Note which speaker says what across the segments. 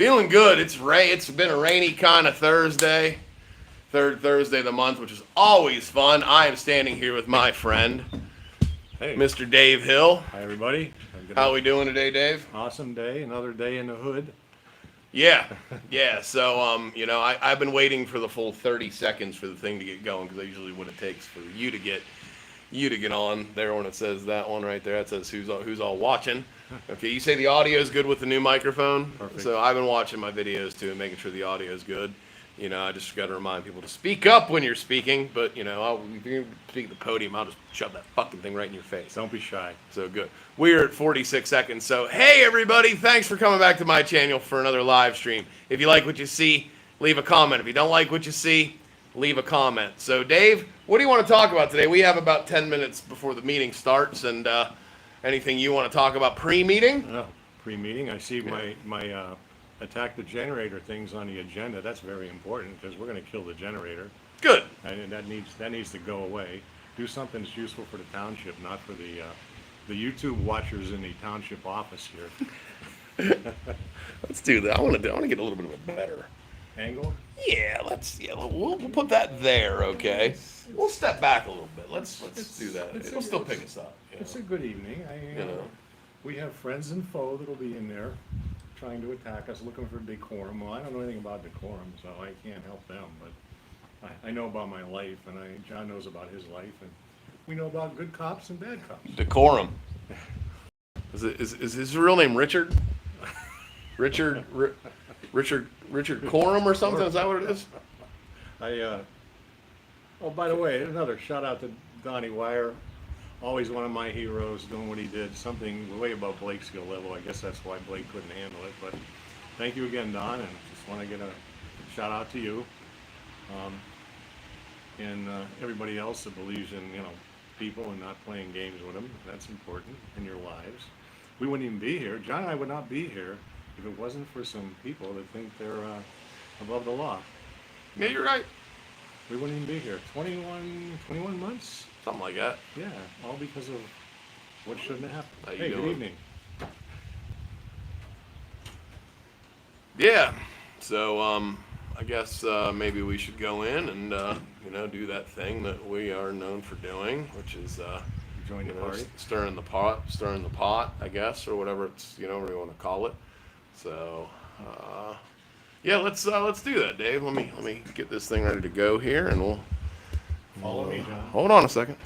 Speaker 1: Feeling good. It's been a rainy kind of Thursday, third Thursday of the month, which is always fun. I am standing here with my friend,
Speaker 2: Hey,
Speaker 1: Mr. Dave Hill.
Speaker 2: hi everybody.
Speaker 1: How are we doing today, Dave?
Speaker 2: Awesome day, another day in the hood.
Speaker 1: Yeah, yeah. So, I've been waiting for the full 30 seconds for the thing to get going because that's usually what it takes for you to get on there when it says that one right there. That says who's all watching. Okay, you say the audio is good with the new microphone.
Speaker 2: Perfect.
Speaker 1: So I've been watching my videos too and making sure the audio is good. I just got to remind people to speak up when you're speaking. But if you speak at the podium, I'll just shove that fucking thing right in your face.
Speaker 2: Don't be shy.
Speaker 1: So good. We're at 46 seconds. So hey everybody, thanks for coming back to my channel for another live stream. If you like what you see, leave a comment. If you don't like what you see, leave a comment. So Dave, what do you want to talk about today? We have about 10 minutes before the meeting starts, and anything you want to talk about pre-meeting?
Speaker 2: Oh, pre-meeting. I see my attack the generator things on the agenda. That's very important because we're going to kill the generator,
Speaker 1: Good.
Speaker 2: and that needs to go away. Do something that's useful for the township, not for the YouTube watchers in the township office here.
Speaker 1: Let's do that. I want to get a little bit of a better
Speaker 2: Angle.
Speaker 1: Yeah, we'll put that there, okay? We'll step back a little bit. Let's do that. It'll still pick us up.
Speaker 2: It's a good evening. We have friends and foe that'll be in there trying to attack us, looking for decorum. Well, I don't know anything about decorum, so I can't help them, but I know about my life, and John knows about his life, and we know about good cops and bad cops.
Speaker 1: Decorum. Is his real name Richard? Richard Corum or something? Is that what it is?
Speaker 2: Oh, by the way, another shout out to Donnie Wire. Always one of my heroes, doing what he did. Something way above Blake's skill level. I guess that's why Blake couldn't handle it. But thank you again, Don, and just want to get a shout out to you. And everybody else that believes in, people and not playing games with them. That's important in your lives. We wouldn't even be here. John and I would not be here if it wasn't for some people that think they're above the law.
Speaker 1: Yeah, you're right.
Speaker 2: We wouldn't even be here. 21 months?
Speaker 1: Something like that.
Speaker 2: Yeah, all because of what shouldn't have happened.
Speaker 1: How you
Speaker 2: Hey,
Speaker 1: doing?
Speaker 2: good evening.
Speaker 1: Yeah. So I guess maybe we should go in and do that thing that we are known for doing, which is
Speaker 2: Join the party.
Speaker 1: stirring the pot, I guess, or whatever it's whatever you want to call it. So yeah, let's do that, Dave. Let me get this thing ready to go here, and we'll
Speaker 2: Follow me, John.
Speaker 1: hold on a second.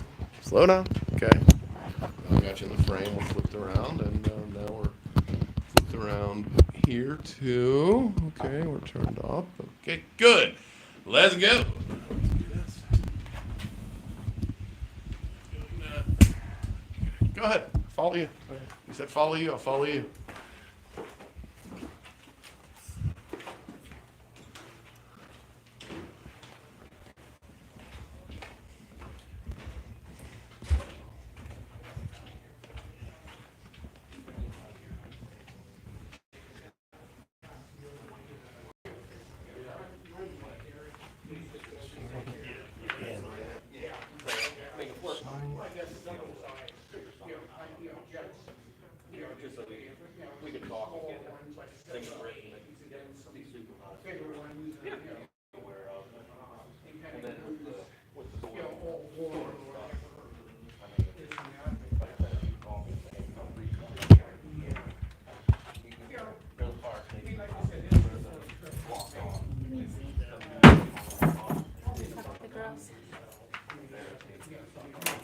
Speaker 1: Slow down. Okay. I got you in the frame. We're flipped around, and now we're flipped around here too. Okay, we're turned off. Okay, good. Let's go. Go ahead. Follow you. You said follow you. I'll follow you.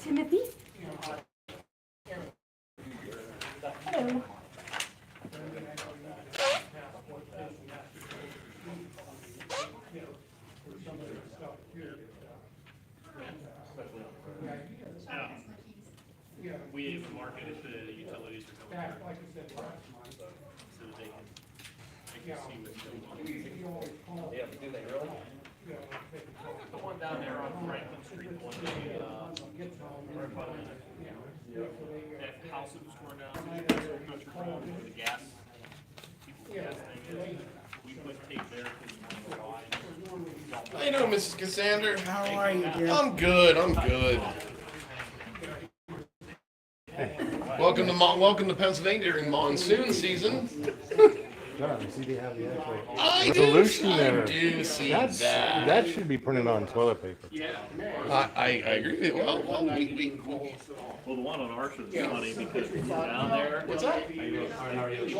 Speaker 3: Timothy? Hello.
Speaker 4: We marketed the utilities for coming so they can see what's going on.
Speaker 1: Yeah, do they really?
Speaker 4: The one down there on Franklin Street, the one right by that house that was torn down, the country club, where the gas, people gas thing is. We put tape there because
Speaker 1: How you doing, Mrs. Cassander?
Speaker 3: How are you, dear?
Speaker 1: I'm good. Welcome to Pennsylvania during monsoon season.
Speaker 2: done. See, they have the actual
Speaker 1: I
Speaker 2: resolution
Speaker 1: do,
Speaker 2: there.
Speaker 1: I do see
Speaker 2: That's,
Speaker 1: that.
Speaker 2: that should be printed on toilet paper.
Speaker 4: Yeah.
Speaker 1: I agree with you. Well, we
Speaker 4: Well, the one on ours is funny because when you're down there.
Speaker 1: what's that?
Speaker 4: You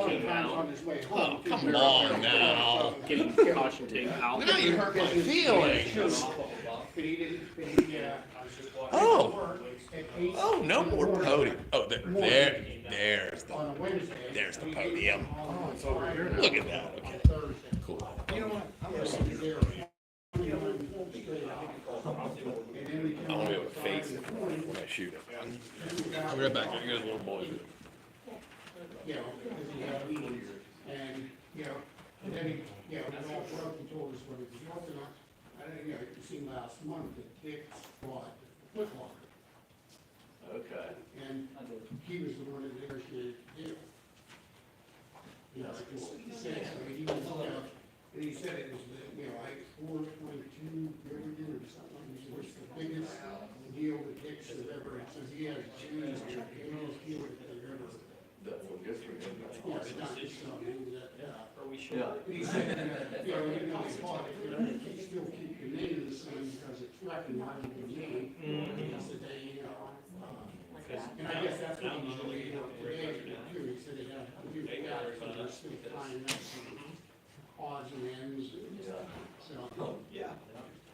Speaker 4: came out,
Speaker 1: Oh, come on now.
Speaker 4: getting caution tape out.
Speaker 1: Now you hurt my feelings. Oh. Oh, no more podium. Oh, there's the podium. Look at that. Okay. Cool. I want to be able to face it when I shoot it. I'll be right back. I got a little boy.
Speaker 5: And then he, we all showed up and told us what he was working on. You seen last month that Dick bought a foot locker.
Speaker 4: Okay.
Speaker 5: And he was the one that negotiated the deal. He said, he was, and he said it was like 4.2 billion or something. He said, it's the biggest deal that Dick's has ever, it says he has Jews, the biggest deal that they've ever. It's not just something that,
Speaker 4: Are we sure?
Speaker 5: he said, even though he bought it, you still keep your name the same because it's recognized in the name. He said, and I guess that's what he's really today, too. He said he had a few guys that are still tying up some odds and ends. So.
Speaker 4: Yeah.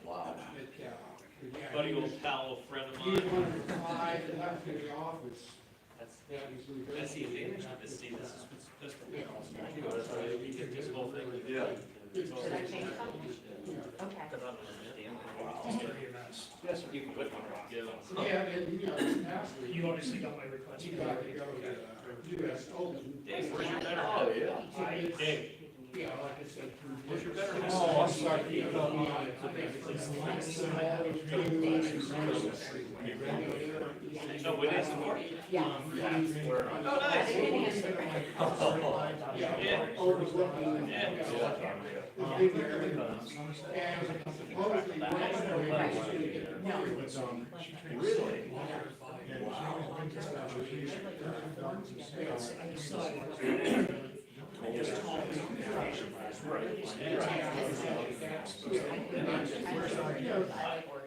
Speaker 1: Wow.
Speaker 4: Buddy, old pal, friend of
Speaker 5: He
Speaker 4: mine.
Speaker 5: wanted to fly and left in the office.
Speaker 4: That's the advantage of this, see, this is this whole thing.
Speaker 3: Should I change something? Okay.
Speaker 4: Yes, you can put one.
Speaker 5: Yeah, and last week.
Speaker 6: You obviously got my request.
Speaker 5: You got to go to US Open.
Speaker 4: Dave, where's your better?
Speaker 1: Oh, yeah.
Speaker 4: Dave.
Speaker 5: Yeah, like I said.
Speaker 4: Where's your better?
Speaker 5: Oh, I'm sorry.
Speaker 4: No, it is more.
Speaker 3: Yeah.
Speaker 4: Oh, nice. Yeah.
Speaker 5: Overlooking.
Speaker 4: Yeah.
Speaker 5: And supposedly,
Speaker 3: No.
Speaker 1: Really?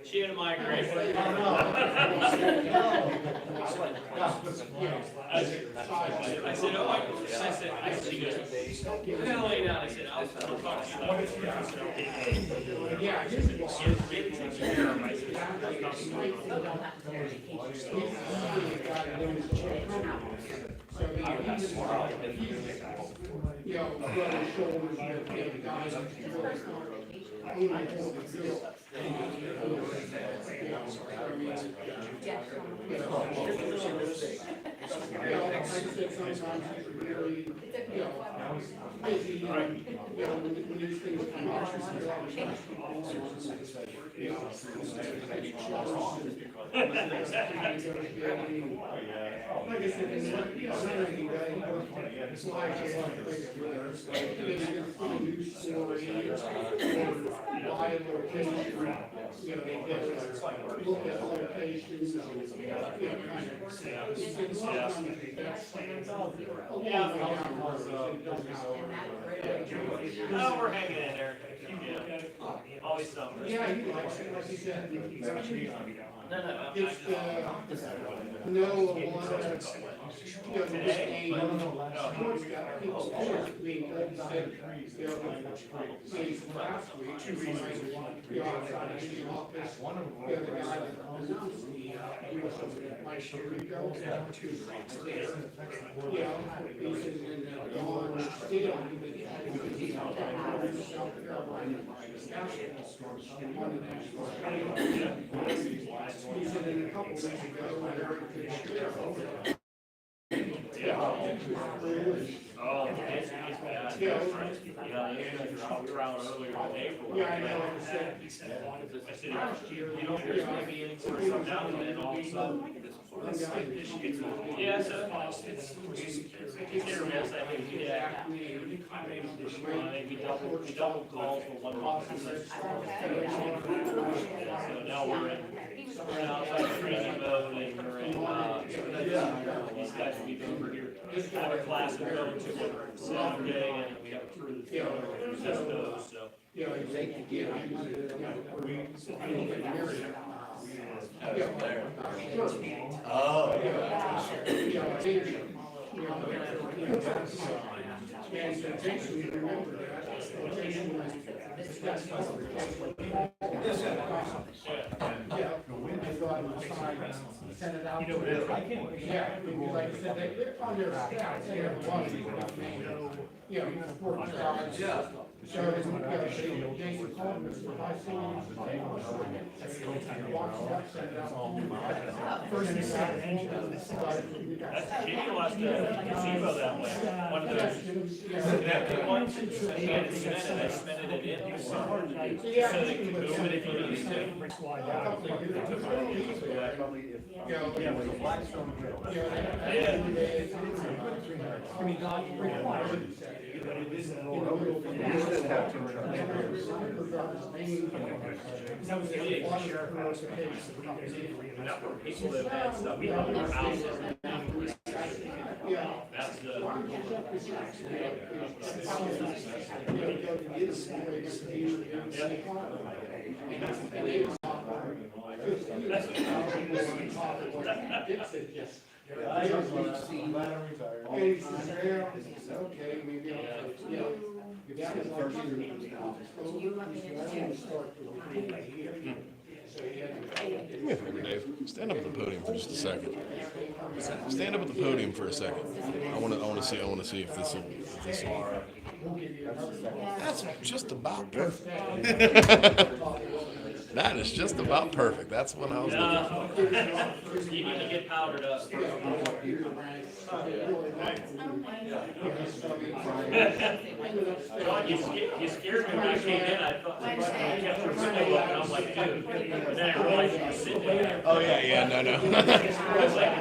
Speaker 4: She had a migraine. I said, oh, I said, she goes, we're gonna lay down. I said, I'll talk to you later.
Speaker 5: Yeah,
Speaker 4: Really takes care of myself.
Speaker 5: brother shoulders, the guys. Sometimes he's really, busy, when these things come up, he's always trying like I said, it's like a new story, or buy a location, look at locations,
Speaker 4: Oh, we're hanging in there. Yeah. Always something.
Speaker 5: Yeah, he likes it, like you said.
Speaker 4: No,
Speaker 5: It's, no, sports got people sports being said, last week, 2 weeks ago, the outside of the office, the other guy that announced the, US Open, Mike Shirico, he said, and Don Steele, he's out there in South Carolina, won the national. He said, in a couple weeks ago, Eric Fitzgerald.
Speaker 4: Oh, it's bad. Yeah, we were out earlier in April.
Speaker 5: Yeah, I know, I said,
Speaker 4: I said, last year, you don't hear maybe any sort of come down and then all of a sudden. Yeah, so it's hit or miss, I think, yeah. We double calls for 1 month. So now we're in outside crazy mode and we're in, these guys will be over here. have a class we go to Saturday, and we have a crew that's going to resist those, so.
Speaker 5: You know, they can get, I don't get married.
Speaker 1: Oh.
Speaker 5: Transportation, remember that, transportation was, that's yeah, I thought it was fine, send it out. Yeah, because like I said, they're on their staff, they have one, you know, work jobs. Yeah. So, they call them, if I see them, watch that, send it out. First and second.
Speaker 4: That's ridiculous to gazebo that way. One of those, that big ones, and they cemented it in, so they can move it if you need to. People that had stuff in their houses. That's good.
Speaker 5: Okay, maybe I'll, yeah.
Speaker 3: You want me to
Speaker 1: Do me a favor, Dave. Stand up at the podium for just a second. Stand up at the podium for a second. I want to see if this will. That's just about perfect. That is just about perfect. That's what I was looking for.
Speaker 4: You need to get powdered up. You scared me when I came in. I thought I kept your window up, and I'm like, dude. And then I realized you were sitting there.
Speaker 1: Oh yeah, no.
Speaker 4: I was like,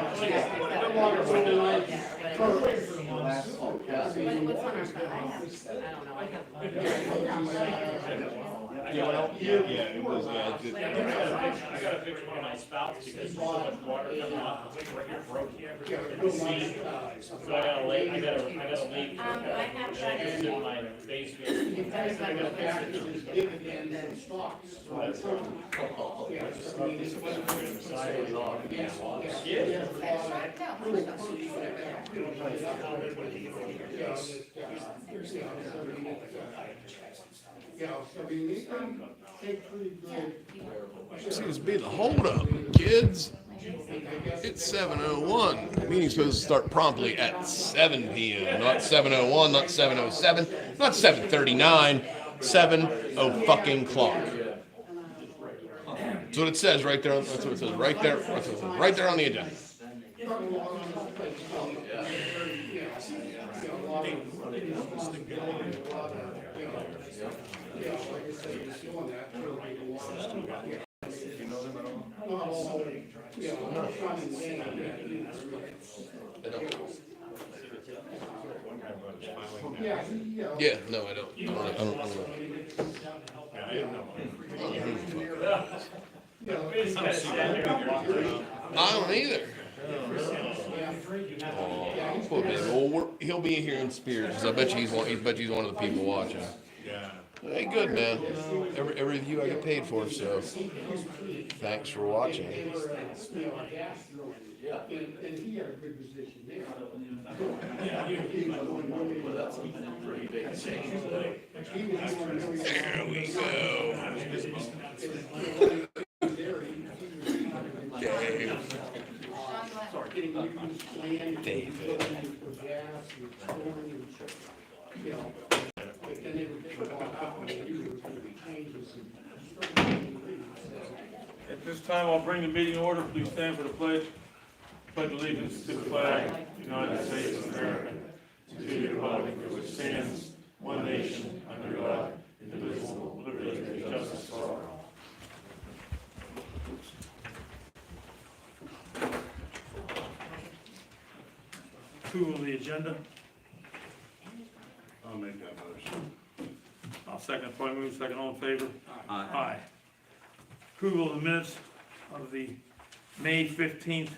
Speaker 3: What's on our phone? I don't know, I have.
Speaker 4: I got a picture of my spouse because there's so much water coming off. It's like right here broke here. So I gotta leave. I gotta leave.
Speaker 3: I have that
Speaker 4: It's in my basement.
Speaker 5: Dividends and stocks. Yeah, so I mean, they can take pretty good.
Speaker 1: Seems to be the holdup, kids. It's 7:01. The meeting's supposed to start promptly at 7 p.m. Not 7:01, not 7:07, not 7:39. 7:00 fucking clock. That's what it says right there. That's what it says right there. That's what it says right there on the agenda. Yeah, no, I don't. I don't know. I don't either. Poor baby. Well, he'll be here in spirit because I bet you he's one of the people watching. Hey, good man. Every view I get paid for, so thanks for watching.
Speaker 5: And he had a good position there.
Speaker 1: There we go. David.
Speaker 6: At this time, I'll bring the meeting to order. Please stand for the pledge. Pledge allegiance to the flag of the United States of America, to the republic for which stands one nation under God, indivisible, with liberty and justice for all. Approval of the agenda.
Speaker 2: I'll make that motion.
Speaker 6: I'll second. Probably move second. All in favor? Aye. Approval of the minutes of the May 15th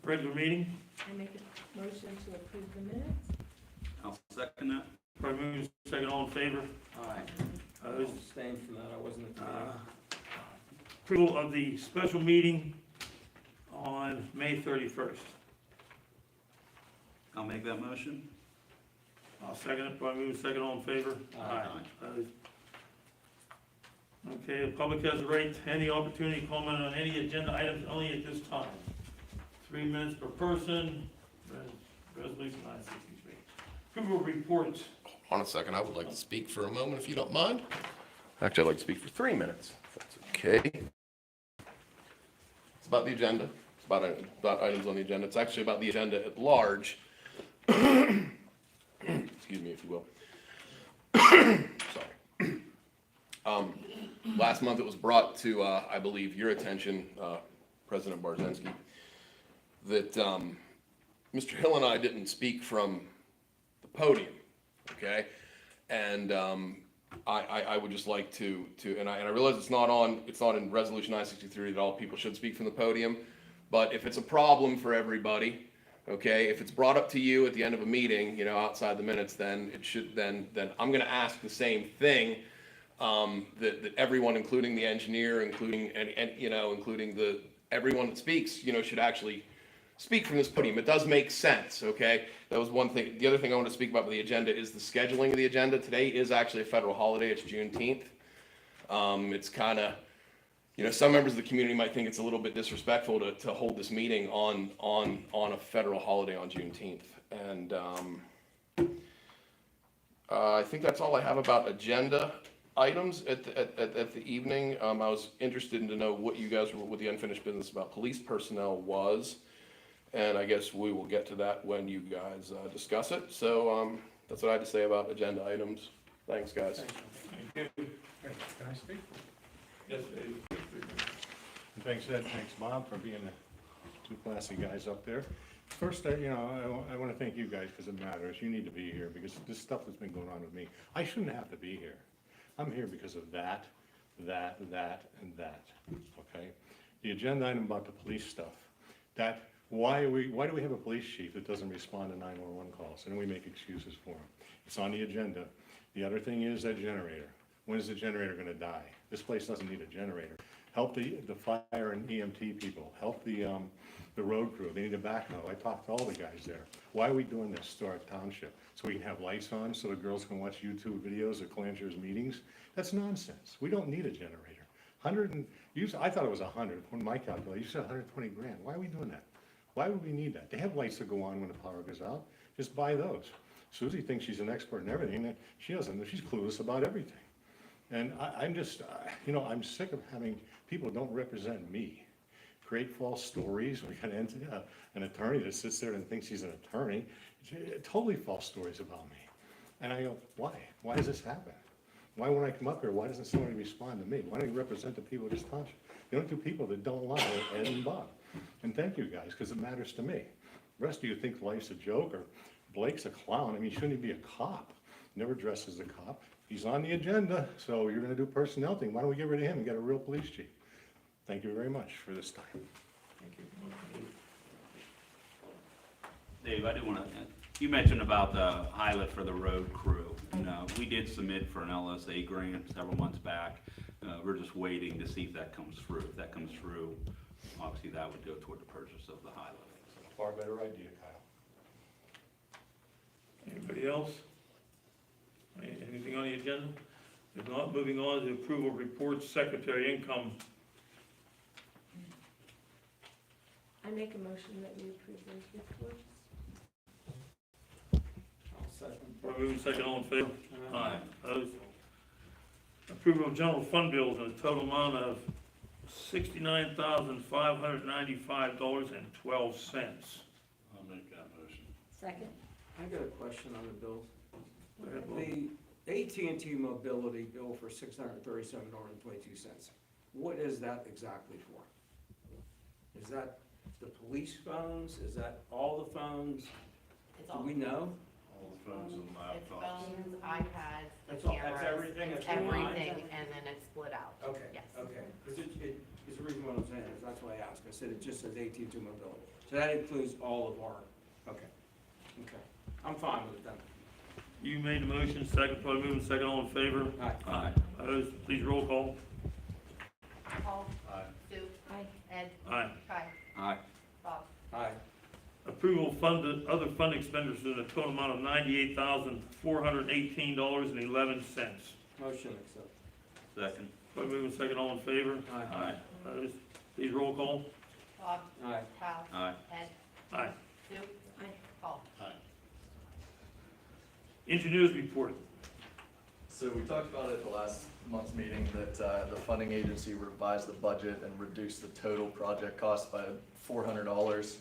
Speaker 6: regular meeting.
Speaker 3: I make a motion to approve the minutes.
Speaker 7: I'll second that.
Speaker 6: Probably move second, all in favor?
Speaker 8: Aye.
Speaker 6: Opposed?
Speaker 8: Abstain from that, I wasn't at the meeting.
Speaker 6: Approval of the special meeting on May 31st.
Speaker 7: I'll make that motion.
Speaker 6: I'll second it, probably move second, all in favor?
Speaker 8: Aye.
Speaker 6: Opposed? Okay, the public has the right to any opportunity to comment on any agenda items only at this time. 3 minutes per person, resolution 963. Approval of reports.
Speaker 1: Hold on a second, I would like to speak for a moment, if you don't mind. Actually, I'd like to speak for 3 minutes, if that's okay. It's about the agenda, it's about items on the agenda, it's actually about the agenda at large. Excuse me, if you will. Sorry. Last month it was brought to, I believe, your attention, President Barzynski, that Mr. Hill and I didn't speak from the podium, okay? And I would just like to and I realize it's not in Resolution 963 that all people should speak from the podium, but if it's a problem for everybody, okay, if it's brought up to you at the end of a meeting, outside the minutes, then it should, then I'm gonna ask the same thing, that everyone, including the engineer, including everyone that speaks, should actually speak from this podium. It does make sense, okay? That was one thing. The other thing I want to speak about with the agenda is the scheduling of the agenda. Today is actually a federal holiday. It's Juneteenth. It's kind of, some members of the community might think it's a little bit disrespectful to hold this meeting on a federal holiday on Juneteenth. And I think that's all I have about agenda items at the evening. I was interested to know what you guys what the unfinished business about police personnel was. And I guess we will get to that when you guys discuss it. So that's what I had to say about agenda items. Thanks, guys.
Speaker 6: Thank you.
Speaker 2: Hey, can I speak?
Speaker 6: Yes, Dave.
Speaker 2: And thanks, Ed, thanks, Bob, for being the two classy guys up there. First, I want to thank you guys because it matters. You need to be here because this stuff that's been going on with me, I shouldn't have to be here. I'm here because of that, and that, okay? The agenda item about the police stuff, why do we have a police chief that doesn't respond to 911 calls, and we make excuses for him? It's on the agenda. The other thing is that generator. When is the generator gonna die? This place doesn't need a generator. Help the fire and EMT people, help the road crew, they need a backhoe. I talked to all the guys there. Why are we doing this to our township? So we can have lights on, so the girls can watch YouTube videos of Klanchers meetings? That's nonsense. We don't need a generator. I thought it was 100, when my calculator, you said 120 grand. Why are we doing that? Why would we need that? They have lights that go on when the power goes out. Just buy those. Susie thinks she's an expert in everything, and she doesn't. She's clueless about everything. And I'm just, I'm sick of having people who don't represent me create false stories. We got an attorney that sits there and thinks he's an attorney. Totally false stories about me. And I go, why? Why does this happen? Why, when I come up here, why doesn't somebody respond to me? Why don't you represent the people of this township? The only two people that don't lie are Ed and Bob. And thank you guys, because it matters to me. The rest of you think life's a joke or Blake's a clown. I mean, shouldn't he be a cop? Never dressed as a cop. He's on the agenda, so you're gonna do personnel thing. Why don't we get rid of him and get a real police chief? Thank you very much for this time.
Speaker 6: Thank you.
Speaker 7: Dave, I do want to, you mentioned about the pilot for the road crew. We did submit for an LSA grant several months back. We're just waiting to see if that comes through. If that comes through, obviously that would go toward the purchase of the pilot.
Speaker 2: Far better idea, Kyle.
Speaker 6: Anybody else? Anything on the agenda? If not, moving on to approval of reports, secretary income.
Speaker 3: I make a motion that we approve those reports.
Speaker 8: I'll second.
Speaker 6: Probably moving second, all in favor? Aye. Opposed? Approval of general fund bills in a total amount of $69,595.12.
Speaker 7: I'll make that motion.
Speaker 3: Second.
Speaker 8: I got a question on the bills.
Speaker 6: Go ahead, Bob.
Speaker 8: The AT&T mobility bill for $637.22. What is that exactly for? Is that the police phones? Is that all the phones?
Speaker 9: It's
Speaker 8: Do
Speaker 9: all,
Speaker 8: we know?
Speaker 7: All the phones and
Speaker 9: it's
Speaker 7: laptops.
Speaker 9: phones, iPads, the
Speaker 8: That's all- that's
Speaker 9: cameras.
Speaker 8: everything,
Speaker 9: It's
Speaker 8: it's one line?
Speaker 9: everything, and then it's split out.
Speaker 8: Okay,
Speaker 9: Yes.
Speaker 8: okay. Because is the reason what I'm saying is, that's why I asked. I said it just says AT2 mobility. So that includes all of our, okay. I'm fine with it then.
Speaker 6: You made the motion, second, probably moving second, all in favor?
Speaker 8: Aye.
Speaker 7: Aye.
Speaker 6: Opposed, please roll call.
Speaker 9: Paul.
Speaker 7: Aye.
Speaker 9: Sue.
Speaker 3: Aye.
Speaker 9: Ed.
Speaker 6: Aye.
Speaker 9: Ty.
Speaker 7: Aye.
Speaker 9: Bob.
Speaker 8: Aye.
Speaker 6: Approval of other fund expenditures in a total amount of $98,418.11.
Speaker 8: Motion accepted.
Speaker 7: Second.
Speaker 6: Probably moving second, all in favor?
Speaker 7: Aye.
Speaker 6: Opposed, please roll call.
Speaker 9: Bob.
Speaker 8: Aye.
Speaker 9: Ty.
Speaker 7: Aye.
Speaker 9: Ed.
Speaker 6: Aye.
Speaker 9: Sue.
Speaker 3: Aye.
Speaker 9: Paul.
Speaker 6: Engineers report.
Speaker 10: So we talked about it at the last month's meeting that the funding agency revised the budget and reduced the total project cost by $400,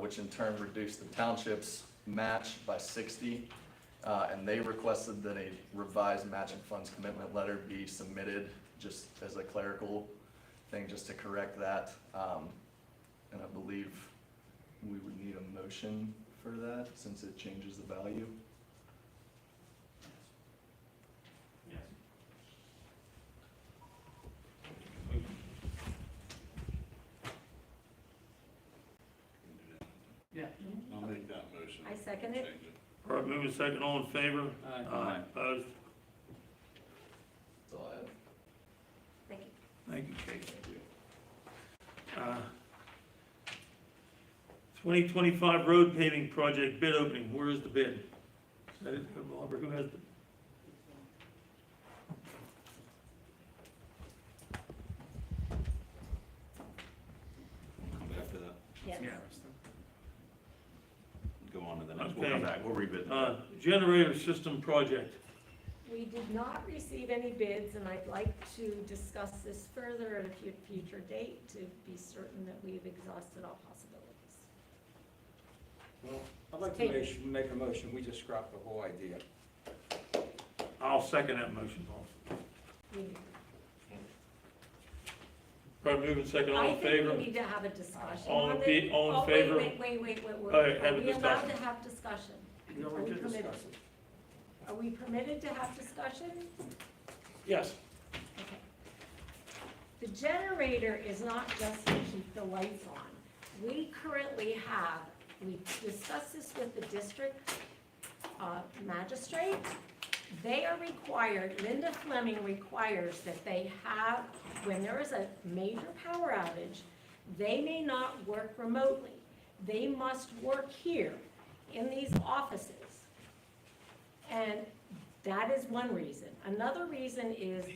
Speaker 10: which in turn reduced the township's match by 60. And they requested that a revised matching funds commitment letter be submitted just as a clerical thing, just to correct that. And I believe we would need a motion for that since it changes the value.
Speaker 6: Yeah.
Speaker 5: I'll make that motion.
Speaker 3: I second it.
Speaker 6: All right, moving second, all in favor?
Speaker 7: Aye.
Speaker 6: Opposed?
Speaker 10: That's all I have.
Speaker 3: Thank you.
Speaker 6: Thank you, Kate. 2025 road paving project bid opening, where is the bid? Is that it, Barbara, who has the?
Speaker 7: Come back to that.
Speaker 3: Yes.
Speaker 7: Go on to the next. We'll
Speaker 6: Okay.
Speaker 7: come back. We'll revisit that.
Speaker 6: Generator system project.
Speaker 3: We did not receive any bids, and I'd like to discuss this further at a future date to be certain that we've exhausted all possibilities.
Speaker 8: Well, I'd like to make a motion, we just scrap the whole idea.
Speaker 6: I'll second that motion, Paul.
Speaker 3: We need-
Speaker 6: Probably moving second, all
Speaker 3: I
Speaker 6: in
Speaker 3: think
Speaker 6: favor?
Speaker 3: we need to have a discussion
Speaker 6: All in
Speaker 3: on
Speaker 6: fa-
Speaker 3: it.
Speaker 6: all in
Speaker 3: Oh,
Speaker 6: favor?
Speaker 3: Wait.
Speaker 6: All right, have
Speaker 3: Are
Speaker 6: a
Speaker 3: we allowed
Speaker 6: discussion.
Speaker 3: to have discussion?
Speaker 8: We
Speaker 3: Are
Speaker 8: already
Speaker 3: we
Speaker 8: did
Speaker 3: permitted?
Speaker 8: discuss it.
Speaker 3: Are we permitted to have discussion?
Speaker 6: Yes.
Speaker 3: Okay. The generator is not just to keep the lights on. We currently have, we discussed this with the district magistrate. They are required, Linda Fleming requires that they have, when there is a major power outage, they may not work remotely. They must work here in these offices. And that is one reason. Another reason is,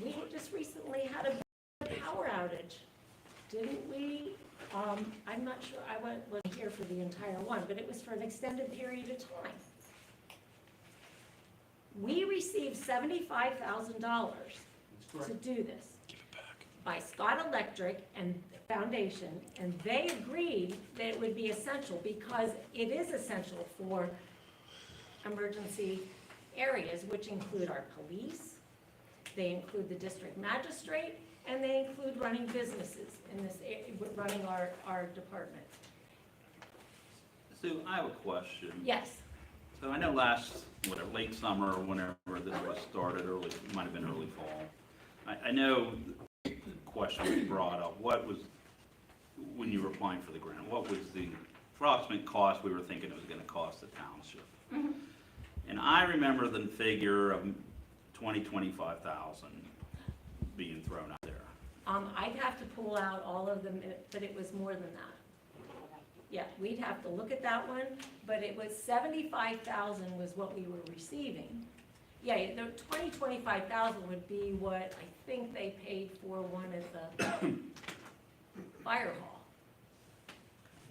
Speaker 3: we just recently had a power outage, didn't we? I'm not sure, I wasn't here for the entire one, but it was for an extended period of time. We received $75,000 to do this by Scott Electric and Foundation, and they agreed that it would be essential because it is essential for emergency areas, which include our police, they include the district magistrate, and they include running businesses in this, running our department.
Speaker 7: Sue, I have a question.
Speaker 3: Yes,
Speaker 7: So I know late summer or whenever this was started, it might have been early fall. I know the question was brought up, when you were applying for the grant, what was the approximate cost we were thinking it was gonna cost the township?
Speaker 3: Mhm.
Speaker 7: And I remember the figure of 25,000 being thrown out there.
Speaker 3: I'd have to pull out all of them, but it was more than that. Yeah, we'd have to look at that one, but it was 75,000 was what we were receiving. Yeah, the 25,000 would be what I think they paid for one at the fire hall.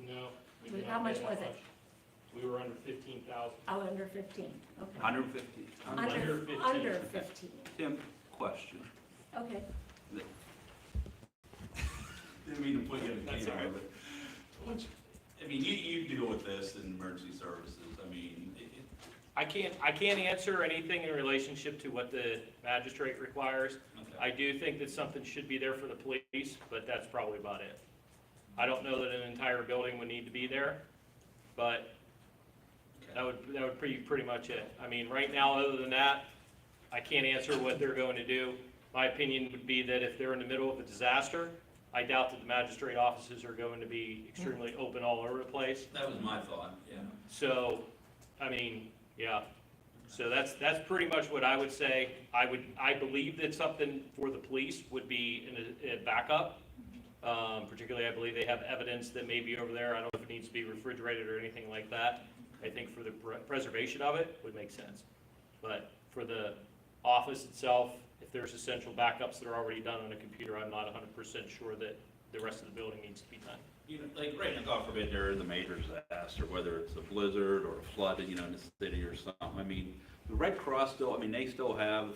Speaker 4: No. we
Speaker 3: Wait,
Speaker 4: did
Speaker 3: how
Speaker 4: not
Speaker 3: much
Speaker 4: pay that
Speaker 3: was it?
Speaker 4: much. We were under 15,000.
Speaker 3: Oh, under 15, okay.
Speaker 7: 150.
Speaker 4: Under 15.
Speaker 3: Under 15,
Speaker 7: Tim, question.
Speaker 3: okay.
Speaker 7: Didn't mean to put you in the
Speaker 4: That's all
Speaker 7: camera,
Speaker 4: right.
Speaker 7: but, I mean, you deal with this in emergency services, I mean,
Speaker 4: I can't answer anything in relationship to what the magistrate requires.
Speaker 7: okay.
Speaker 4: I do think that something should be there for the police, but that's probably about it. I don't know that an entire building would need to be there, but that would be pretty much it. I mean, right now, other than that, I can't answer what they're going to do. My opinion would be that if they're in the middle of a disaster, I doubt that the magistrate offices are going to be extremely open all over the place.
Speaker 7: That was my thought, yeah.
Speaker 4: So, I mean, yeah, so that's pretty much what I would say. I believe that something for the police would be in a backup. Particularly, I believe they have evidence that may be over there. I don't know if it needs to be refrigerated or anything like that. I think for the preservation of it would make sense. But for the office itself, if there's essential backups that are already done on a computer, I'm not 100% sure that the rest of the building needs to be done.
Speaker 7: You know, like right now, God forbid there is a major disaster, whether it's a blizzard or a flood, you know, in the city or something. I mean, the Red Cross still, I mean, they still have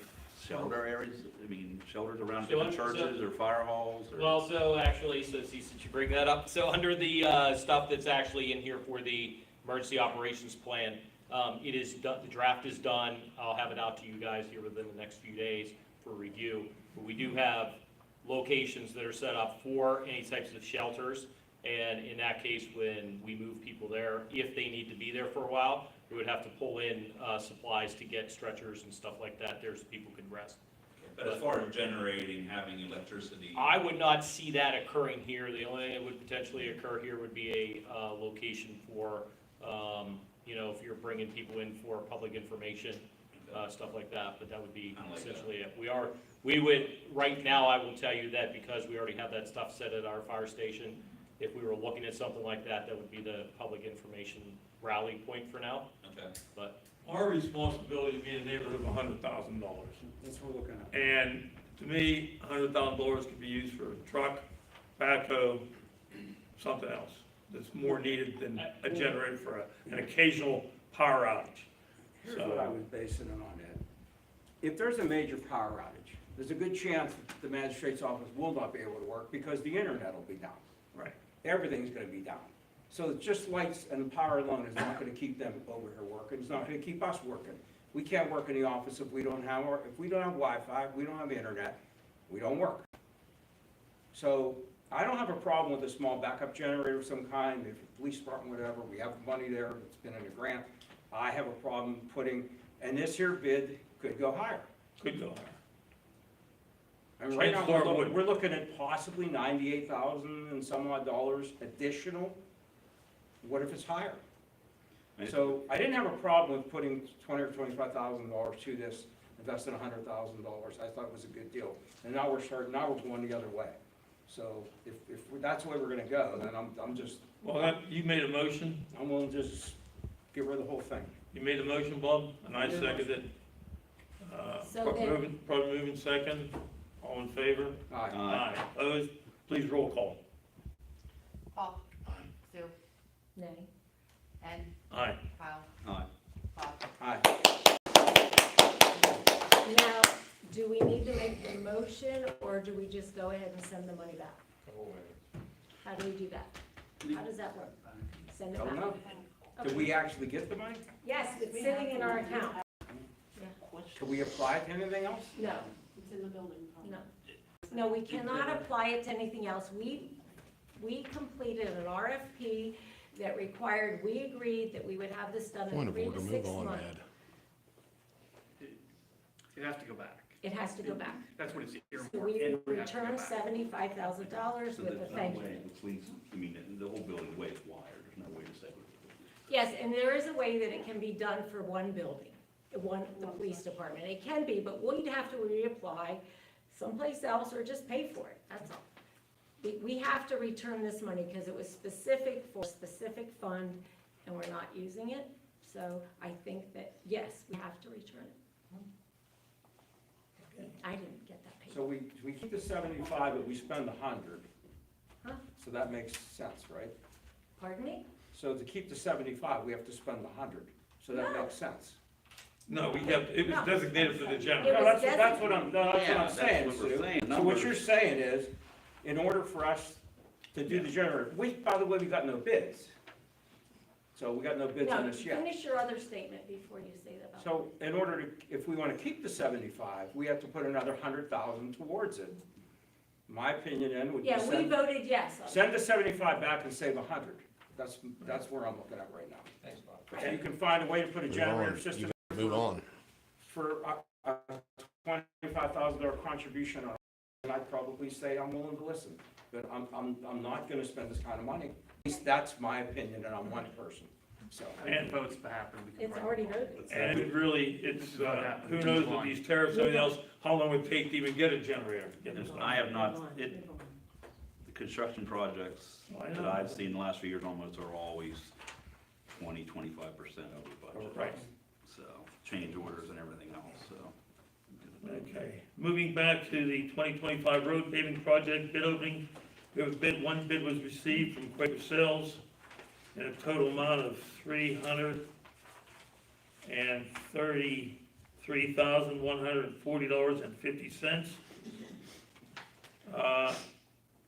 Speaker 7: shelter areas, I mean, shelters around different churches or fire halls or.
Speaker 4: Well, so actually, since you bring that up, so under the stuff that's actually in here for the emergency operations plan, it is done, the draft is done. I'll have it out to you guys here within the next few days for review. But we do have locations that are set up for any types of shelters. And in that case, when we move people there, if they need to be there for a while, we would have to pull in supplies to get stretchers and stuff like that there so people can rest.
Speaker 7: But as far as generating, having electricity.
Speaker 4: I would not see that occurring here. The only thing that would potentially occur here would be a location for, you know, if you're bringing people in for public information, stuff like that, but that would be
Speaker 7: I like
Speaker 4: essentially it. We would, right now, I will tell you that because we already have that stuff set at our fire station, if we were looking at something like that, that would be the public information rally point for now,
Speaker 7: Okay.
Speaker 4: but.
Speaker 6: Our responsibility would be in the neighborhood of $100,000.
Speaker 8: That's what we're looking at.
Speaker 6: And to me, $100,000 could be used for a truck, backhoe, something else that's more needed than a generator for an occasional power outage.
Speaker 8: Here's what I was basing it on, Ed. If there's a major power outage, there's a good chance that the magistrate's office will not be able to work because the internet will be down.
Speaker 6: Right.
Speaker 8: Everything's gonna be down. So just lights and power alone is not gonna keep them over here working, it's not gonna keep us working. We can't work in the office if we don't have Wi-Fi, we don't have internet, we don't work. So I don't have a problem with a small backup generator of some kind, if the police department, whatever, we have money there, it's been in a grant. I have a problem putting, and this here bid could go higher.
Speaker 6: Could go higher.
Speaker 8: I mean, right now,
Speaker 6: Chances are it would.
Speaker 8: we're looking at possibly $98,000 and some odd dollars additional. What if it's higher?
Speaker 7: Right.
Speaker 8: So I didn't have a problem with putting $20,000 or $25,000 to this, investing $100,000. I thought it was a good deal. And now we're going the other way. So if that's the way we're gonna go, then I'm just,
Speaker 6: Well, you made a motion,
Speaker 8: I'm willing to just get rid of the whole thing.
Speaker 6: you made a motion, Bob, and I seconded it.
Speaker 3: So then-
Speaker 6: Probably moving second, all in favor?
Speaker 8: Aye.
Speaker 6: Aye. Opposed? Please roll call.
Speaker 9: Paul. Sue.
Speaker 3: Nay.
Speaker 9: Ed.
Speaker 6: Aye.
Speaker 9: Kyle.
Speaker 7: Aye.
Speaker 9: Bob.
Speaker 8: Aye.
Speaker 3: Now, do we need to make the motion, or do we just go ahead and send the money back? How do we do that? How does that work? Send it
Speaker 8: Don't
Speaker 3: back?
Speaker 8: know. Did we actually get the money?
Speaker 3: Yes, it's sitting in our account.
Speaker 8: Can we apply it to anything else?
Speaker 3: No,
Speaker 9: It's in the building.
Speaker 3: no. No, we cannot apply it to anything else. We completed an RFP that required, we agreed that we would have this done in 3 to 6 months.
Speaker 4: It has to go back.
Speaker 3: It has to go back.
Speaker 4: That's what it's here
Speaker 3: So
Speaker 4: for.
Speaker 3: we
Speaker 4: It would have to go
Speaker 3: returned
Speaker 4: back.
Speaker 3: $75,000
Speaker 7: So
Speaker 3: with a
Speaker 7: there's no
Speaker 3: thank
Speaker 7: way
Speaker 3: you.
Speaker 7: the police, I mean, the whole building, the way it's wired, there's no way to say.
Speaker 3: Yes, and there is a way that it can be done for one building, the police department. It can be, but we'd have to reapply someplace else or just pay for it, that's all. We have to return this money because it was specific for a specific fund and we're not using it. So I think that, yes, we have to return it. I didn't get that paid.
Speaker 8: So we keep the 75, but we spend 100.
Speaker 3: Huh?
Speaker 8: So that makes sense, right?
Speaker 3: Pardon me?
Speaker 8: So to keep the 75, we have to spend 100. So that
Speaker 3: No.
Speaker 8: makes sense.
Speaker 6: No, it was
Speaker 3: No.
Speaker 6: designated for the
Speaker 3: It
Speaker 6: generator.
Speaker 3: was
Speaker 8: That's what I'm
Speaker 7: Yeah,
Speaker 8: saying,
Speaker 7: that's what we're
Speaker 8: Sue.
Speaker 7: saying,
Speaker 8: So what
Speaker 7: numbers.
Speaker 8: you're saying is, in order for us to do the generator, by the way, we got no bids. So we got no bids on
Speaker 3: No,
Speaker 8: this yet.
Speaker 3: finish your other statement before you say that.
Speaker 8: So in order to, if we want to keep the 75, we have to put another 100,000 towards it. My opinion then would be
Speaker 3: Yeah, we voted yes on it.
Speaker 8: send the 75 back and save 100. That's where I'm looking at right now.
Speaker 2: Thanks, Bob.
Speaker 8: If you can find a way to put a generator system
Speaker 1: Move on.
Speaker 8: for $25,000 contribution, and I'd probably say I'm willing to listen. But I'm not gonna spend this kind of money. At least that's my opinion, and I'm one person, so.
Speaker 6: And,
Speaker 4: Votes to happen.
Speaker 3: It's already voted.
Speaker 6: and it really, it's, who knows with these tariffs and everything else, how long it would take to even get a generator? Get this
Speaker 7: I have not,
Speaker 3: Move on,
Speaker 7: it,
Speaker 3: move on.
Speaker 7: the construction projects
Speaker 6: I
Speaker 7: that
Speaker 6: know.
Speaker 7: I've seen the last few years almost are always 20-25% over budget.
Speaker 6: Right.
Speaker 7: So, change orders and everything else, so.
Speaker 6: Okay, moving back to the 2025 road paving project bid opening. We have a bid, one bid was received from Quaker Sales in a total amount of $333,140.50.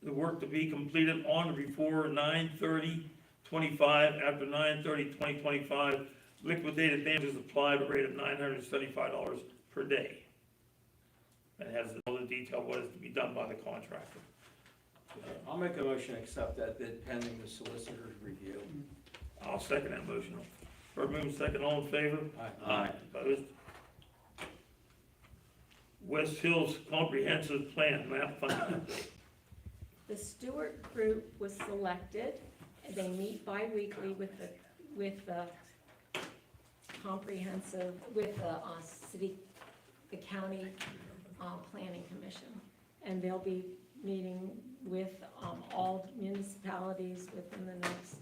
Speaker 6: The work to be completed on or before 9/30/25, after 9/30/2025, liquidated damages applied at a rate of $975 per day. And has all the detail what is to be done by the contractor.
Speaker 8: I'll make a motion to accept that bid pending the solicitor's review.
Speaker 6: I'll second that motion. First move, second, all in favor?
Speaker 7: Aye.
Speaker 6: Opposed? West Hills Comprehensive Plan map funding.
Speaker 3: The Stewart Group was selected. They meet bi-weekly with the comprehensive, with the the county planning commission. And they'll be meeting with all municipalities within the next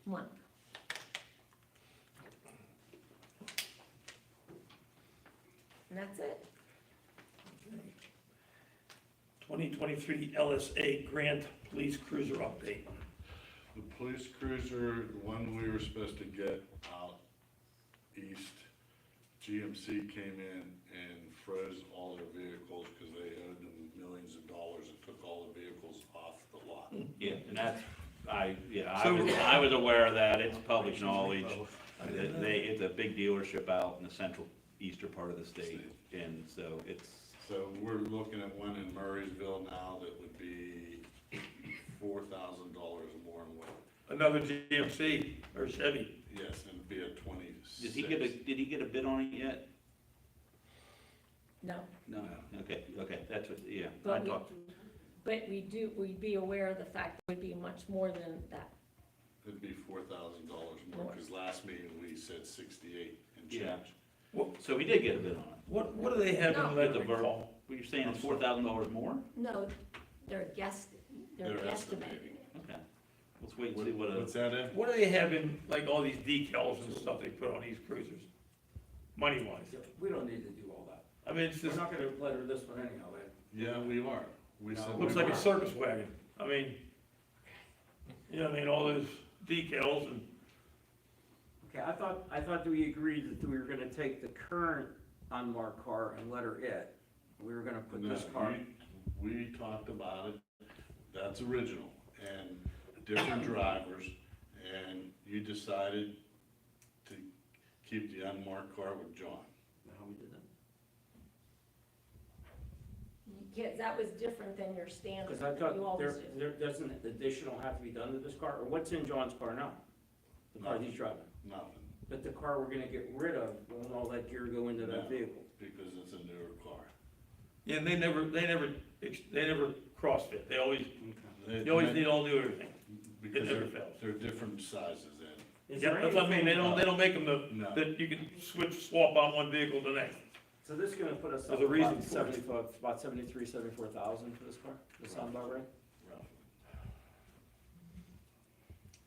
Speaker 3: month. And that's it.
Speaker 6: 2023 LSA Grant Police Cruiser update.
Speaker 11: The police cruiser, the one we were supposed to get out east, GMC came in and froze all their vehicles because they owed them millions of dollars and took all the vehicles off the lot.
Speaker 7: Yeah, and that's, I was aware of that, it's public knowledge. It's a big dealership out in the central eastern part of the state, and so it's,
Speaker 11: So we're looking at one in Murraysville now that would be $4,000 more than what,
Speaker 6: Another GMC or Chevy.
Speaker 11: yes, and it'd be a 26.
Speaker 7: did he get a bid on it yet?
Speaker 3: No,
Speaker 7: No, okay, that's what, yeah, I
Speaker 3: but
Speaker 7: talked,
Speaker 3: we'd be aware of the fact it would be much more than that.
Speaker 11: It'd be $4,000 more, because last meeting we said 68 and change.
Speaker 7: Yeah. so he did get a bid on it.
Speaker 6: What do they have
Speaker 3: No.
Speaker 6: in
Speaker 7: With the
Speaker 6: letter
Speaker 7: verbal, were you saying it's $4,000 more?
Speaker 3: No, they're
Speaker 11: They're
Speaker 3: guesstimating.
Speaker 11: estimating.
Speaker 7: Okay, let's wait and see what
Speaker 11: What's that in?
Speaker 6: What do they have in, like, all these decals and stuff they put on these cruisers? Money-wise?
Speaker 8: We don't need to do all that.
Speaker 6: I mean, it's
Speaker 8: We're
Speaker 6: just,
Speaker 8: not gonna letter this one anyhow, Ed.
Speaker 11: Yeah, we are. We said we
Speaker 6: looks like
Speaker 11: were.
Speaker 6: a circus wagon. I mean, you know, I mean, all those decals and,
Speaker 8: Okay, I thought that we agreed that we were gonna take the current unmarked car and letter it. We were gonna put
Speaker 11: No,
Speaker 8: this car.
Speaker 11: we talked about it, that's original, and different drivers, and you decided to keep the unmarked car with John.
Speaker 8: No, we didn't.
Speaker 3: Yeah, that was different than your standard.
Speaker 8: Because I
Speaker 3: that
Speaker 8: thought
Speaker 3: you always do.
Speaker 8: there doesn't additional have to be done to this car, or what's in John's car now? The car he's driving.
Speaker 11: Nothing,
Speaker 8: But the car we're gonna get rid of, won't all that gear go into that
Speaker 11: No.
Speaker 8: vehicle?
Speaker 11: because it's a newer car.
Speaker 6: yeah, and they never CrossFit. They always need all new everything.
Speaker 11: Because
Speaker 6: never
Speaker 11: they're,
Speaker 6: fails.
Speaker 11: they're different sizes in.
Speaker 8: Is
Speaker 6: Yeah,
Speaker 8: there
Speaker 6: that's what I mean.
Speaker 8: anything-
Speaker 6: They don't make them
Speaker 11: No.
Speaker 6: that you can swap on one vehicle to the next.
Speaker 8: So this is gonna put us
Speaker 6: There's
Speaker 8: up
Speaker 6: a reason
Speaker 8: about
Speaker 6: for it.
Speaker 8: 75, about 73, 74,000 for this car? Does that sound about right?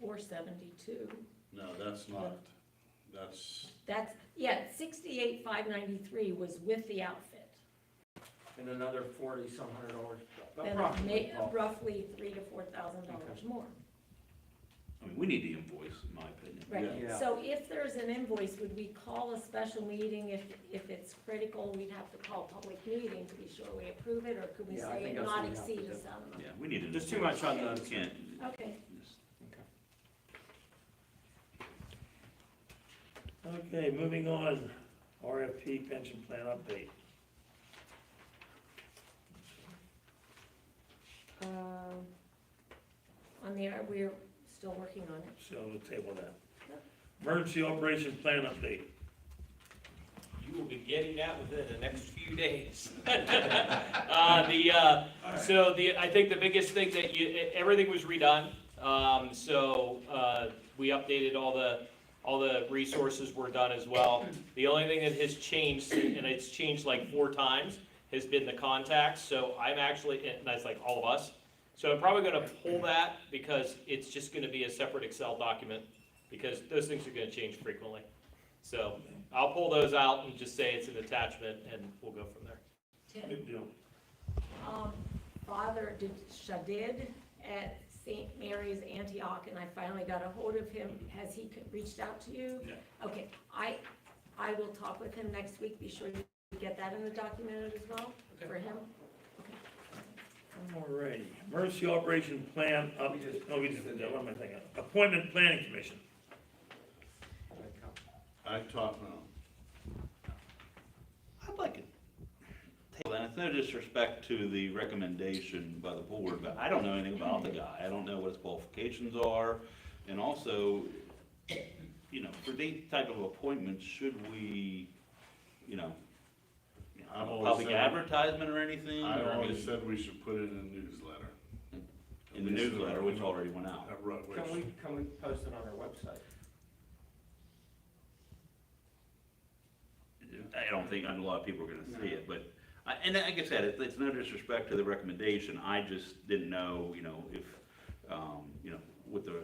Speaker 3: Or 72.
Speaker 11: No, that's not, that's,
Speaker 3: Yeah, 68,593 was with the outfit.
Speaker 8: And another 40 some $100,
Speaker 3: Then
Speaker 8: approximately.
Speaker 3: roughly $3,000 to $4,000 more.
Speaker 7: I mean, we need the invoice, in my opinion.
Speaker 3: Right,
Speaker 8: Yeah.
Speaker 3: so if there's an invoice, would we call a special meeting if it's critical, we'd have to call a public meeting to be sure we approve it, or could we
Speaker 8: Yeah, I
Speaker 3: say
Speaker 8: think
Speaker 3: it
Speaker 8: that's
Speaker 3: not
Speaker 8: what we have to
Speaker 3: exceed
Speaker 8: do.
Speaker 3: a certain amount?
Speaker 7: Yeah, we need to.
Speaker 8: There's too much on the.
Speaker 7: We can't,
Speaker 3: Okay,
Speaker 7: just-
Speaker 6: Okay, moving on. RFP pension plan update.
Speaker 3: we're still working on it.
Speaker 6: So we'll table that. Emergency operation plan update.
Speaker 7: you
Speaker 4: will be getting that within the next few days. I think the biggest thing that everything was redone. We updated all the resources were done as well. The only thing that has changed, and it's changed like 4 times, has been the contacts. So I'm actually, and that's like all of us. So I'm probably gonna pull that because it's just gonna be a separate Excel document because those things are gonna change frequently. So I'll pull those out and just say it's an attachment and we'll go from there.
Speaker 6: Good deal.
Speaker 3: Father Shadid at St. Mary's Antioch, and I finally got a hold of him. Has he reached out to you?
Speaker 6: No.
Speaker 3: Okay, I will talk with him next week. Be sure you get that in the document as well for him.
Speaker 6: All righty, emergency operation plan, we just did that, what am I thinking? Appointment planning commission.
Speaker 11: I talked now.
Speaker 7: I'd like it. And it's no disrespect to the recommendation by the board, but I don't know anything about the guy. I don't know what his qualifications are. And also, you know, for these type of appointments, should we, you know,
Speaker 11: I've always
Speaker 7: public
Speaker 11: said-
Speaker 7: advertisement or anything?
Speaker 11: I
Speaker 7: or
Speaker 11: always
Speaker 7: just
Speaker 11: said we should put it in the newsletter.
Speaker 7: in the newsletter, which already went out.
Speaker 8: Can we post it on our website?
Speaker 7: I don't think, a lot of people are gonna see it, but, and like I said, it's no disrespect to the recommendation, I just didn't know, you know, if, you know, with the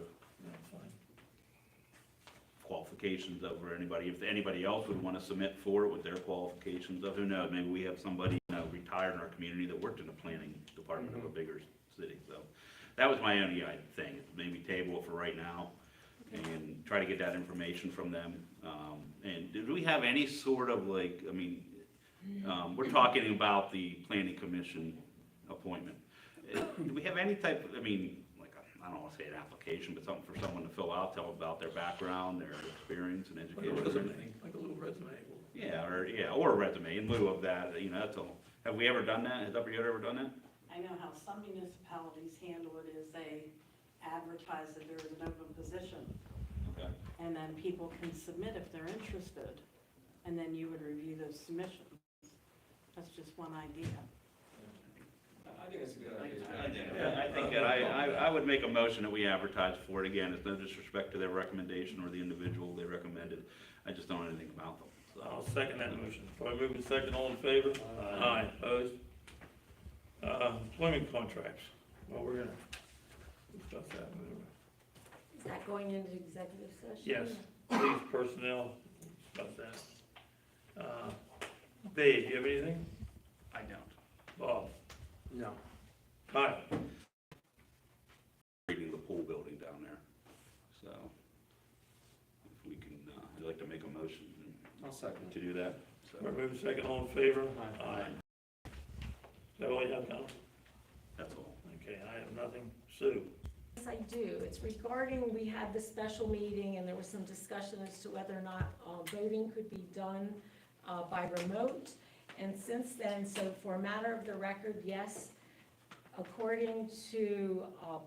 Speaker 7: qualifications of, or anybody, if anybody else would wanna submit for it with their qualifications of, who knows, maybe we have somebody, you know, retired in our community that worked in the planning department of a bigger city, so. That was my only thing, maybe table it for right now, and try to get that information from them. And do we have any sort of like, I mean, we're talking about the planning commission appointment. Do we have any type of, I mean, like, I don't wanna say an application, but something for someone to fill out, tell about their background, their experience and education?
Speaker 6: Like a little resume.
Speaker 7: Yeah, or a resume in lieu of that, you know, that's all. Have we ever done that? Has Upper Yoder ever done that?
Speaker 12: I know how some municipalities handle it is they advertise that there is an open position,
Speaker 7: Okay.
Speaker 12: and then people can submit if they're interested, and then you would review those submissions. That's just one idea.
Speaker 8: I think it's a good idea.
Speaker 7: Yeah, I think that I would make a motion that we advertise for it. Again, it's no disrespect to their recommendation or the individual they recommended. I just don't know anything about them. So
Speaker 6: I'll second that motion. Probably moving second, all in favor? Aye. Opposed? Employment contracts. Well, we're gonna discuss that.
Speaker 3: Is that going into executive session?
Speaker 6: Yes, police personnel, discuss that. Dave, you have anything?
Speaker 4: I don't.
Speaker 6: Bob?
Speaker 8: No.
Speaker 6: Kyle?
Speaker 7: reading the pool building down there. So if we can, I'd like to make a motion
Speaker 8: I'll second
Speaker 7: to do that. So
Speaker 6: We're moving second, all in favor?
Speaker 8: Aye.
Speaker 6: Is that all you have now?
Speaker 7: that's all.
Speaker 6: Okay, I have nothing. Sue?
Speaker 3: Yes, I do. It's regarding, we had the special meeting and there was some discussion as to whether or not voting could be done by remote. And since then, so for a matter of the record, yes, according to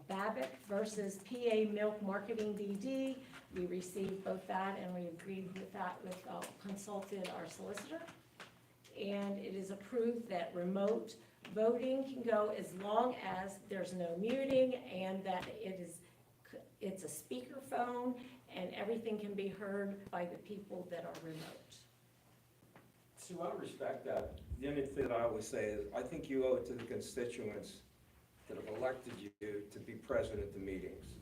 Speaker 3: Babbitt versus PA Milk Marketing DD, we received both that and we agreed with that with, consulted our solicitor. And it is approved that remote voting can go as long as there's no muting and that it's a speakerphone and everything can be heard by the people that are remote.
Speaker 8: Sue, I respect that. The only thing that I always say is, I think you owe it to the constituents that have elected you to be present at the meetings.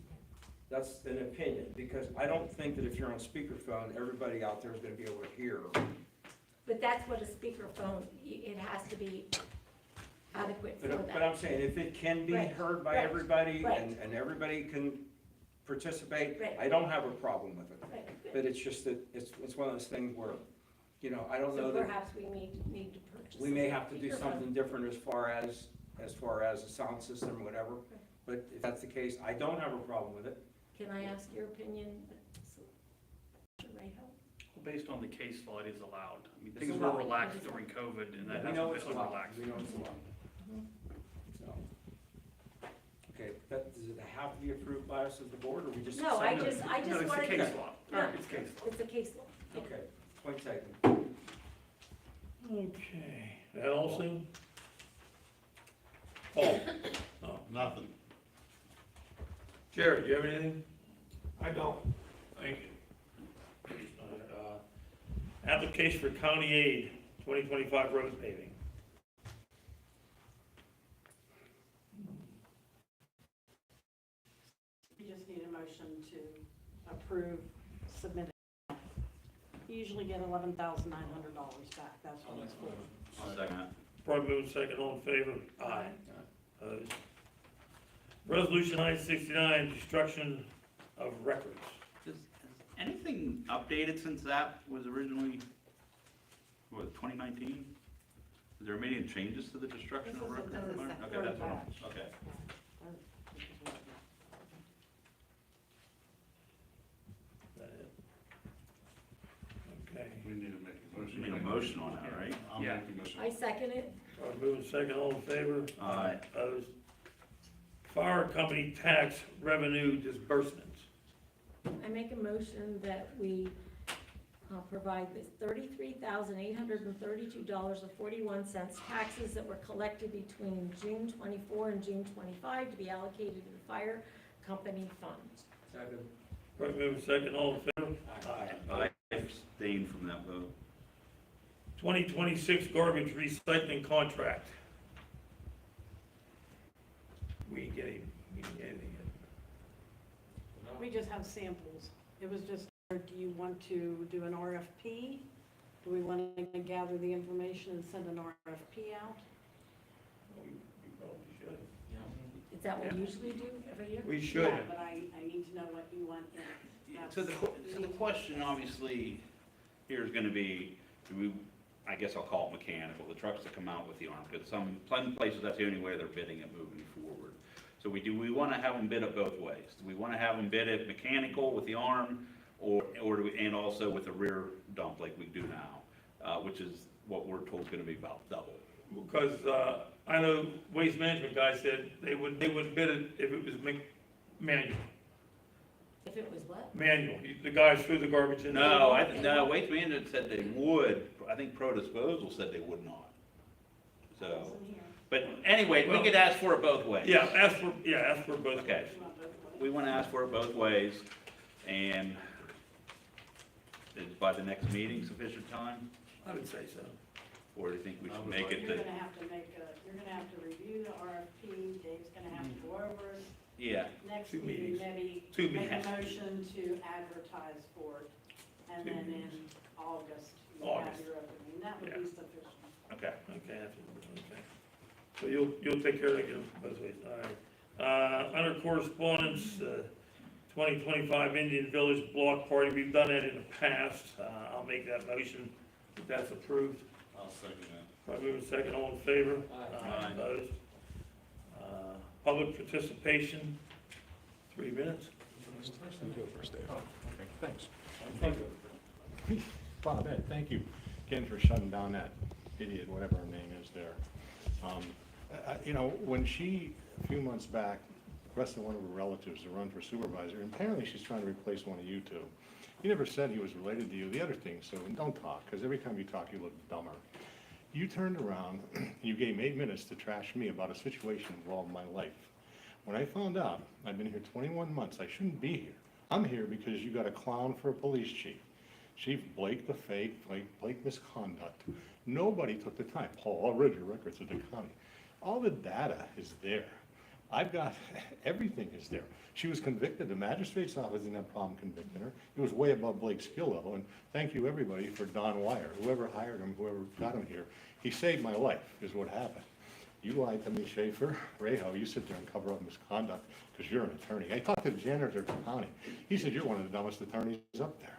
Speaker 8: That's an opinion, because I don't think that if you're on speakerphone, everybody out there is gonna be able to hear.
Speaker 3: But that's what a speakerphone, it has to be adequate for
Speaker 8: But
Speaker 3: that.
Speaker 8: I'm saying, if it can be
Speaker 3: Right,
Speaker 8: heard by
Speaker 3: right,
Speaker 8: everybody
Speaker 3: right.
Speaker 8: and everybody can participate,
Speaker 3: Right.
Speaker 8: I don't have a problem with it.
Speaker 3: Right, good.
Speaker 8: But it's just that, it's one of those things where, you know, I don't know
Speaker 3: So
Speaker 8: that,
Speaker 3: perhaps we need to purchase.
Speaker 8: we may have to do
Speaker 3: speakerphone.
Speaker 8: something different as far as a sound system or whatever. But if that's the case, I don't have a problem with it.
Speaker 3: Can I ask your opinion, Rayho?
Speaker 4: Based on the case law, it is allowed. I mean,
Speaker 8: It's
Speaker 4: things
Speaker 8: allowed.
Speaker 4: were relaxed during COVID, and that
Speaker 8: We know
Speaker 4: hasn't
Speaker 8: it's
Speaker 4: been
Speaker 8: allowed,
Speaker 4: relaxed.
Speaker 8: we know it's allowed. So, okay, does it have to be approved by us as the board, or we just?
Speaker 3: No, I
Speaker 4: No,
Speaker 3: just
Speaker 4: no, it's the
Speaker 3: wanted
Speaker 4: case
Speaker 3: to.
Speaker 4: law.
Speaker 3: No,
Speaker 4: It's case law.
Speaker 3: It's a case law.
Speaker 8: Okay, point taken.
Speaker 6: Okay, that also? Paul? No.
Speaker 11: Nothing.
Speaker 6: Jared, you have anything?
Speaker 2: I don't.
Speaker 6: Thank you. Application for county aid, 2025 road paving.
Speaker 12: You just need a motion to approve submitting. You usually get $11,900 back, that's what it's for.
Speaker 7: I'll second it.
Speaker 6: Probably moved second, all in favor? Aye. Opposed? Resolution 969, destruction of records.
Speaker 7: Has anything updated since that was originally, what, 2019? Has there been any changes to the destruction of records?
Speaker 9: This is the
Speaker 7: Okay,
Speaker 9: third
Speaker 7: that's what,
Speaker 9: batch.
Speaker 7: okay.
Speaker 6: Is that it? Okay.
Speaker 11: We need to make a motion.
Speaker 7: You need a motion on that, right?
Speaker 11: I'll make a motion.
Speaker 3: I second it.
Speaker 6: Probably moving second, all in favor?
Speaker 7: Aye.
Speaker 6: Opposed? Fire company tax revenue disbursements.
Speaker 3: I make a motion that we provide the $33,832.41 taxes that were collected between June 24 and June 25 to be allocated to the fire company fund.
Speaker 8: Second.
Speaker 6: Probably moving second, all in favor?
Speaker 7: I abstain from that vote.
Speaker 6: 2026 garbage recycling contract. We ain't getting anything yet.
Speaker 12: We just have samples. It was just, do you want to do an RFP? Do we want to gather the information and send an RFP out?
Speaker 6: We probably should.
Speaker 3: Is that what we usually do every year?
Speaker 6: We should.
Speaker 12: Yeah, but I need to know what you want in it.
Speaker 7: So the question obviously here is gonna be, do we, I guess I'll call it mechanical, the trucks that come out with the arm, because some places, that's the only way they're bidding it moving forward. So we wanna have them bid it both ways? Do we wanna have them bid it mechanical with the arm, or do we, and also with a rear dump like we do now, which is what we're told is gonna be about double?
Speaker 6: Because, I know Waste Management guy said they would bid it if it was manual.
Speaker 3: If it was what?
Speaker 6: Manual, the guys threw the garbage in.
Speaker 7: No, Waste Management said they would, I think Pro Disposal said they would not. So, but anyway, we could ask for it both ways.
Speaker 6: Yeah, ask for both
Speaker 7: Okay.
Speaker 6: guys.
Speaker 7: We want to ask for it both ways, and is by the next meeting sufficient time?
Speaker 6: I would say so.
Speaker 7: Or do you think we should make it
Speaker 12: You're
Speaker 7: to,
Speaker 12: gonna have to review the RFP, Dave's gonna have to go over it.
Speaker 7: yeah,
Speaker 12: Next
Speaker 6: Two
Speaker 12: meeting,
Speaker 6: meetings.
Speaker 12: maybe
Speaker 6: Two
Speaker 12: make a
Speaker 6: meetings.
Speaker 12: motion to advertise for it. And
Speaker 6: Two
Speaker 12: then in
Speaker 6: meetings.
Speaker 12: August, you have
Speaker 6: August.
Speaker 12: your opening. That would
Speaker 6: Yeah.
Speaker 12: be sufficient.
Speaker 6: Okay, okay. So you'll take care of it both ways, all right. Under correspondence, 2025 Indian Village Block Party, we've done that in the past. I'll make that motion if that's approved.
Speaker 11: I'll second that.
Speaker 6: Probably moving second, all in favor?
Speaker 7: Aye.
Speaker 6: Opposed? Public participation, 3 minutes.
Speaker 2: Thanks. Bob, Ed, thank you again for shutting down that idiot, whatever her name is there. You know, when she, a few months back, requested one of her relatives to run for supervisor, and apparently she's trying to replace one of you two. You never said he was related to you, the other thing, so don't talk, because every time you talk, you look dumber. You turned around, and you gave me 8 minutes to trash me about a situation involved in my life. When I found out, I've been here 21 months, I shouldn't be here. I'm here because you got a clown for a police chief. Chief Blake the fake, Blake misconduct. Nobody took the time. Paul, I'll read your records of the county. All the data is there. I've got, everything is there. She was convicted, the magistrate's office didn't have a problem convicting her. It was way above Blake's skill level, and thank you everybody for Don Wire, whoever hired him, whoever got him here. He saved my life, is what happened. You lied to me, Schaefer, Rayho, you sit there and cover up misconduct, because you're an attorney. I talked to the janitor at the county. He said, you're one of the dumbest attorneys up there.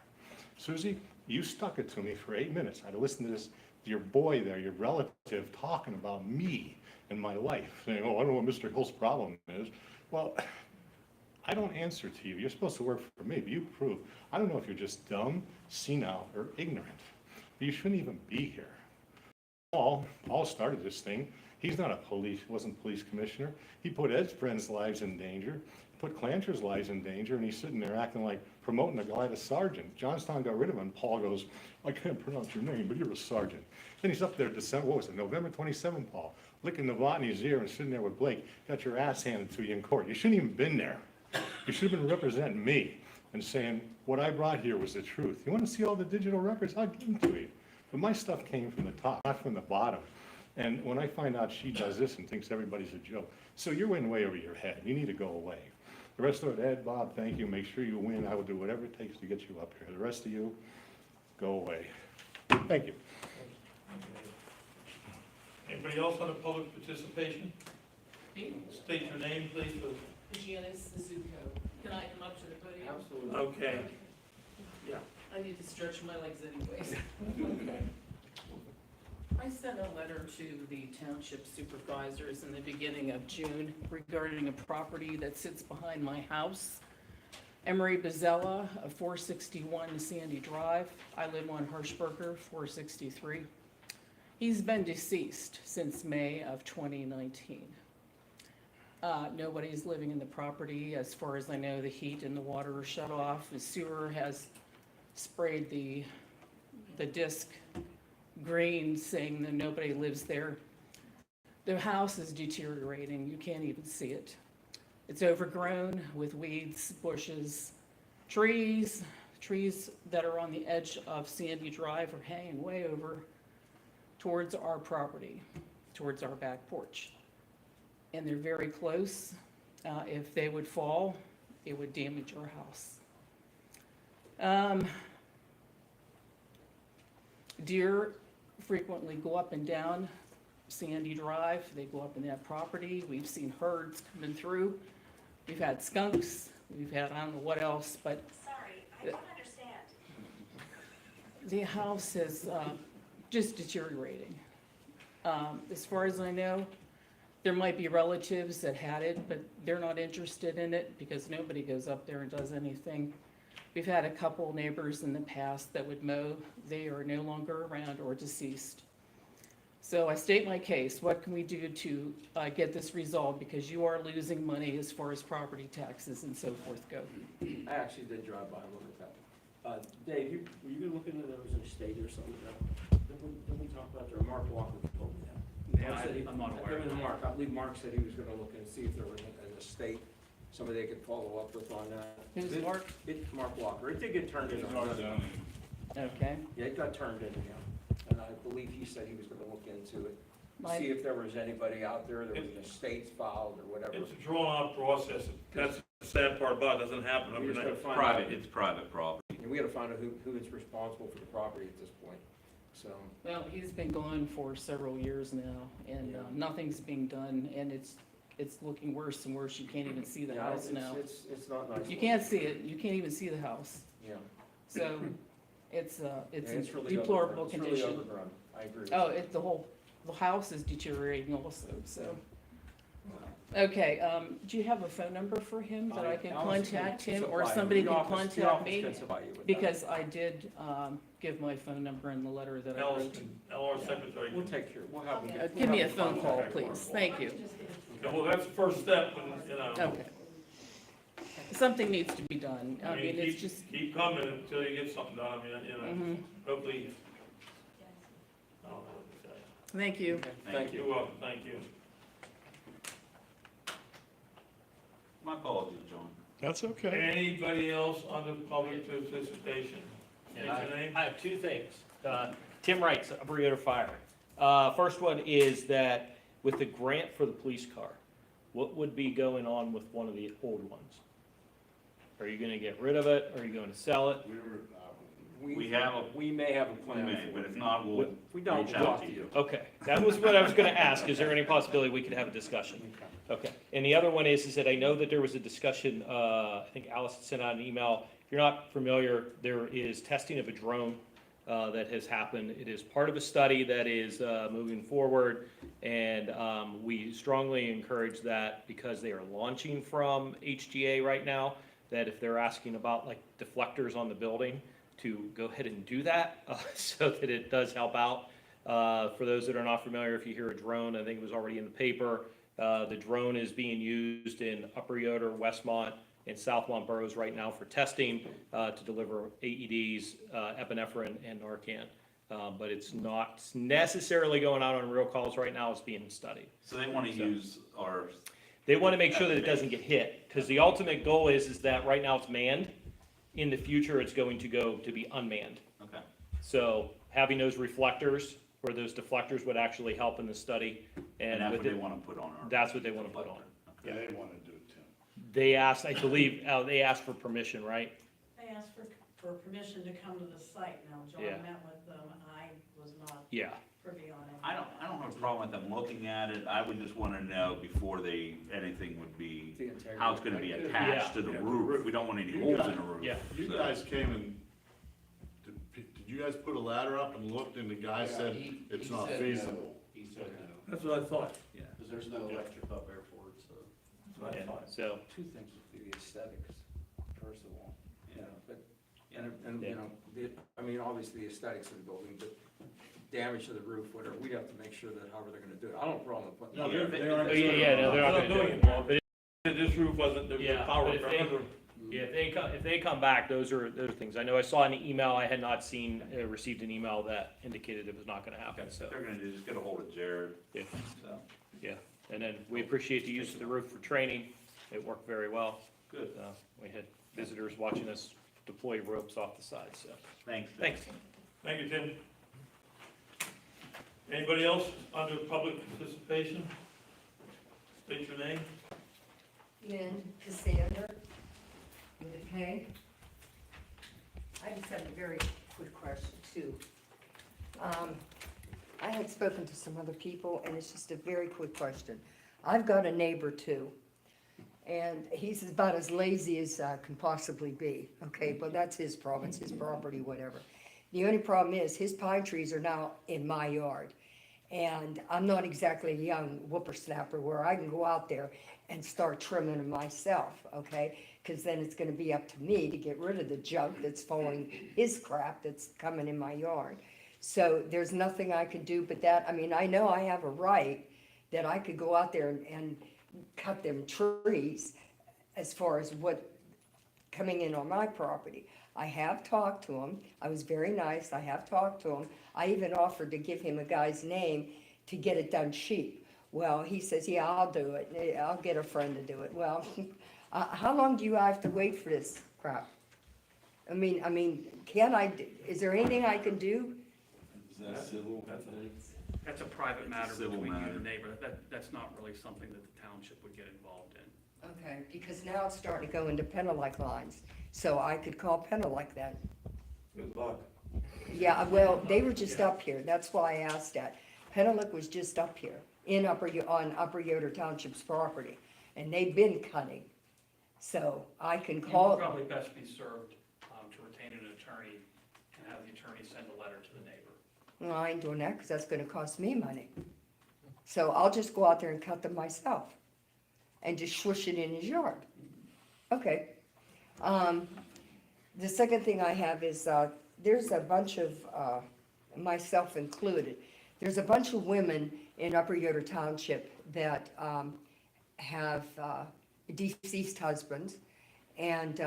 Speaker 2: Susie, you stuck it to me for 8 minutes. I had to listen to this, your boy there, your relative, talking about me and my life, saying, oh, I don't know what Mr. Hill's problem is. Well, I don't answer to you. You're supposed to work for me, but you prove. I don't know if you're just dumb, senile, or ignorant. But you shouldn't even be here. Paul started this thing. He's not a wasn't police commissioner. He put Ed's friends' lives in danger. put Klancher's lives in danger, and he's sitting there acting like promoting a guy to sergeant. Johnstown got rid of him, Paul goes, I can't pronounce your name, but you're a sergeant. Then he's up there November 27, Paul, licking Novotny's ear and sitting there with Blake, got your ass handed to you in court. You shouldn't even been there. You should have been representing me and saying, what I brought here was the truth. You want to see all the digital records? I'll give them to you. But my stuff came from the top, not from the bottom. And when I find out she does this and thinks everybody's a joke, so you're in way over your head. You need to go away. The rest of it, Ed, Bob, thank you. Make sure you win. I will do whatever it takes to get you up here. The rest of you, go away. Thank you.
Speaker 6: Anybody else on the public participation? State your name, please, for
Speaker 13: Janice Suzuko. Can I come up to the podium?
Speaker 8: Absolutely.
Speaker 6: okay.
Speaker 13: I need to stretch my legs anyways.
Speaker 6: Okay.
Speaker 13: I sent a letter to the township supervisors in the beginning of June regarding a property that sits behind my house. Emery Bezella of 461 Sandy Drive. I live on Hirschberger, 463. He's been deceased since May of 2019. Nobody's living in the property. As far as I know, the heat and the water are shut off. The sewer has sprayed the disc green, saying that nobody lives there. The house is deteriorating. You can't even see it. It's overgrown with weeds, bushes, trees. Trees that are on the edge of Sandy Drive are hanging way over towards our property, towards our back porch. And they're very close. If they would fall, it would damage our house. Deer frequently go up and down Sandy Drive. They go up in that property. We've seen herds coming through. We've had skunks. We've had, I don't know what else, but.
Speaker 3: Sorry, I don't understand.
Speaker 13: The house is just deteriorating. As far as I know, there might be relatives that had it, but they're not interested in it because nobody goes up there and does anything. We've had a couple neighbors in the past that would mow. They are no longer around or deceased. So I state my case. What can we do to get this resolved? Because you are losing money as far as property taxes and so forth go.
Speaker 8: I actually did drive by and look at that. Dave, were you looking at those in state or something? Didn't we talk about there? Mark Walker told me that.
Speaker 7: I'm not aware of that.
Speaker 8: Mark, I believe Mark said he was gonna look and see if there was an estate, somebody they could follow up with on that.
Speaker 13: Who's Mark?
Speaker 8: Mark Walker. It did get turned into him.
Speaker 13: Okay.
Speaker 8: Yeah, it got turned into him. And I believe he said he was gonna look into it, see if there was anybody out there, there was an estate filed or whatever.
Speaker 6: It's a drawn-out process. That's the sad part about it. Doesn't happen
Speaker 8: We just gotta
Speaker 6: overnight.
Speaker 8: find out.
Speaker 7: Private, it's private property.
Speaker 8: And we gotta find out who is responsible for the property at this point, so.
Speaker 13: Well, he's been gone for several years now, and nothing's being done, and it's looking worse and worse. You can't even see the
Speaker 8: Yeah,
Speaker 13: house now.
Speaker 8: It's not nice.
Speaker 13: You can't see it. You can't even see the house.
Speaker 8: Yeah.
Speaker 13: So it's
Speaker 8: Yeah,
Speaker 13: in
Speaker 8: really
Speaker 13: deplorable
Speaker 8: overgrown. It's
Speaker 13: condition.
Speaker 8: really overgrown. I agree. with
Speaker 13: Oh,
Speaker 8: you.
Speaker 13: the house is deteriorating also, so. Okay, do you have a phone number for him that I can
Speaker 8: Alice
Speaker 13: contact
Speaker 8: can
Speaker 13: him, or
Speaker 8: supply you.
Speaker 13: somebody
Speaker 8: The
Speaker 13: can
Speaker 8: office- the
Speaker 13: contact
Speaker 8: office
Speaker 13: me?
Speaker 8: can supply you with that.
Speaker 13: Because I did give my phone number in the letter that I wrote.
Speaker 6: LR secretary.
Speaker 8: We'll take care, we'll have them.
Speaker 13: Give me a phone call, please. Thank you.
Speaker 6: Yeah, well, that's the first step, and, you know.
Speaker 13: Okay. Something needs to be done. I mean, it's just,
Speaker 6: Keep coming until you get something done. I mean, you know,
Speaker 13: mhm.
Speaker 6: hopefully. I don't know what to say.
Speaker 13: Thank you.
Speaker 8: Thank you.
Speaker 6: You're welcome, thank you.
Speaker 7: My apologies, John.
Speaker 2: That's okay.
Speaker 6: Anybody else on the public participation? State your name.
Speaker 4: I have two things. Tim Wrights, Yoder Fire. First one is that with the grant for the police car, what would be going on with one of the old ones? Are you gonna get rid of it? Are you gonna sell it?
Speaker 7: We have a-
Speaker 8: We may have a
Speaker 7: We
Speaker 8: plan
Speaker 7: may,
Speaker 8: for
Speaker 7: but
Speaker 8: it.
Speaker 7: if not, we'll
Speaker 8: If we don't,
Speaker 7: reach
Speaker 8: we'll
Speaker 7: out
Speaker 8: talk
Speaker 7: to you.
Speaker 4: Okay, that was what I was gonna ask. Is there any possibility we could have a discussion? Okay, and the other one is that I know that there was a discussion, I think Alice sent out an email. If you're not familiar, there is testing of a drone that has happened. It is part of a study that is moving forward, and we strongly encourage that because they are launching from HGA right now, that if they're asking about like deflectors on the building, to go ahead and do that so that it does help out. For those that are not familiar, if you hear a drone, I think it was already in the paper, The drone is being used in Upper Yoder, Westmont, and Southmont boroughs right now for testing to deliver AEDs, epinephrine, and Narcan. But it's not necessarily going out on real calls right now, it's being studied.
Speaker 7: So they want to use our.
Speaker 4: They want to make sure that it doesn't get hit, because the ultimate goal is that right now it's manned. In the future, it's going to go to be unmanned.
Speaker 7: Okay.
Speaker 4: So having those reflectors, or those deflectors would actually help in the study.
Speaker 7: And that's
Speaker 4: with
Speaker 7: what they
Speaker 4: it-
Speaker 7: want to put on our.
Speaker 4: That's what they want to put on.
Speaker 11: Yeah, they wanna do it too.
Speaker 4: They asked, I believe, they asked for permission, right?
Speaker 12: They asked for permission to come to the site. Now, John
Speaker 4: Yeah.
Speaker 12: met with them, I was not
Speaker 4: Yeah.
Speaker 12: privy on it.
Speaker 7: I don't have a problem with them looking at it. I would just want to know before anything would be,
Speaker 8: The integrity.
Speaker 7: how it's going to be attached to the roof. We don't want any holes in the roof.
Speaker 4: Yeah.
Speaker 11: You
Speaker 7: So-
Speaker 11: guys came and, did you guys put a ladder up and looked and the guy said it's not feasible?
Speaker 5: He said no,
Speaker 6: That's what I thought.
Speaker 5: because there's no electric up there for it, so.
Speaker 6: That's what I
Speaker 4: Yeah.
Speaker 6: thought.
Speaker 4: So,
Speaker 8: Two things would be the aesthetics, first of all, you know, but, and,
Speaker 4: Yeah.
Speaker 8: you know, I mean, obviously the aesthetics of the building, but damage to the roof, whatever, we'd have to make sure that however they're gonna do it. I don't have a problem with putting.
Speaker 11: No,
Speaker 6: Yeah.
Speaker 11: they aren't.
Speaker 4: Oh, yeah, no, they're not
Speaker 6: They're not
Speaker 4: gonna do
Speaker 6: doing
Speaker 4: it.
Speaker 6: it, Bob.
Speaker 4: But
Speaker 6: This roof wasn't, the
Speaker 4: Yeah,
Speaker 6: power.
Speaker 4: but if they come back, those are things. I know I saw an email, I had not seen, received an email that indicated it was not gonna happen, so,
Speaker 7: They're going to just get a hold of Jared.
Speaker 4: yeah,
Speaker 7: So,
Speaker 4: yeah. And then we appreciate the use of the roof for training. It worked very well.
Speaker 7: good.
Speaker 4: We had visitors watching us deploy ropes off the side, so,
Speaker 7: Thanks.
Speaker 4: thanks.
Speaker 6: Thank you, Tim. Anybody else under public participation? State your name.
Speaker 14: Lynn Cassandra with a K. I just have a very quick question too. I had spoken to some other people and it's just a very quick question. I've got a neighbor too. And he's about as lazy as can possibly be, okay, but that's his problem, it's his property, whatever. The only problem is his pine trees are now in my yard. And I'm not exactly a young whippersnapper where I can go out there and start trimming them myself, okay? Because then it's gonna be up to me to get rid of the junk that's falling, his crap that's coming in my yard. So there's nothing I can do but that. I mean, I know I have a right that I could go out there and cut them trees as far as what coming in on my property. I have talked to him. I was very nice. I have talked to him. I even offered to give him a guy's name to get it done cheap. Well, he says, yeah, I'll do it. I'll get a friend to do it. Well, how long do you have to wait for this crap? I mean, is there anything I can do?
Speaker 11: Is that civil?
Speaker 4: That's a private matter
Speaker 7: Civil
Speaker 4: between you and
Speaker 7: matter.
Speaker 4: the neighbor. That's not really something that the township would get involved in.
Speaker 14: Okay, because now it's starting to go into Penelec lines, so I could call Penelec then.
Speaker 6: Good luck.
Speaker 14: Yeah, well, they were just up here, that's why I asked that. Penelec was just up here, on Upper Yoder Township's property, and they've been cutting. So I can
Speaker 4: You would
Speaker 14: call,
Speaker 4: probably best be served to retain an attorney and have the attorney send a letter to the neighbor.
Speaker 14: well, I ain't doing that, because that's gonna cost me money. So I'll just go out there and cut them myself, and just swoosh it in his yard. Okay. The second thing I have is, there's a bunch of, myself included, there's a bunch of women in Upper Yoder Township that have deceased husbands, and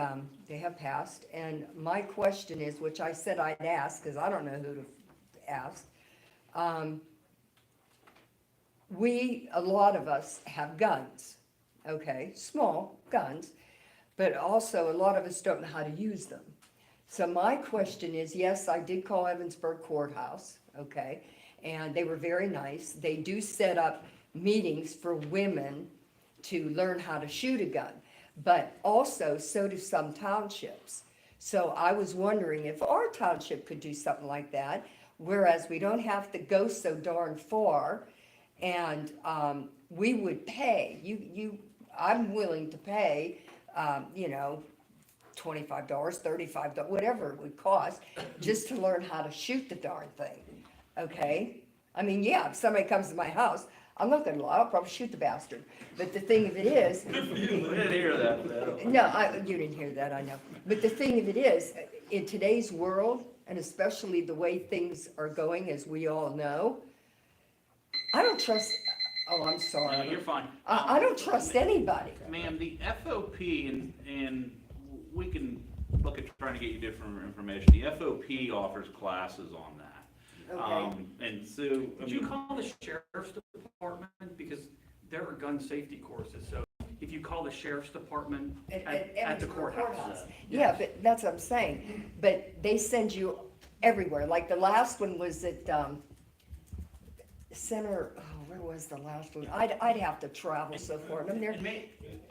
Speaker 14: they have passed. And my question is, which I said I'd ask, because I don't know who to ask, a lot of us have guns, okay, small guns, but also a lot of us don't know how to use them. So my question is, yes, I did call Evansburg Courthouse, okay, and they were very nice. They do set up meetings for women to learn how to shoot a gun, but also so do some townships. So I was wondering if our township could do something like that, whereas we don't have to go so darn far, and we would pay. I'm willing to pay, $25, $35, whatever it would cost, just to learn how to shoot the darn thing, okay? I mean, yeah, if somebody comes to my house, I'm not gonna lie, I'll probably shoot the bastard. But the thing of it is,
Speaker 7: I didn't hear that.
Speaker 14: no, you didn't hear that, I know. But the thing of it is, in today's world, and especially the way things are going, as we all know, I don't trust Oh, I'm
Speaker 7: No,
Speaker 14: sorry.
Speaker 7: you're fine.
Speaker 14: I don't trust anybody.
Speaker 7: Ma'am, the FOP, and we can look at trying to get you different information. The FOP offers classes on that.
Speaker 14: Okay.
Speaker 7: And Sue, I
Speaker 8: Would you
Speaker 7: mean,
Speaker 8: call the sheriff's department, because there are gun safety courses, so if you call the sheriff's department at the
Speaker 14: Evansville
Speaker 8: courthouse.
Speaker 14: Yeah, but that's what I'm saying. But they send you everywhere. Like the last one was at, Center, oh, where was the last one? I'd have to travel so far. I mean, there,
Speaker 7: and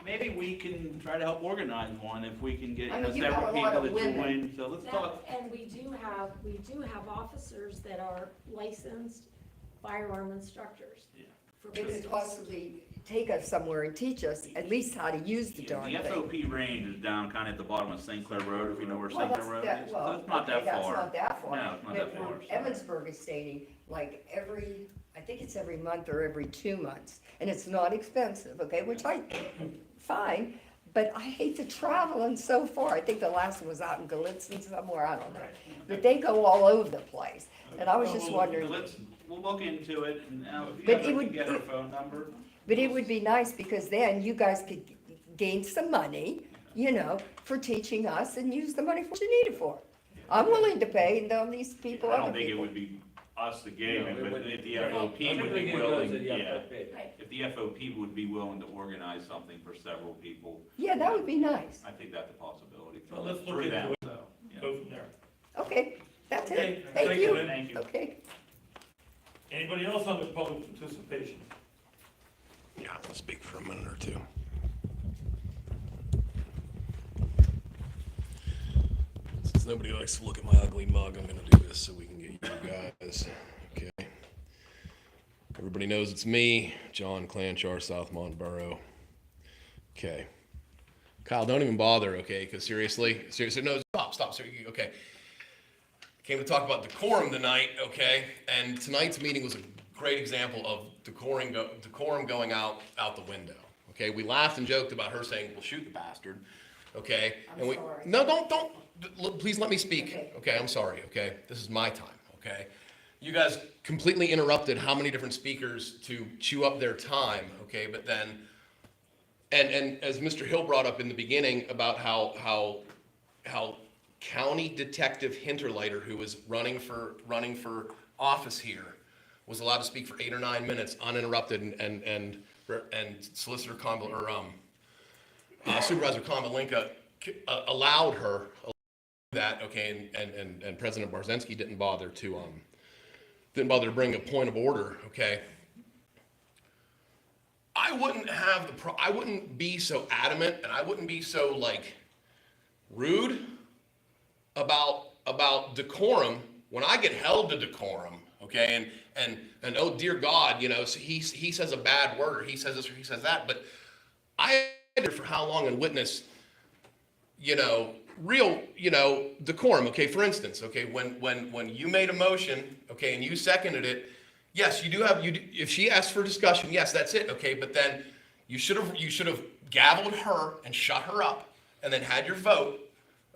Speaker 7: maybe we can try to help organize one if we can get,
Speaker 14: I
Speaker 7: you know,
Speaker 14: mean, you got
Speaker 7: several
Speaker 14: a lot
Speaker 7: people
Speaker 14: of
Speaker 7: to
Speaker 14: women.
Speaker 7: join. So let's talk.
Speaker 3: And we do have officers that are licensed firearm instructors.
Speaker 7: Yeah.
Speaker 3: For
Speaker 14: they could
Speaker 3: pistols.
Speaker 14: possibly take us somewhere and teach us at least how to use the darn
Speaker 7: The
Speaker 14: thing.
Speaker 7: FOP range is down kind of at the bottom of St. Clair Road, if you know where
Speaker 14: Well,
Speaker 7: St. Clair
Speaker 14: that's
Speaker 7: Road
Speaker 14: that,
Speaker 7: is.
Speaker 14: well,
Speaker 7: So it's not
Speaker 14: okay,
Speaker 7: that
Speaker 14: that's
Speaker 7: far.
Speaker 14: not that far.
Speaker 7: No, it's not
Speaker 14: But
Speaker 7: that far. so.
Speaker 14: Evansburg is stating like I think it's every month or every 2 months, and it's not expensive, okay, which fine, but I hate to travel and so far. I think the last one was out in Gallitzin somewhere, I don't know. But they go all over the place, and I was just wondering,
Speaker 7: We'll look into it, and if
Speaker 14: But
Speaker 7: you
Speaker 14: it
Speaker 7: ever
Speaker 14: would-
Speaker 7: can get her phone number.
Speaker 14: but it would be nice because then you guys could gain some money, you know, for teaching us and use the money for what you need it for. I'm willing to pay, and then these people,
Speaker 7: I don't
Speaker 14: other
Speaker 7: think it
Speaker 14: people.
Speaker 7: would be us that gave it, but if the
Speaker 8: Right.
Speaker 7: FOP would
Speaker 8: Typically
Speaker 7: be
Speaker 8: it goes
Speaker 7: willing,
Speaker 8: to the
Speaker 7: yeah.
Speaker 8: FOP.
Speaker 3: Right.
Speaker 7: If the FOP would be willing to organize something for several people,
Speaker 14: Yeah, that would be nice.
Speaker 7: I think that's a possibility.
Speaker 4: Well, let's look
Speaker 7: through
Speaker 4: into
Speaker 7: them,
Speaker 4: it.
Speaker 7: so, yeah.
Speaker 4: Go from there.
Speaker 14: Okay, that's
Speaker 4: Okay,
Speaker 14: it. Thank you.
Speaker 4: Lynn.
Speaker 7: Thank you.
Speaker 14: Okay.
Speaker 4: Anybody else on the public participation?
Speaker 1: Yeah, I'll speak for a minute or two. Since nobody likes to look at my ugly mug, I'm gonna do this so we can get you guys, okay? Everybody knows it's me, John Klanch, South Montboro. Okay. Kyle, don't even bother, okay? Because seriously, no, stop, seriously, okay. Came to talk about decorum tonight, okay? And tonight's meeting was a great example of decorum going out the window, okay? We laughed and joked about her saying, "Well, shoot the bastard," okay?
Speaker 14: I'm sorry.
Speaker 1: No, don't, please let me speak, okay? I'm sorry, okay? This is my time, okay? You guys completely interrupted how many different speakers to chew up their time, okay? But then, and as Mr. Hill brought up in the beginning about how County Detective Hinterleiter, who was running for office here, was allowed to speak for 8 or 9 minutes uninterrupted, and Solicitor Supervisor Konvalinka allowed her that, okay, and President Barzensky didn't bother to bring a point of order, okay. I wouldn't be so adamant, and I wouldn't be so like rude about decorum when I get held to decorum, okay, and oh dear God, you know, so he says a bad word, or he says this or he says that, but I did for how long and witness, you know, real, you know, decorum, okay, for instance, okay, when you made a motion, okay, and you seconded it, yes, if she asked for discussion, yes, that's it, okay, but then you should have gavelled her and shut her up, and then had your vote,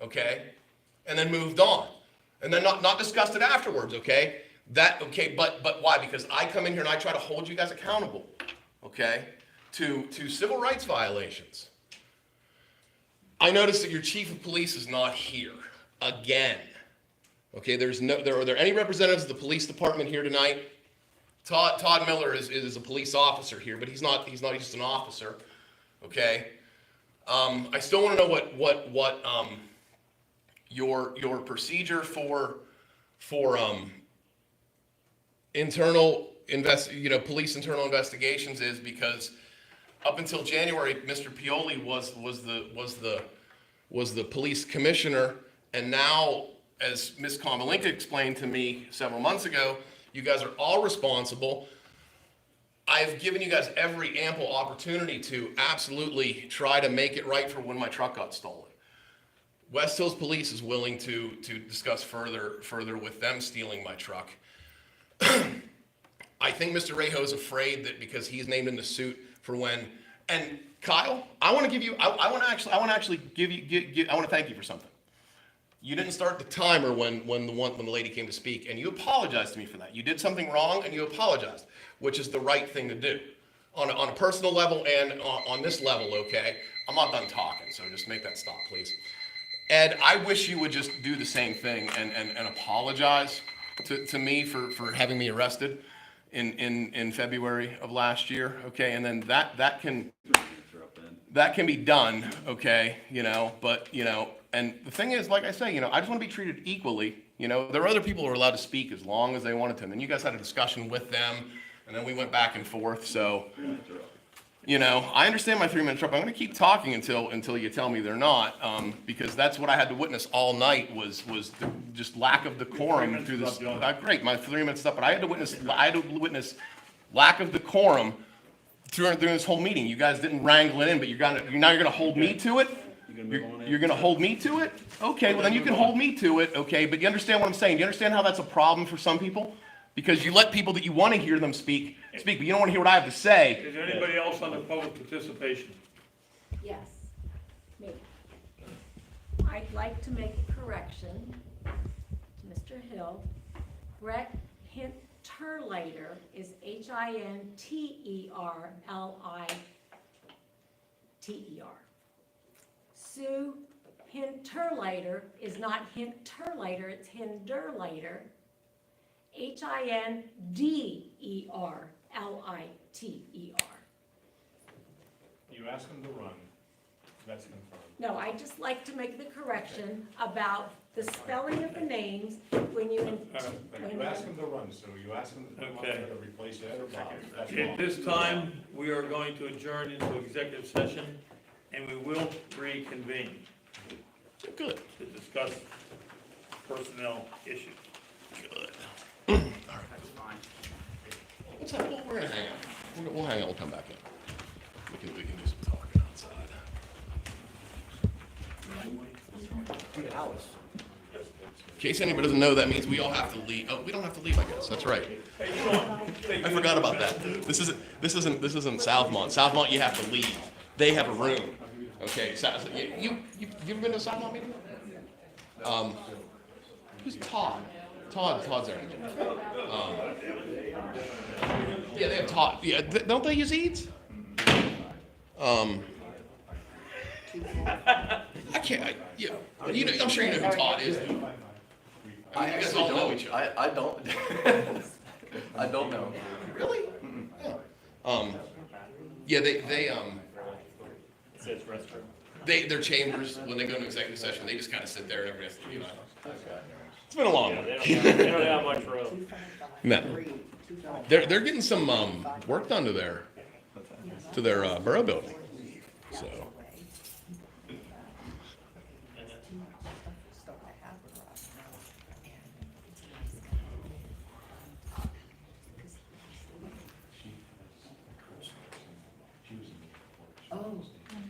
Speaker 1: okay, and then moved on, and then not discussed it afterwards, okay? But why? Because I come in here and I try to hold you guys accountable, okay, to civil rights violations. I noticed that your chief of police is not here again. Okay, are there any representatives of the police department here tonight? Todd Miller is a police officer here, but he's not just an officer. Okay. I still want to know what your procedure for police internal investigations is, because up until January, Mr. Pioli was the police commissioner, and now, as Ms. Konvalinka explained to me several months ago, you guys are all responsible. I've given you guys every ample opportunity to absolutely try to make it right for when my truck got stolen. West Hills Police is willing to discuss further with them stealing my truck. I think Mr. Reho's afraid that because he's named in the suit for when, and Kyle, I want to thank you for something. You didn't start the timer when the lady came to speak, and you apologized to me for that. You did something wrong and you apologized, which is the right thing to do. on a personal level and on this level, okay? I'm not done talking, so just make that stop, please. Ed, I wish you would just do the same thing and apologize to me for having me arrested in February of last year, okay? And then that can be done, okay, you know, but, you know, and the thing is, like I say, you know, I just want to be treated equally. You know, there are other people who are allowed to speak as long as they wanted to, and then you guys had a discussion with them, and then we went back and forth, so, you know, I understand my 3-minute up. I'm going to keep talking until you tell me they're not, because that's what I had to witness all night was just lack of decorum through this. Great, my 3 minutes up, but I had to witness lack of decorum through this whole meeting. You guys didn't wrangle it in, but now you're gonna hold me to it? You're gonna hold me to it? Okay, well then you can hold me to it, okay, but you understand what I'm saying? Do you understand how that's a problem for some people? Because you let people that you wanna hear them speak, but you don't wanna hear what I have to say.
Speaker 6: Is there anybody else on the public participation?
Speaker 3: Yes, me. I'd like to make a correction to Mr. Hill. Brett Hinterlater is Hinterliter. Sue Hinterlater is not Hinterlater, it's Hinderlater. Hinderliter.
Speaker 2: You ask them to run, that's confirmed.
Speaker 3: No, I'd just like to make the correction about the spelling of the names when you.
Speaker 2: You ask them to run, Sue, you ask them to come up
Speaker 6: Okay.
Speaker 2: there to replace Ed or Bob. That's
Speaker 6: At
Speaker 2: all.
Speaker 6: this time, we are going to adjourn into executive session, and we will reconvene
Speaker 1: Good.
Speaker 6: to discuss personnel issues.
Speaker 1: Good. What's that? Well, we're gonna hang out. We'll hang out, we'll come back in. We can do some talking outside. In case anybody doesn't know, that means we all have to leave. Oh, we don't have to leave, I guess. That's right. I forgot about that. This isn't Southmont. Southmont, you have to leave. They have a room. Okay. You ever been to a Southmont meeting? Who's Todd? Todd's there. Yeah, they have Todd. Yeah, don't they use Eads? I can't. I'm sure you know who Todd is.
Speaker 10: I
Speaker 1: guys
Speaker 10: actually
Speaker 1: all know
Speaker 10: don't.
Speaker 1: each other.
Speaker 10: I don't. I don't know.
Speaker 1: Really? Oh. Yeah, they
Speaker 4: Says restroom.
Speaker 1: their chambers when they go into executive session, they just kind of sit there and everybody has to, you know. It's been a long one.
Speaker 4: They don't have much room.
Speaker 1: No. They're getting some work done to their borough building. So.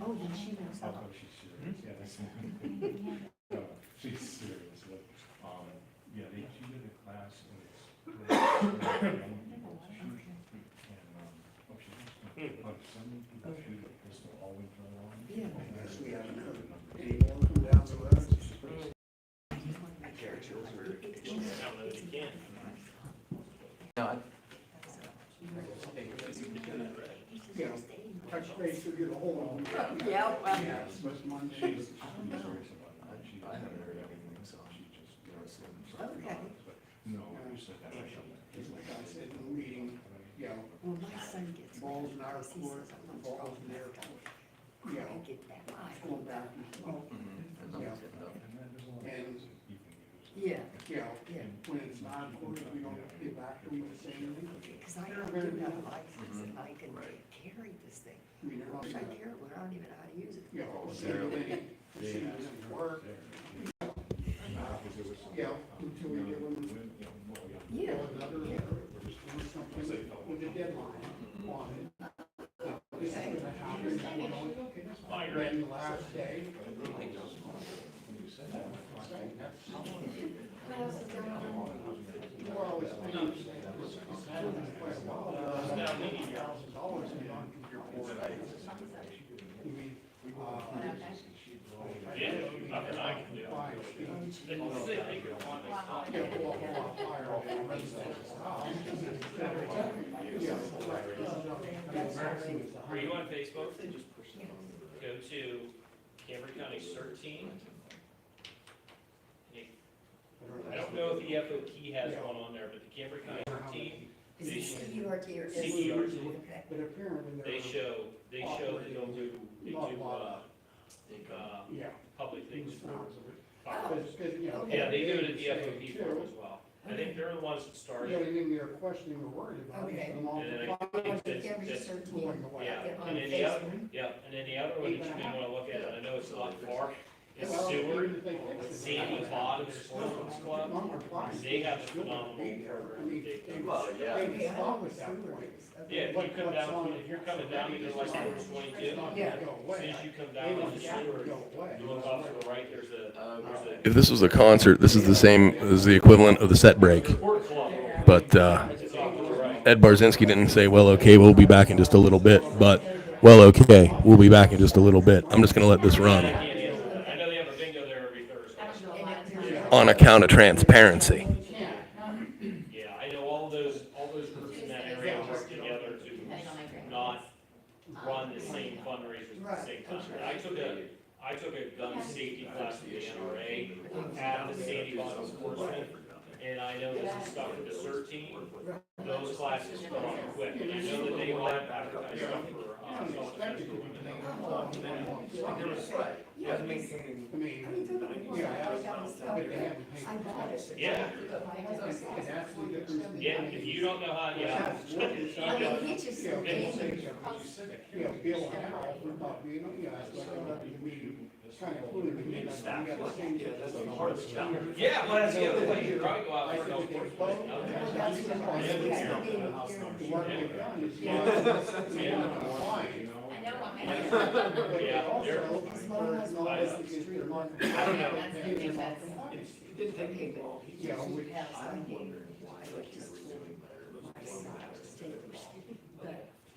Speaker 14: Oh, then she knows how.
Speaker 2: She's serious, but, she did a class
Speaker 5: touch base to get a hold of them.
Speaker 14: Yeah, well.
Speaker 5: But mine,
Speaker 2: I haven't heard anything, so she just,
Speaker 14: Okay.
Speaker 2: no, you said that.
Speaker 5: like I said in the meeting,
Speaker 14: Well, my son gets.
Speaker 5: balls in our
Speaker 14: because he
Speaker 5: court,
Speaker 14: says, I'm not
Speaker 5: balls in their
Speaker 14: strong.
Speaker 5: court.
Speaker 14: I get that.
Speaker 5: Going back and forth. And,
Speaker 14: Yeah,
Speaker 5: when it's not court, we don't get back to them the same way.
Speaker 14: because I don't do that license and I can carry this thing.
Speaker 5: I mean,
Speaker 14: I wish I carried one, I don't even know how to use it.
Speaker 5: same thing, she doesn't work. Until we give them,
Speaker 14: Yeah.
Speaker 5: another, something with a deadline on it. This is gonna happen, then the last day. Well, it's been quite a while, $70,000 in non-computer court. That's
Speaker 4: Are you on Facebook? Go to Cameron County CERT team. I don't know if the FOP has one on there, but the Cameron County CERT team,
Speaker 14: Is
Speaker 4: they
Speaker 14: it
Speaker 4: show,
Speaker 14: CERT or
Speaker 4: CERT.
Speaker 5: But apparently
Speaker 4: they show that they'll do,
Speaker 5: Yeah.
Speaker 4: public things for
Speaker 5: Because, you know.
Speaker 4: Yeah, they do it at the FOP forum as well. I think they're the ones that
Speaker 5: The
Speaker 4: started.
Speaker 5: only thing they're questioning or worried about is
Speaker 14: Okay.
Speaker 5: the long
Speaker 4: And then I think that's
Speaker 5: going away.
Speaker 4: Yeah,
Speaker 14: on
Speaker 4: and then the other,
Speaker 14: Facebook.
Speaker 4: and then the other one that you may wanna look at, and I know it's a lot far, is
Speaker 5: Well,
Speaker 4: Seward,
Speaker 5: even if they fix it,
Speaker 4: Sandy Bottom Sportsman's Club. They have a phenomenal
Speaker 5: I
Speaker 4: program.
Speaker 5: mean,
Speaker 4: They-
Speaker 5: they can stop at that point.
Speaker 4: Yeah, if you come down, if you're coming down either like Route 22,
Speaker 5: It's not
Speaker 14: Yeah.
Speaker 5: gonna go
Speaker 4: as
Speaker 5: away.
Speaker 4: soon as you come
Speaker 5: They
Speaker 4: down
Speaker 5: want
Speaker 4: into
Speaker 5: that to
Speaker 4: Seward,
Speaker 5: go away.
Speaker 4: you look off to the right, there's a
Speaker 1: If this was a concert, this is the same as the equivalent of the set break.
Speaker 4: sport club.
Speaker 1: But
Speaker 4: It's off to the right.
Speaker 1: Ed Barzinski didn't say, well, okay, we'll be back in just a little bit. But, well, okay, we'll be back in just a little bit. I'm just going to let this run
Speaker 4: I know they have a bingo there every Thursday.
Speaker 1: on account of transparency.
Speaker 4: Yeah, I know all those groups in that area work together to not run the same fundraisers at the same time. I took a gun safety class with the NRA at the Sandy Bottom Sportsman, and I know this is stuff for the CERT team. Those classes go on quick, and I know that they want to advertise stuff for,
Speaker 5: I mean, you know, but they haven't paid.
Speaker 4: yeah,
Speaker 5: And that's the difference.
Speaker 4: yeah, if you don't know how, yeah.
Speaker 14: I mean, he just,
Speaker 5: You know, Bill and Al, we're talking, you know, it's like, the meeting, kind of fluid, we got the same.
Speaker 4: Yeah, well, that's the other thing, you probably go out for no
Speaker 5: The
Speaker 4: course.
Speaker 5: work they've done is, you know, fine. But
Speaker 4: Yeah,
Speaker 5: also,
Speaker 4: they're-
Speaker 5: there's no is the market.
Speaker 4: I don't know.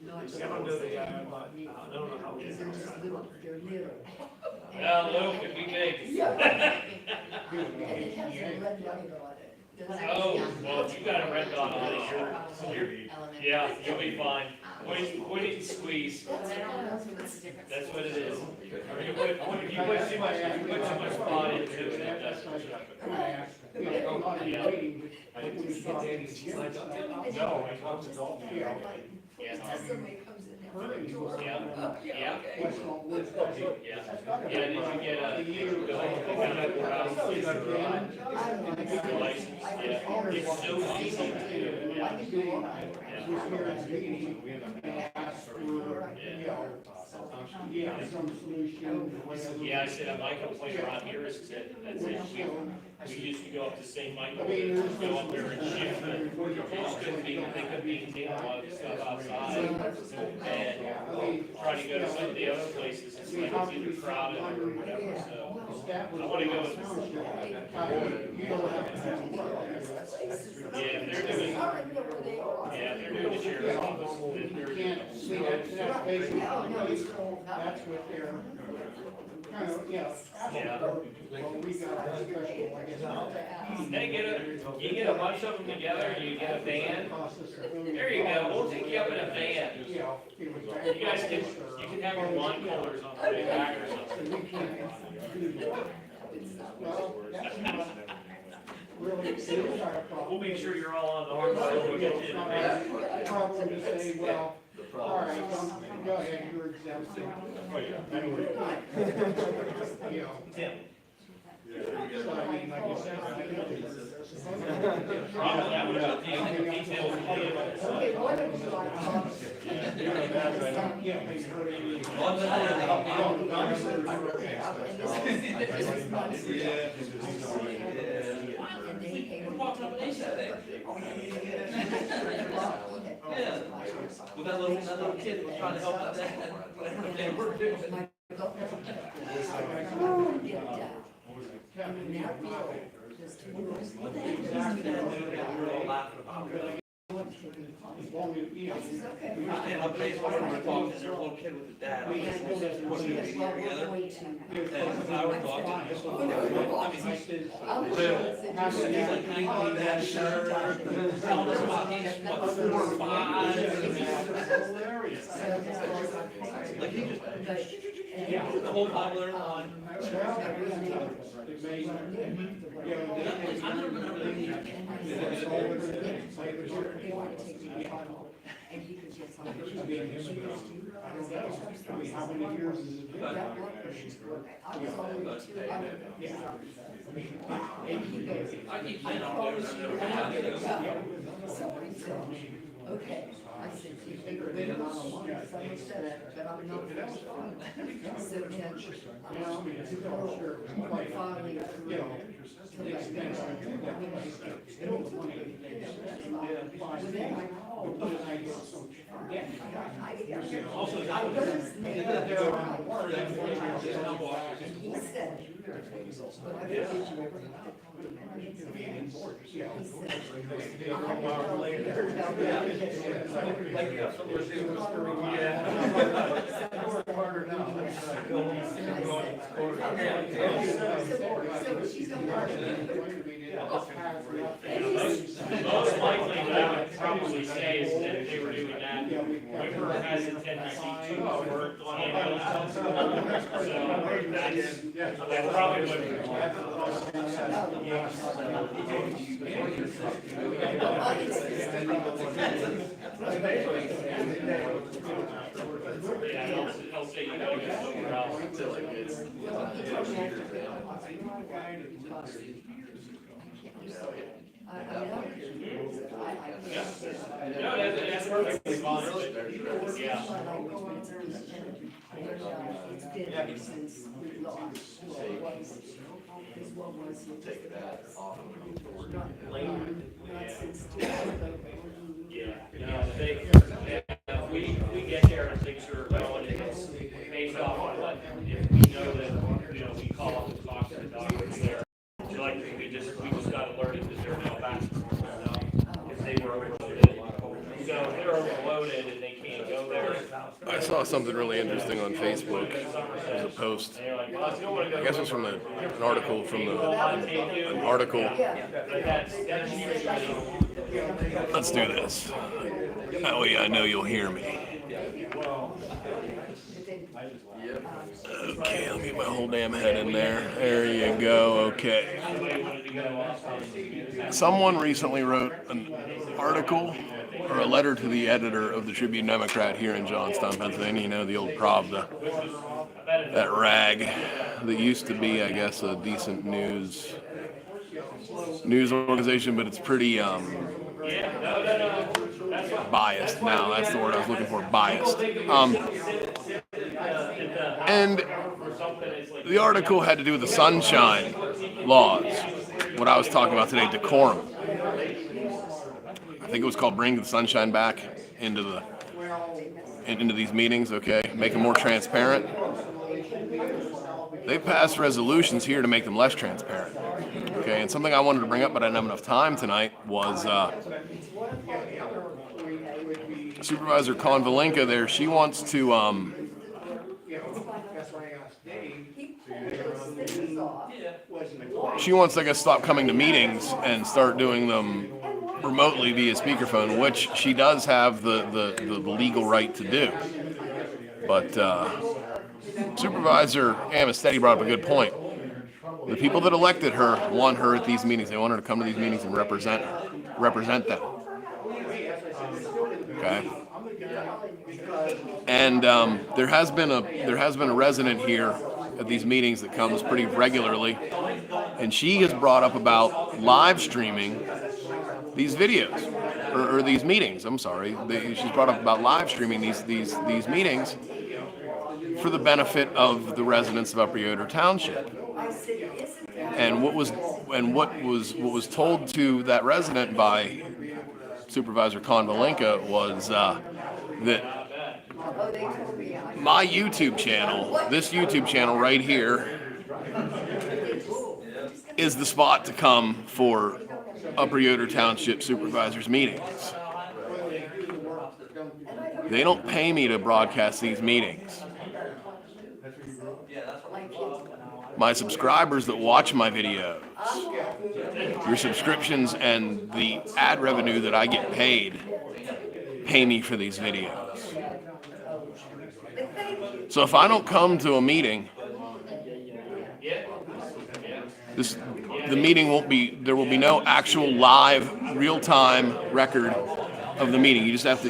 Speaker 5: You know, which,
Speaker 14: I don't know the guy, I don't know how. They're just little, they're little.
Speaker 4: Well, little could be big.
Speaker 14: And it has a red light on it. Does it?
Speaker 4: Oh, well, if you got a red dot on it, you're, yeah, you'll be fine. Point it and squeeze. That's what it is. If you put too much thought into it, it does.
Speaker 5: I'm not
Speaker 4: Yeah.
Speaker 5: waiting, but when you talk to the gym stuff,
Speaker 4: No, I talked to Dalton.
Speaker 5: yeah.
Speaker 4: Yeah,
Speaker 14: Somebody comes in there.
Speaker 5: Hurry, you are.
Speaker 4: yeah.
Speaker 5: What's wrong with that?
Speaker 4: Yeah, yeah, did you get a, license? Yeah, it's so easy to do, yeah.
Speaker 5: Was here at the meeting, and asked for, you know, yeah, some solution, whatever.
Speaker 4: Yeah, I said, my complaint around here is that, we used to go up to St. Michael,
Speaker 5: I mean, there's
Speaker 4: go up there and shoot, but just couldn't be, they couldn't maintain a lot of the stuff outside. And try to go to some of the other places, it's like it's either crowded or whatever, so. I wanna go with, yeah, if they're doing, yeah, if they're doing the sheriff's office, then they're.
Speaker 5: Can't see that, that's basically, that's what they're, kind of, yeah. Well, we got a special, I guess.
Speaker 4: Hey, you get a bunch of them together, and you get a van, there you go, we'll take you up in a van.
Speaker 5: Yeah, it was.
Speaker 4: You guys can, you can have your wine coolers on the way back or something.
Speaker 5: We can't do that. Well, that's not really, it's not a problem.
Speaker 4: We'll make sure you're all on the hard side when we get to the van.
Speaker 5: Problem to say, well, all right, go ahead, you're exempt. You know,
Speaker 4: Tim.
Speaker 5: so I mean, like you said,
Speaker 4: Probably, I would have details of the
Speaker 14: Okay, what would you like to?
Speaker 5: yeah, they heard it.
Speaker 7: Well, that little kid was trying to help out that. They were doing.
Speaker 14: Oh, get down. Now, just.
Speaker 7: We were all laughing about it.
Speaker 5: As long as, you know.
Speaker 8: We understand how places are talking, they're a little kid with a dad. Putting it together. And I would talk to him. I mean, he says, he's like hanging on that shirt, telling us about these, what, 4 or 5. Like he just, the whole Bible there on.
Speaker 14: And he could just.
Speaker 5: How many years has it been?
Speaker 14: I was only 2 other. And he goes,
Speaker 8: I keep
Speaker 14: I
Speaker 8: saying,
Speaker 14: promise you, I'm not gonna go. So he said, okay. I said, you think we're going on a month, someone said it, but I'm not going to. So then, now, to go, my father, he said, whatever it is you ever have to
Speaker 4: Most likely, what I would probably say is that if they were doing that, Whipper has a tendency to work on it. So that's probably I'll say you gotta get somewhere else. No, that's perfectly fine. Yeah.
Speaker 14: It's been since we lost.
Speaker 10: Take that off of the
Speaker 14: Not since 2000.
Speaker 4: Yeah, we get there and things are going, based off of what, if we know that, we call up and talk to the doctors there. So like, we just got alerted that they're now back to normal now, because they were overloaded. So if they're overloaded and they can't go there.
Speaker 1: I saw something really interesting on Facebook. It was a post. I guess it was from an article an article. Let's do this. That way I know you'll hear me. Okay, let me get my whole damn head in there. There you go, okay. Someone recently wrote an article or a letter to the editor of the Tribune Democrat here in Johnstown, Pennsylvania. The old Prob, that rag that used to be, I guess, a decent news organization, but it's pretty biased now. That's the word I was looking for, biased. And the article had to do with the sunshine laws. What I was talking about today, decorum. I think it was called Bring the Sunshine Back into these meetings, okay? Make them more transparent. They passed resolutions here to make them less transparent. Okay, and something I wanted to bring up, but I didn't have enough time tonight, was Supervisor Konvalinka there. She wants to I guess, stop coming to meetings and start doing them remotely via speakerphone, which she does have the legal right to do. But Supervisor Amistetti brought up a good point. The people that elected her want her at these meetings. They want her to come to these meetings and represent them. Okay. And there has been a resident here at these meetings that comes pretty regularly, and she has brought up about live streaming these videos or these meetings. I'm sorry. She's brought up about live streaming these meetings for the benefit of the residents of Upper Yoder Township. And what was told to that resident by Supervisor Konvalinka was that my YouTube channel, this YouTube channel right here, is the spot to come for Upper Yoder Township Supervisors meetings. They don't pay me to broadcast these meetings. My subscribers that watch my videos, your subscriptions and the ad revenue that I get paid, pay me for these videos. So if I don't come to a meeting, the meeting won't be, there will be no actual live, real-time record of the meeting. You just have to,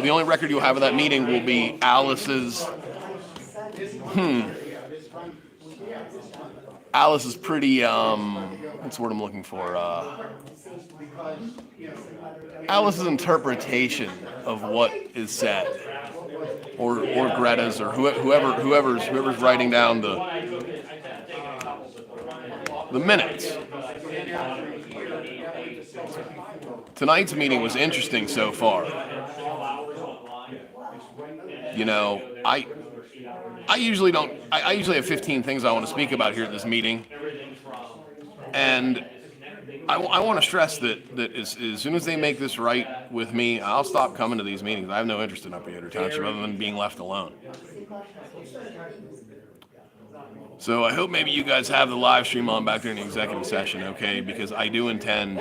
Speaker 1: the only record you'll have of that meeting will be Alice's, Alice is pretty, what's the word I'm looking for? Alice's interpretation of what is said, or Greta's, or whoever's writing down the minutes. Tonight's meeting was interesting so far. You know, I usually don't, I usually have 15 things I want to speak about here at this meeting. And I want to stress that as soon as they make this right with me, I'll stop coming to these meetings. I have no interest in Yoder Township other than being left alone. So I hope maybe you guys have the live stream on back there in the executive session, okay? Because I do intend,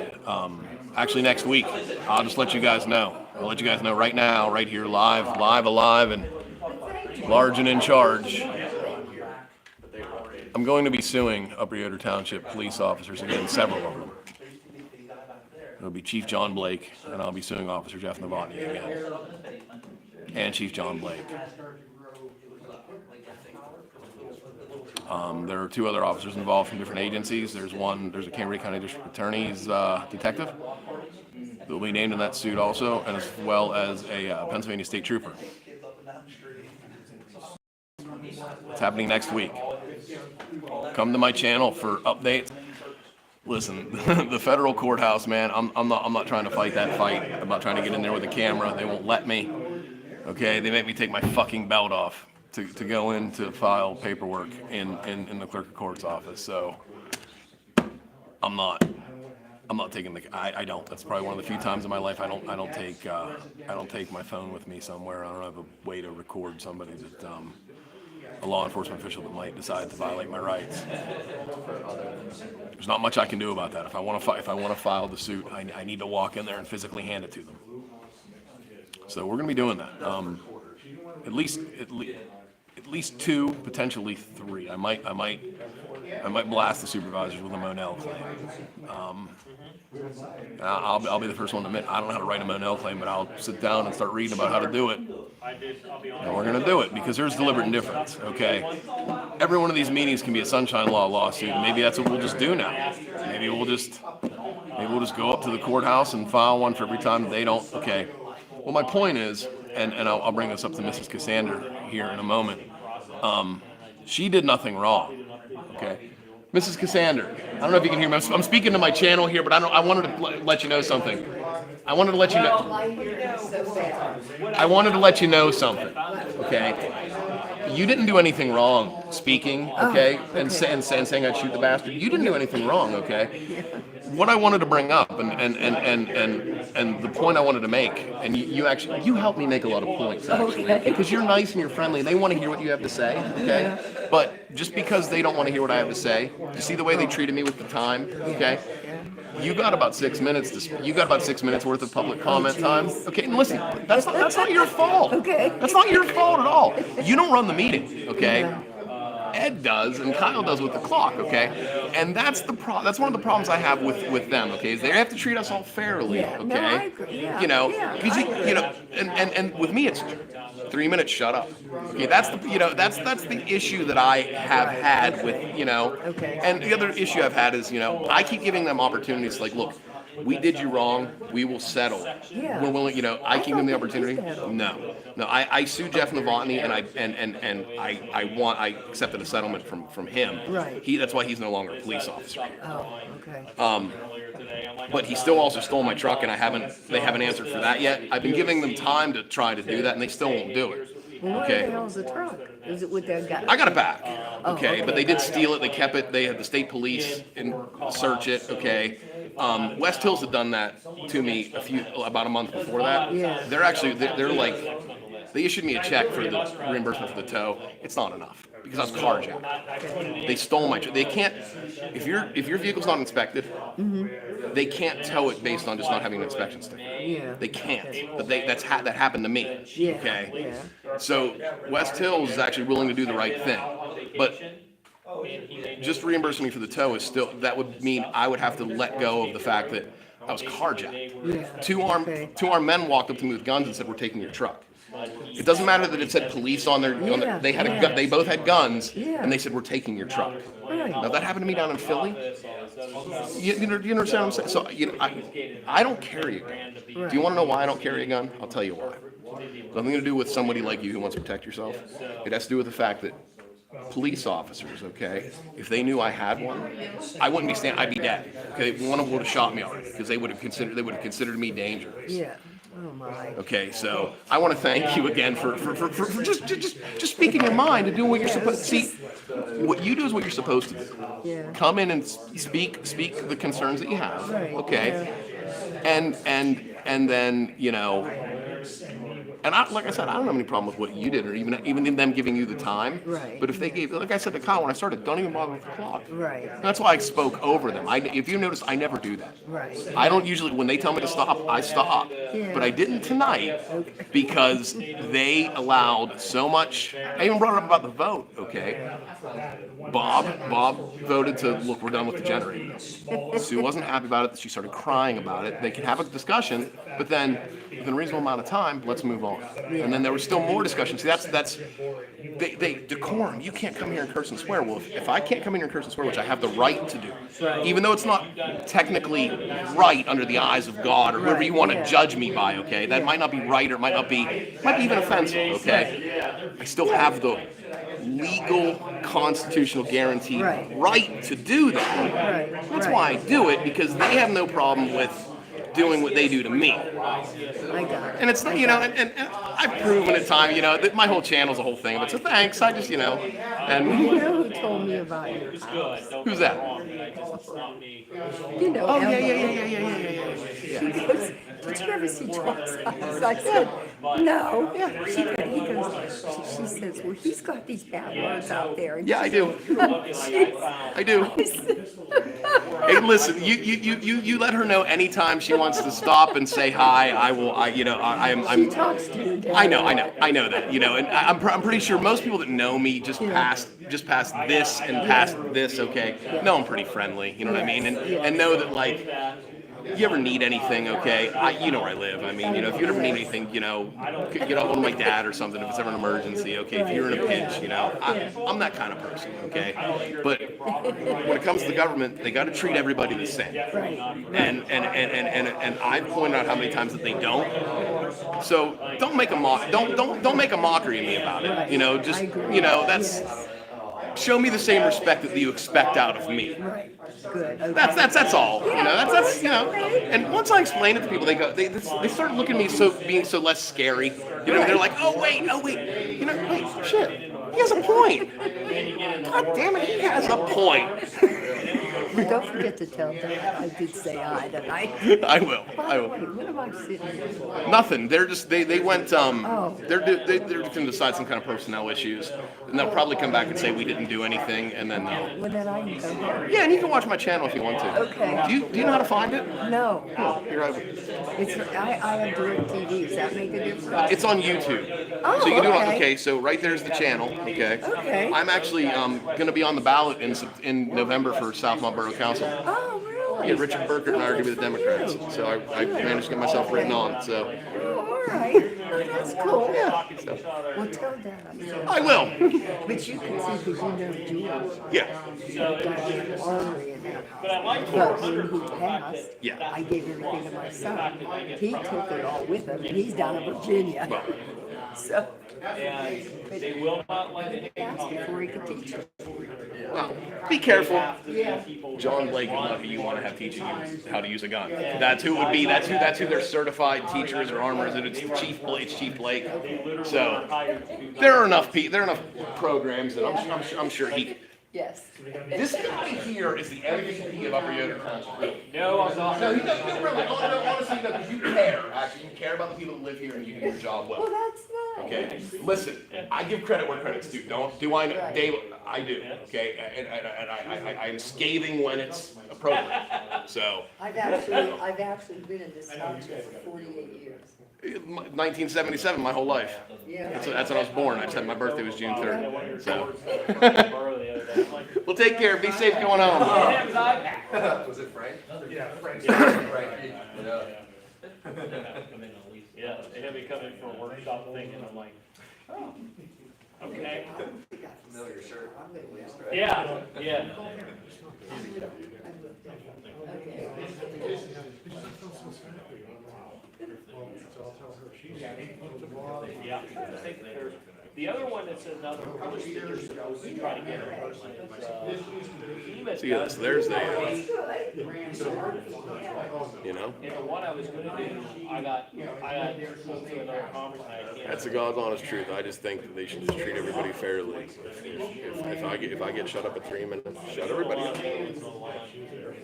Speaker 1: actually next week, I'll just let you guys know. I'll let you guys know right now, right here, live, alive, and large and in charge. I'm going to be suing Upper Yoder Township police officers again, several of them. It'll be Chief John Blake, and I'll be suing Officer Jeff Novotny again, and Chief John Blake. There are two other officers involved from different agencies. There's a Cambria County District Attorney's detective that will be named in that suit also, and as well as a Pennsylvania State Trooper. It's happening next week. Come to my channel for updates. Listen, the federal courthouse, man, I'm not trying to fight that fight. I'm not trying to get in there with a camera. They won't let me. Okay, they make me take my fucking belt off to go in to file paperwork in the clerk of court's office. So I'm not taking I don't. That's probably one of the few times in my life I don't take my phone with me somewhere. I don't have a way to record somebody that a law enforcement official that might decide to violate my rights. There's not much I can do about that. If I want to file the suit, I need to walk in there and physically hand it to them. So we're going to be doing that. At least two, potentially three. I might blast the supervisors with a Monell claim. I'll be the first one to admit I don't know how to write a Monell claim, but I'll sit down and start reading about how to do it. And we're going to do it because there's deliberate indifference, okay? Every one of these meetings can be a sunshine law lawsuit, and maybe that's what we'll just do now. Maybe we'll just go up to the courthouse and file one for every time they don't, okay. Well, my point is, and I'll bring this up to Mrs. Cassander here in a moment, she did nothing wrong, okay? Mrs. Cassander, I don't know if you can hear me. I'm speaking to my channel here, but I wanted to let you know something. I wanted to let you know something, okay? You didn't do anything wrong speaking, okay? And saying I'd shoot the bastard. You didn't do anything wrong, okay? What I wanted to bring up and the point I wanted to make, and you helped me make a lot of points, actually, because you're nice and you're friendly. They want to hear what you have to say, okay? But just because they don't want to hear what I have to say, you see the way they treated me with the time, okay? You got about 6 minutes you got about 6 minutes worth of public comment time. Okay, and listen, that's not your fault. Okay. That's not your fault at all. You don't run the meeting, okay? Ed does and Kyle does with the clock, okay? And that's one of the problems I have with them, okay? Is they have to treat us all fairly, okay?
Speaker 14: No, I agree. Yeah.
Speaker 1: You know, because and with me it's 3 minutes, shut up. Okay, that's the issue that I have had with,
Speaker 14: Okay.
Speaker 1: And the other issue I've had is, I keep giving them opportunities like, look, we did you wrong, we will settle.
Speaker 14: Yeah.
Speaker 1: We're willing, I keep them the opportunity. No, I sued Jeff Novotny and I accepted a settlement from him.
Speaker 14: Right.
Speaker 1: That's why he's no longer a police officer.
Speaker 14: Oh, okay.
Speaker 1: But he still also stole my truck, and they haven't answered for that yet. I've been giving them time to try to do that, and they still won't do it.
Speaker 14: Well, what
Speaker 1: Okay.
Speaker 14: the hell's the truck? Is it with that guy?
Speaker 1: I got it back.
Speaker 14: Oh,
Speaker 1: Okay, but they did steal it. They kept it. They had the state police and search it. Okay. West Hills had done that to me about a month before that.
Speaker 14: Yeah.
Speaker 1: They're They issued me a check for the reimbursement for the tow. It's not enough because I was carjacked. They stole my, they can't, if your vehicle's not inspected, they can't tow it based on just not having an inspection sticker.
Speaker 14: Yeah.
Speaker 1: They can't, but that happened to me,
Speaker 14: Yeah,
Speaker 1: okay?
Speaker 14: yeah.
Speaker 1: So West Hills is actually willing to do the right thing, but just reimbursing me for the tow is still, that would mean I would have to let go of the fact that I was carjacked.
Speaker 14: Yeah.
Speaker 1: Two armed men walked up to me with guns and said, "We're taking your truck." It doesn't matter that it said police on their, they had a gun, they both had guns,
Speaker 14: Yeah.
Speaker 1: and they said, "We're taking your truck."
Speaker 14: Right.
Speaker 1: Now that happened to me down in Philly. You understand what I'm saying? So I don't carry a gun. Do you want to know why I don't carry a gun? I'll tell you why. Nothing to do with somebody like you who wants to protect yourself. It has to do with the fact that police officers, okay, if they knew I had one, I wouldn't be standing, I'd be dead. Okay, one of them would have shot me already because they would have considered me dangerous.
Speaker 14: Yeah. Oh, my.
Speaker 1: Okay, so I want to thank you again for just speaking your mind and doing what you're supposed to. See, what you do is what you're supposed to do.
Speaker 14: Yeah.
Speaker 1: Come in and speak the concerns that you have.
Speaker 14: Right,
Speaker 1: Okay, and then and like I said, I don't have any problem with what you did, or even in them giving you the time.
Speaker 14: Right.
Speaker 1: But if they gave, like I said to Kyle when I started, don't even bother with the clock.
Speaker 14: Right.
Speaker 1: That's why I spoke over them. If you notice, I never do that.
Speaker 14: Right.
Speaker 1: I don't usually, when they tell me to stop, I stop.
Speaker 14: Yeah.
Speaker 1: But I didn't tonight because they allowed so much. I even brought it up about the vote, okay? Bob voted to, look, we're done with the generator. Sue wasn't happy about it. She started crying about it. They can have a discussion, but then within a reasonable amount of time, let's move on. And then there was still more discussion. See, that's decorum. You can't come here and curse and swear. Well, if I can't come in here and curse and swear, which I have the right to do, even though it's not technically right under the eyes of God or whoever you want to judge me by, okay? That might not be right, or it might be even offensive, okay? I still have the legal, constitutional guaranteed right to do that.
Speaker 14: Right.
Speaker 1: That's why I do it, because they have no problem with doing what they do to me.
Speaker 14: I got it.
Speaker 1: And it's, and I've proven at time, that my whole channel's a whole thing of it. So thanks, I just,
Speaker 14: You
Speaker 1: and
Speaker 14: know who told me about your house?
Speaker 1: who's that?
Speaker 14: You know,
Speaker 1: Oh,
Speaker 14: Emma.
Speaker 1: yeah.
Speaker 14: She goes, did you ever see John's house? I said, no. She says, well, he's got these bad words out there. And
Speaker 1: Yeah, I do. I do. Hey, listen, you let her know anytime she wants to stop and say hi.
Speaker 14: She talks to your dad.
Speaker 1: I know that, and I'm pretty sure most people that know me just past this and past this, okay, know I'm pretty friendly, you know what I mean, and know that, like, you ever need anything, okay, you know where I live. I mean, if you ever need anything, get a hold of my dad or something if it's ever an emergency, okay, if you're in a pinch, I'm that kind of person, okay, but when it comes to the government, they got to treat everybody the same, and I've pointed out how many times that they don't. So don't make a mockery of me about it, just, that's, show me the same respect that you expect out of me.
Speaker 14: Good. Okay.
Speaker 1: That's all. That's And once I explain it to people, they start looking at me being so less scary. They're like, oh wait, wait, shit. He has a point. God damn it, he has a point.
Speaker 14: Don't forget to tell them I did say hi tonight.
Speaker 1: I will.
Speaker 14: What am I sitting here?
Speaker 1: Nothing. They're just they went they're going to decide some kind of personnel issues, and they'll probably come back and say we didn't do anything, and then
Speaker 14: Well, then I can come home.
Speaker 1: yeah, and you can watch my channel if you want to.
Speaker 14: Okay.
Speaker 1: Do you know how to find it?
Speaker 14: No.
Speaker 1: Here
Speaker 14: I have direct TV. Does that make a difference?
Speaker 1: It's on YouTube.
Speaker 14: Oh,
Speaker 1: So you can do it.
Speaker 14: okay.
Speaker 1: Okay, so right there's the channel. Okay.
Speaker 14: Okay.
Speaker 1: I'm actually going to be on the ballot in November for South Mont Borough Council.
Speaker 14: Oh, really?
Speaker 1: Yeah, Richard Burkert and I are going to be the Democrats. So I managed to get myself written on. So
Speaker 14: Oh, all right. That's cool.
Speaker 1: yeah.
Speaker 14: Well, tell Dad I'm sorry.
Speaker 1: I will.
Speaker 14: But you can see because you know George.
Speaker 1: Yeah.
Speaker 14: He got an armory in that house. But when he passed,
Speaker 1: Yeah.
Speaker 14: I gave everything to my son. He took it all with him, and he's down in Virginia. So,
Speaker 4: They will not let it
Speaker 14: passed before he could teach it.
Speaker 1: Well, be careful.
Speaker 14: Yeah.
Speaker 1: John Blake is not who you want to have teaching you how to use a gun. That's who it would be. That's who their certified teachers or armorers. And it's Chief Blake. So there are enough programs that I'm sure he.
Speaker 14: Yes.
Speaker 1: This guy here is the MVP of Upper Yoder Township, really.
Speaker 4: No, I'm not.
Speaker 1: No, he doesn't really. No, honestly, no, because you care. Actually, you care about the people that live here and you do your job well.
Speaker 14: Well, that's nice.
Speaker 1: Okay, listen, I give credit where credit's due. Do I know,
Speaker 14: Right.
Speaker 1: Dave, I do, okay? And I'm scathing when it's appropriate, so.
Speaker 14: I've actually been in this township for 48 years.
Speaker 1: 1977, my whole life.
Speaker 14: Yeah.
Speaker 1: That's when I was born. I said my birthday was June 3rd, so.
Speaker 4: Borrow the other day. I'm like,
Speaker 1: Well, take care, be safe going
Speaker 4: "Oh,
Speaker 1: home.
Speaker 4: yeah, it was iPad."
Speaker 10: Was it Frank?
Speaker 2: Yeah, Frank's.
Speaker 10: Frankie, yeah.
Speaker 4: Yeah, they had me come in for a workshop thing, and I'm like, oh, okay.
Speaker 10: Familiar shirt.
Speaker 4: Yeah, yeah.
Speaker 14: Okay.
Speaker 4: Yeah. The other one that's another push that you're supposed to try to get in person is,
Speaker 1: See, yes, there's the, you know,
Speaker 4: and the one I was gonna do, I got moved to another conference, and I can't.
Speaker 1: that's the God's honest truth. I just think that they should just treat everybody fairly. If I get shut up at 3 minutes, shut everybody up.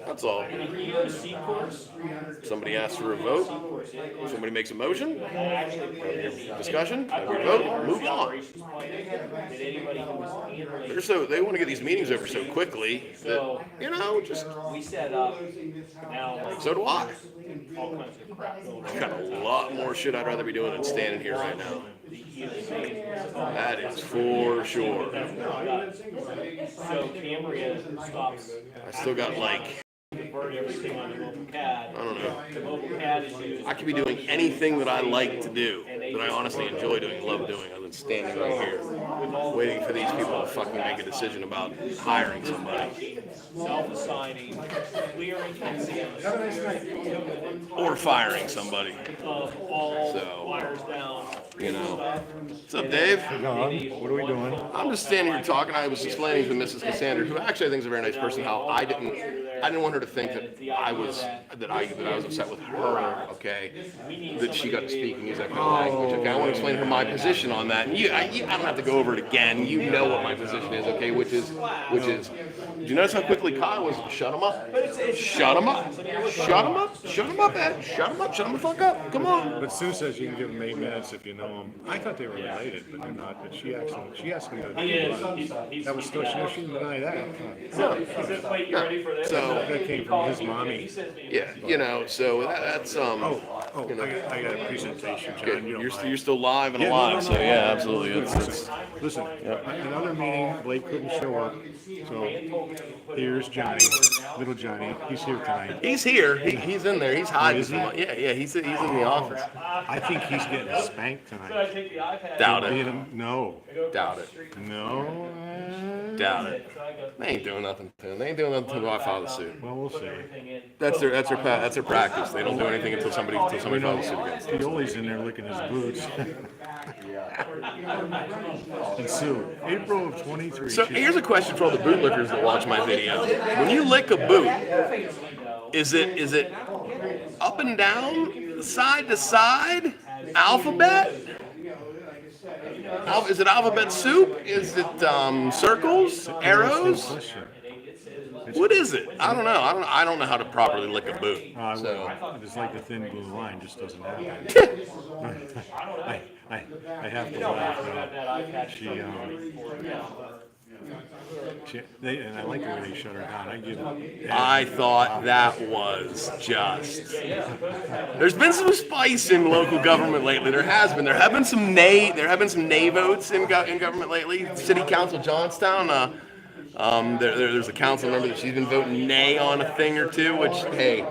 Speaker 1: That's all.
Speaker 4: If you go to C course,
Speaker 1: Somebody asks for a vote, somebody makes a motion,
Speaker 4: I actually put it in the.
Speaker 1: discussion, have your vote, move on.
Speaker 4: Operations plan, that anybody who was handling.
Speaker 1: They're so, they want to get these meetings over so quickly that, you know, just,
Speaker 4: We set up now like
Speaker 1: so do I.
Speaker 4: all kinds of crap going
Speaker 1: I've got a lot more shit I'd rather be doing than standing here right now. That is for sure.
Speaker 4: So Cambria stops,
Speaker 1: I still got like,
Speaker 4: convert everything on the mobile CAD.
Speaker 1: I don't know.
Speaker 4: The mobile CAD is used.
Speaker 1: I could be doing anything that I like to do, that I honestly enjoy doing, love doing, other than standing right here, waiting for these people to fucking make a decision about hiring somebody.
Speaker 4: Self-assigning, clearing consents
Speaker 1: Or firing somebody.
Speaker 4: of all
Speaker 1: So,
Speaker 4: wires down.
Speaker 1: you know. What's up, Dave?
Speaker 2: What are we doing?
Speaker 1: I'm just standing here talking. I was explaining to Mrs. Cassandra, who actually I think is a very nice person, how I didn't want her to think that I was upset with her, okay? That she got to speak and use that kind of language. Okay, I want to explain to her my position on that. And I don't have to go over it again. You know what my position is, okay? Which is, do you notice how quickly Kyle was? Shut him up. Shut him up. Shut him up. Shut him up, Ed. Shut him up. Shut him the fuck up. Come on.
Speaker 2: But Sue says you can give them 8 minutes if you know them. I thought they were related, but they're not, but she asked me to.
Speaker 4: He is, he's.
Speaker 2: That was still, she didn't deny that.
Speaker 4: So, he says, wait, you ready for this?
Speaker 1: So-
Speaker 2: That came from his mommy.
Speaker 4: He sends me.
Speaker 1: Yeah, you know, so that's, you know.
Speaker 2: I got a presentation, John.
Speaker 1: Okay,
Speaker 2: You don't mind.
Speaker 1: you're still live and
Speaker 2: Yeah,
Speaker 1: alive,
Speaker 2: no,
Speaker 1: so
Speaker 2: no,
Speaker 1: yeah,
Speaker 2: no,
Speaker 1: absolutely.
Speaker 2: Listen, another meeting, Blake couldn't show up, so here's Johnny, little Johnny, he's here tonight.
Speaker 1: He's here. He's in there. He's hiding.
Speaker 2: Is he?
Speaker 1: Yeah, he's in the office.
Speaker 2: I think he's getting spanked
Speaker 4: So I
Speaker 2: tonight.
Speaker 4: take the iPad.
Speaker 1: Doubt
Speaker 2: He
Speaker 1: it.
Speaker 2: didn't- No,
Speaker 1: Doubt it.
Speaker 2: no,
Speaker 1: Doubt it. They ain't doing nothing to him. They ain't doing nothing until I file the suit.
Speaker 2: well, we'll see.
Speaker 1: That's their practice. They don't do anything until somebody files a suit against them.
Speaker 2: Pioli's in there licking his boots. And Sue, April of 23.
Speaker 1: So here's a question for all the bootlickers that watch my video. When you lick a boot, is it up and down, side to side, alphabet? Is it alphabet soup? Is it circles, arrows? What is it? I don't know. I don't know how to properly lick a boot. So
Speaker 2: It's like the thin blue line, just doesn't happen. I have to laugh. And I like the way they shut her down.
Speaker 1: I thought that was just. There's been some spice in local government lately. There have been some nay votes in government lately. City Council Johnstown. There's a council member that she's been voting nay on a thing or two. Which hey,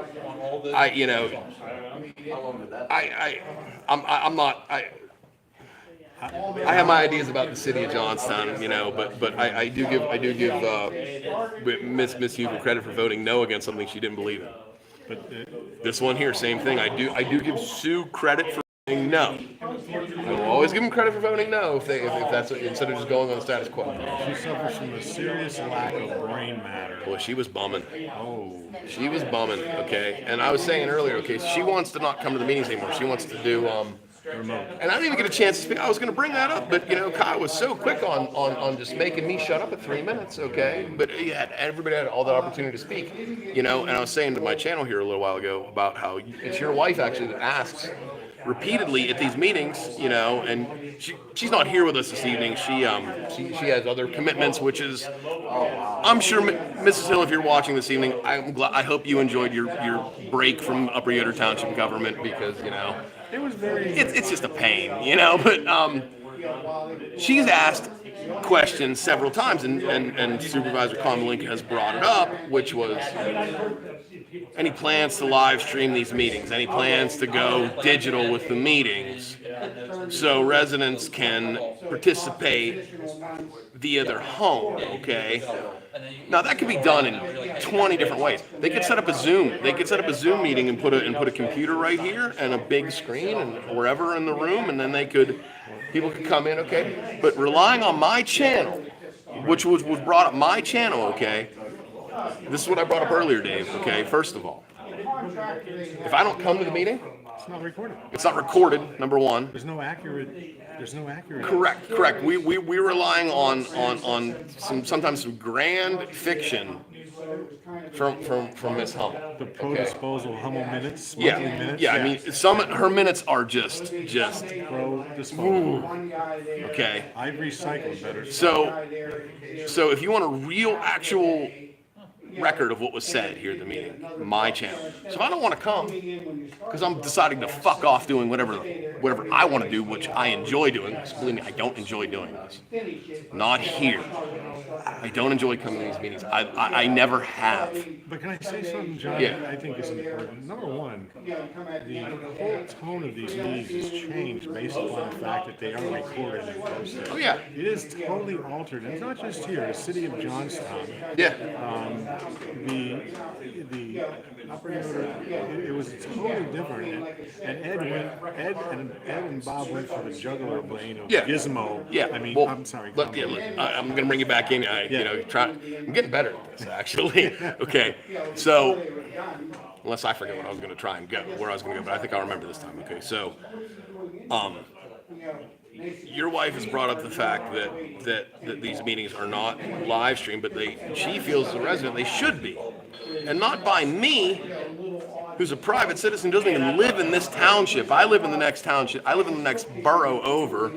Speaker 1: I have my ideas about the city of Johnstown, you know, but I do give Miss Huber credit for voting no against something she didn't believe in. But this one here, same thing. I do give Sue credit for voting no. I will always give them credit for voting no if that's instead of just going on the status quo.
Speaker 2: She suffers from a serious lack of brain matter.
Speaker 1: Boy, she was bumming.
Speaker 2: Oh.
Speaker 1: She was bumming. Okay, and I was saying earlier. Okay, she wants to not come to the meetings anymore. She wants to do
Speaker 2: remote.
Speaker 1: And I didn't even get a chance to speak. I was going to bring that up, but Kyle was so quick on just making me shut up at 3 minutes. Okay, but everybody had all the opportunity to speak. And I was saying to my channel here a little while ago about how it's your wife actually that asks repeatedly at these meetings, and she's not here with us this evening. She has other commitments, which is, I'm sure, Mrs. Hill, if you're watching this evening, I hope you enjoyed your break from Upper Yoder Township government, because
Speaker 2: It was very.
Speaker 1: it's just a pain, but she's asked questions several times, and Supervisor Convalinka has brought it up, which was, any plans to live stream these meetings? Any plans to go digital with the meetings so residents can participate via their home, okay? Now that could be done in 20 different ways. They could set up a Zoom. They could set up a Zoom meeting and put a computer right here and a big screen and wherever in the room, and then people could come in, okay? But relying on my channel, which was brought up my channel, okay? This is what I brought up earlier, Dave, okay? First of all, if I don't come to the meeting,
Speaker 2: It's not recorded.
Speaker 1: it's not recorded, number one.
Speaker 2: There's no accurate.
Speaker 1: Correct. We're relying on sometimes some grand fiction from Miss Hummel.
Speaker 2: The pro disposal Hummel minutes.
Speaker 1: Yeah,
Speaker 2: monthly minutes.
Speaker 1: yeah. I mean, her minutes are just.
Speaker 2: Pro disposal.
Speaker 1: Okay.
Speaker 2: I've recycled better.
Speaker 1: So if you want a real, actual record of what was said here at the meeting, my channel. So if I don't want to come, because I'm deciding to fuck off doing whatever I want to do, which I enjoy doing, because believe me, I don't enjoy doing this. Not here. I don't enjoy coming to these meetings. I never have.
Speaker 2: But can I say something, John?
Speaker 1: Yeah.
Speaker 2: I think is important. Number one, the whole tone of these meetings has changed based upon the fact that they are recorded and posted.
Speaker 1: Oh yeah.
Speaker 2: It is totally altered. And it's not just here. The city of Johnstown.
Speaker 1: Yeah.
Speaker 2: The Upper Yoder, it was totally different. And Ed and Bob went for the juggler brain of Gizmo.
Speaker 1: Yeah.
Speaker 2: I mean,
Speaker 1: well,
Speaker 2: I'm sorry.
Speaker 1: Look, I'm going to bring you back in. I'm getting better at this, actually. Okay. So, unless I forget where I was going to go, but I think I'll remember this time. Okay. So, your wife has brought up the fact that these meetings are not live streamed, but she feels as a resident they should be, and not by me, who's a private citizen, doesn't even live in this township. I live in the next township. I live in the next borough over.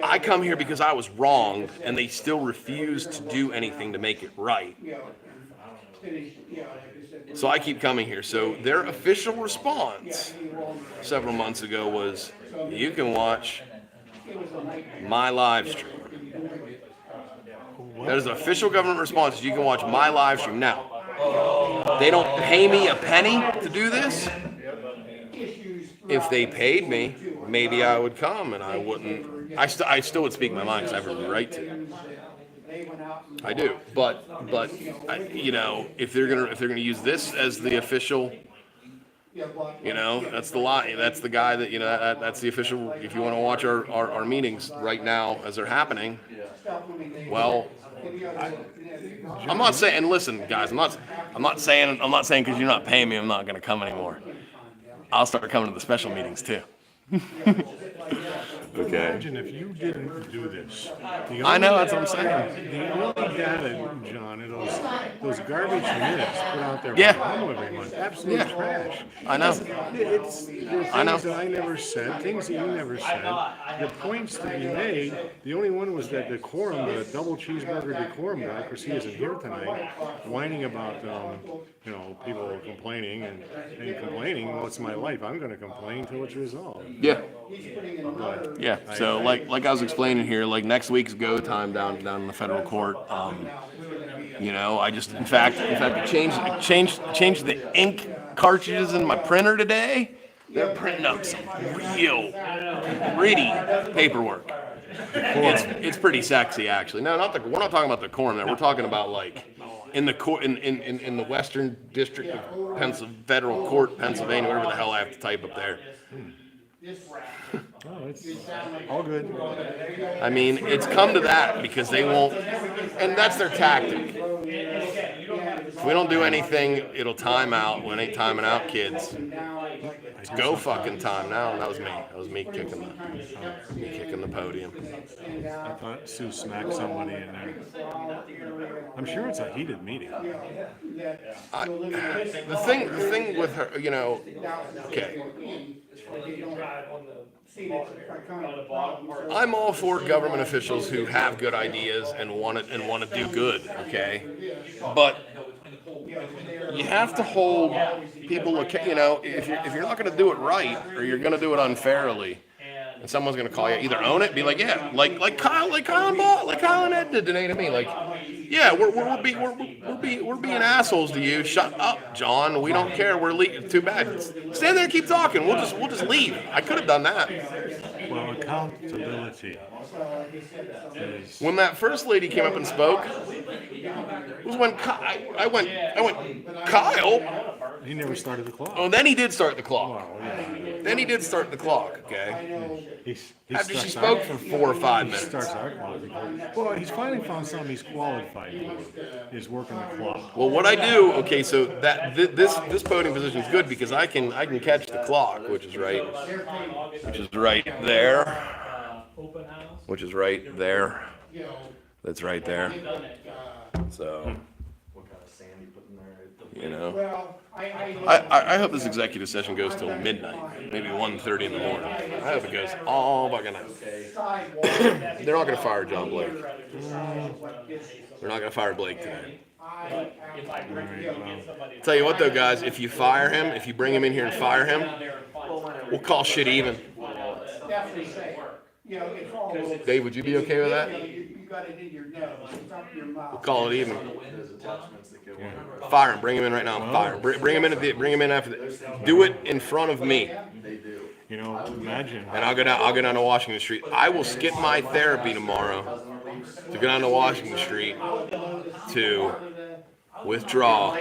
Speaker 1: I come here because I was wronged, and they still refuse to do anything to make it right. So I keep coming here. So their official response several months ago was, you can watch my live stream. That is the official government response. You can watch my live stream. Now, they don't pay me a penny to do this. If they paid me, maybe I would come, and I wouldn't. I still would speak my mind because I have a right to. I do, but if they're gonna use this as the official, that's the lie. That's the guy that that's the official. If you want to watch our meetings right now as they're happening, well, I'm not saying. And listen, guys, I'm not saying because you're not paying me, I'm not gonna come anymore. I'll start coming to the special meetings too. Okay.
Speaker 2: Imagine if you didn't do this.
Speaker 1: I know, that's what I'm saying.
Speaker 2: The only data, John, are those garbage minutes put out there
Speaker 1: Yeah.
Speaker 2: by Hummel every month. Absolute trash.
Speaker 1: I know.
Speaker 2: It's the things
Speaker 1: I know.
Speaker 2: that I never said, things that you never said. The points to be made, the only one was that decorum, the double cheeseburger decorum guy, of course he isn't here tonight, whining about, people complaining and complaining. Well, it's my life. I'm going to complain till it's resolved.
Speaker 1: Yeah.
Speaker 2: But
Speaker 1: Yeah. So like I was explaining here, like next week's go time down in the federal court. I just in fact changed the ink cartridges in my printer today. They're printing up some real pretty paperwork. It's pretty sexy actually. No, we're not talking about the decorum there. We're talking about like in the court in the Western District of Federal Court, Pennsylvania, whatever the hell I have to type up there.
Speaker 2: Oh, it's all good.
Speaker 1: I mean, it's come to that because they won't, and that's their tactic. If we don't do anything, it'll time out. We ain't timing out, kids. go fucking time now, and that was me. That was me kicking the podium.
Speaker 2: I thought Sue smacked somebody in there. I'm sure it's a heated meeting.
Speaker 1: The thing with her, you know, okay. I'm all for government officials who have good ideas and want to do good, okay? But you have to hold people, you know, if you're not going to do it right, or you're going to do it unfairly, and someone's going to call you, either own it, be like, yeah, like Kyle and Ed did today to me, like, yeah, we're being assholes to you. Shut up, John. We don't care. We're leaving. Too bad. Stand there and keep talking. We'll just leave. I could have done that.
Speaker 2: Well, accountability is...
Speaker 1: When that first lady came up and spoke, it was when I went, Kyle.
Speaker 2: He never started the clock.
Speaker 1: Oh, then he did start the clock.
Speaker 2: Well, yeah.
Speaker 1: Then he did start the clock, okay?
Speaker 2: He
Speaker 1: After she
Speaker 2: starts
Speaker 1: spoke
Speaker 2: our-
Speaker 1: for 4 or 5
Speaker 2: He
Speaker 1: minutes.
Speaker 2: starts our clock. Well, he's finally found something he's qualified for, is working the clock.
Speaker 1: Well, what I do, okay, so that this podium position is good because I can catch the clock, which is right there, which is right there. That's right there. So,
Speaker 10: What kind of sand you put in there?
Speaker 1: you know, I hope this executive session goes till midnight, maybe 1:30 in the morning. I hope it goes all fucking night. They're not gonna fire John Blake. They're not gonna fire Blake today. Tell you what though, guys, if you fire him, if you bring him in here and fire him, we'll call shit even. Dave, would you be okay with that? We'll call it even. Fire him. Bring him in right now. Fire. Bring him in. Bring him in after. Do it in front of me.
Speaker 2: You know, imagine.
Speaker 1: And I'll go down to Washington Street. I will skip my therapy tomorrow to go down to Washington Street to withdraw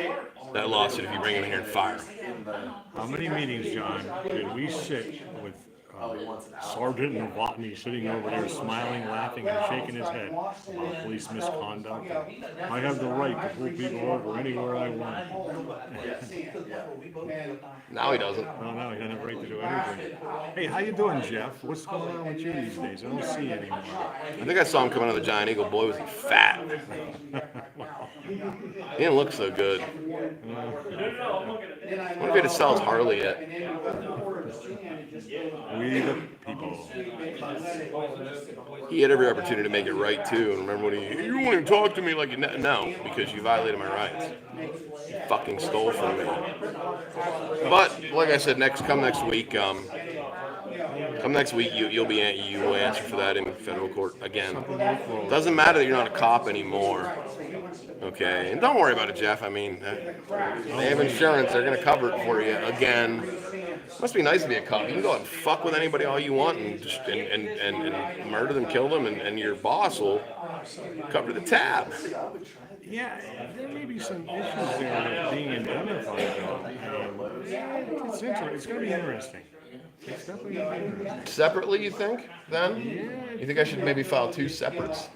Speaker 1: that lawsuit if you bring him in here and fire him.
Speaker 2: How many meetings, John, did we sit with Sergeant Novotny sitting over there smiling, laughing, and shaking his head about police misconduct? I have the right to pull people over anywhere I want.
Speaker 1: Now he doesn't.
Speaker 2: Oh, no, he doesn't have the right to do anything. Hey, how you doing, Jeff? What's going on with you these days? I don't see you anymore.
Speaker 1: I think I saw him coming out of the Giant Eagle. Boy, was he fat. He didn't look so good. I wonder if he had to sell his Harley yet.
Speaker 2: We the people.
Speaker 1: He had every opportunity to make it right too. And remember when you won't even talk to me like you no, because you violated my rights. You fucking stole from me. But like I said, come next week, you'll answer for that in federal court again. Doesn't matter that you're not a cop anymore. Okay, and don't worry about it, Jeff. I mean, they have insurance; they're gonna cover it for you again. Must be nice to be a cop. You can go out and fuck with anybody all you want, and just and murder them, kill them, and your boss will cover the tab.
Speaker 2: Yeah, there may be some issues there with being indemnified. It's interesting. It's going to be interesting. It's definitely going to be interesting.
Speaker 1: Separately, you think? Then you think I should maybe file 2 separates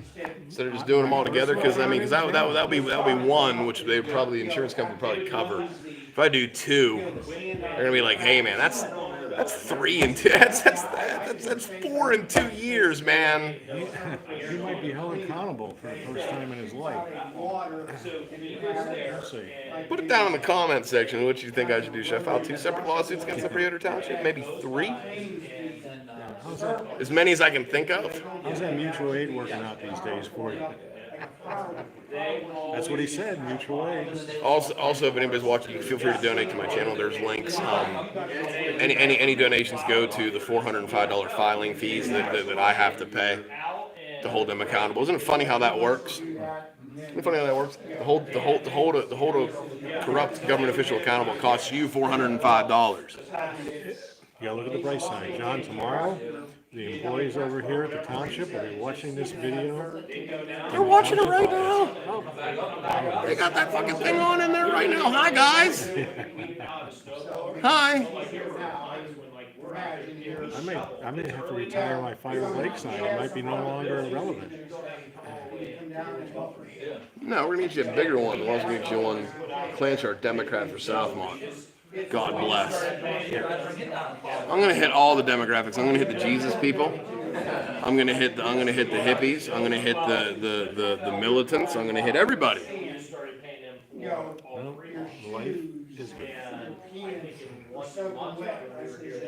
Speaker 1: instead of just doing them all together? Because I mean, because that'll be one, which the insurance company would probably cover. If I do 2, they're gonna be like, hey man, that's 3 and 2. That's 4 and 2 years, man.
Speaker 2: He might be held accountable for the first time in his life. We'll see.
Speaker 1: Put it down in the comment section. What you think I should do? Should I file 2 separate lawsuits against the Yoder Township? Maybe 3?
Speaker 2: How's that?
Speaker 1: As many as I can think of.
Speaker 2: How's that mutual aid working out these days for you? That's what he said, mutual aid.
Speaker 1: Also, if anybody's watching, you can feel free to donate to my channel. There's links. Any donations go to the $405 filing fees that I have to pay to hold them accountable. Isn't it funny how that works? Isn't it funny how that works? To hold a corrupt government official accountable costs you $405.
Speaker 2: You gotta look at the bright side, John. Tomorrow, the employees over here at the township will be watching this video.
Speaker 1: They're watching it right now. They got that fucking thing on in there right now. Hi, guys. Hi.
Speaker 2: I may have to retire my Fire Lake sign. It might be no longer relevant.
Speaker 1: No, we're gonna get you a bigger one. We're also gonna get you one, Klanch, our Democrat for Southmont. God bless. I'm gonna hit all the demographics. I'm gonna hit the Jesus people. I'm gonna hit the hippies. I'm gonna hit the militants. I'm gonna hit everybody.
Speaker 2: Life is good.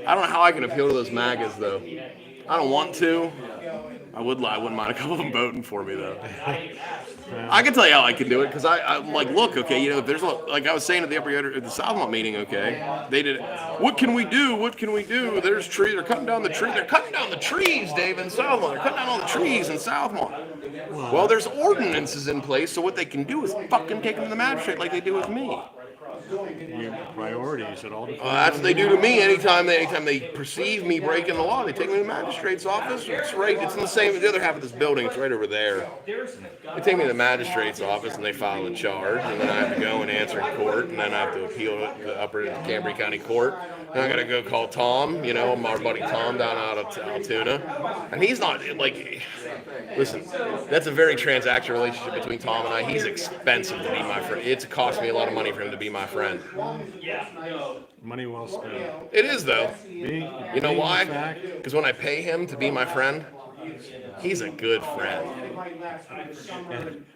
Speaker 1: I don't know how I can appeal to those MAGAs though. I don't want to. I wouldn't mind a couple of them voting for me though. I can tell you how I can do it because I'm like, look, okay, you know, there's like I was saying at the at the Southmont meeting, okay, they did. What can we do? What can we do? There's trees. They're cutting down the tree. They're cutting down the trees, Dave, in Southmont. They're cutting down all the trees in Southmont. Well, there's ordinances in place, so what they can do is fucking take them to the magistrate like they do with me.
Speaker 2: Your priorities at all.
Speaker 1: That's what they do to me anytime they perceive me breaking the law. They take me to the magistrate's office. It's right. It's in the same. The other half of this building. It's right over there. They take me to the magistrate's office and they file a charge, and then I have to go and answer in court, and then I have to appeal it to the upper Cambria County Court. Then I got to go call Tom. You know, my buddy Tom down out of Altoona, and he's not like. Listen, that's a very transactional relationship between Tom and I. He's expensive to be my friend. It's cost me a lot of money for him to be my friend.
Speaker 2: Money well spent.
Speaker 1: It is though. You know why? Because when I pay him to be my friend, he's a good friend.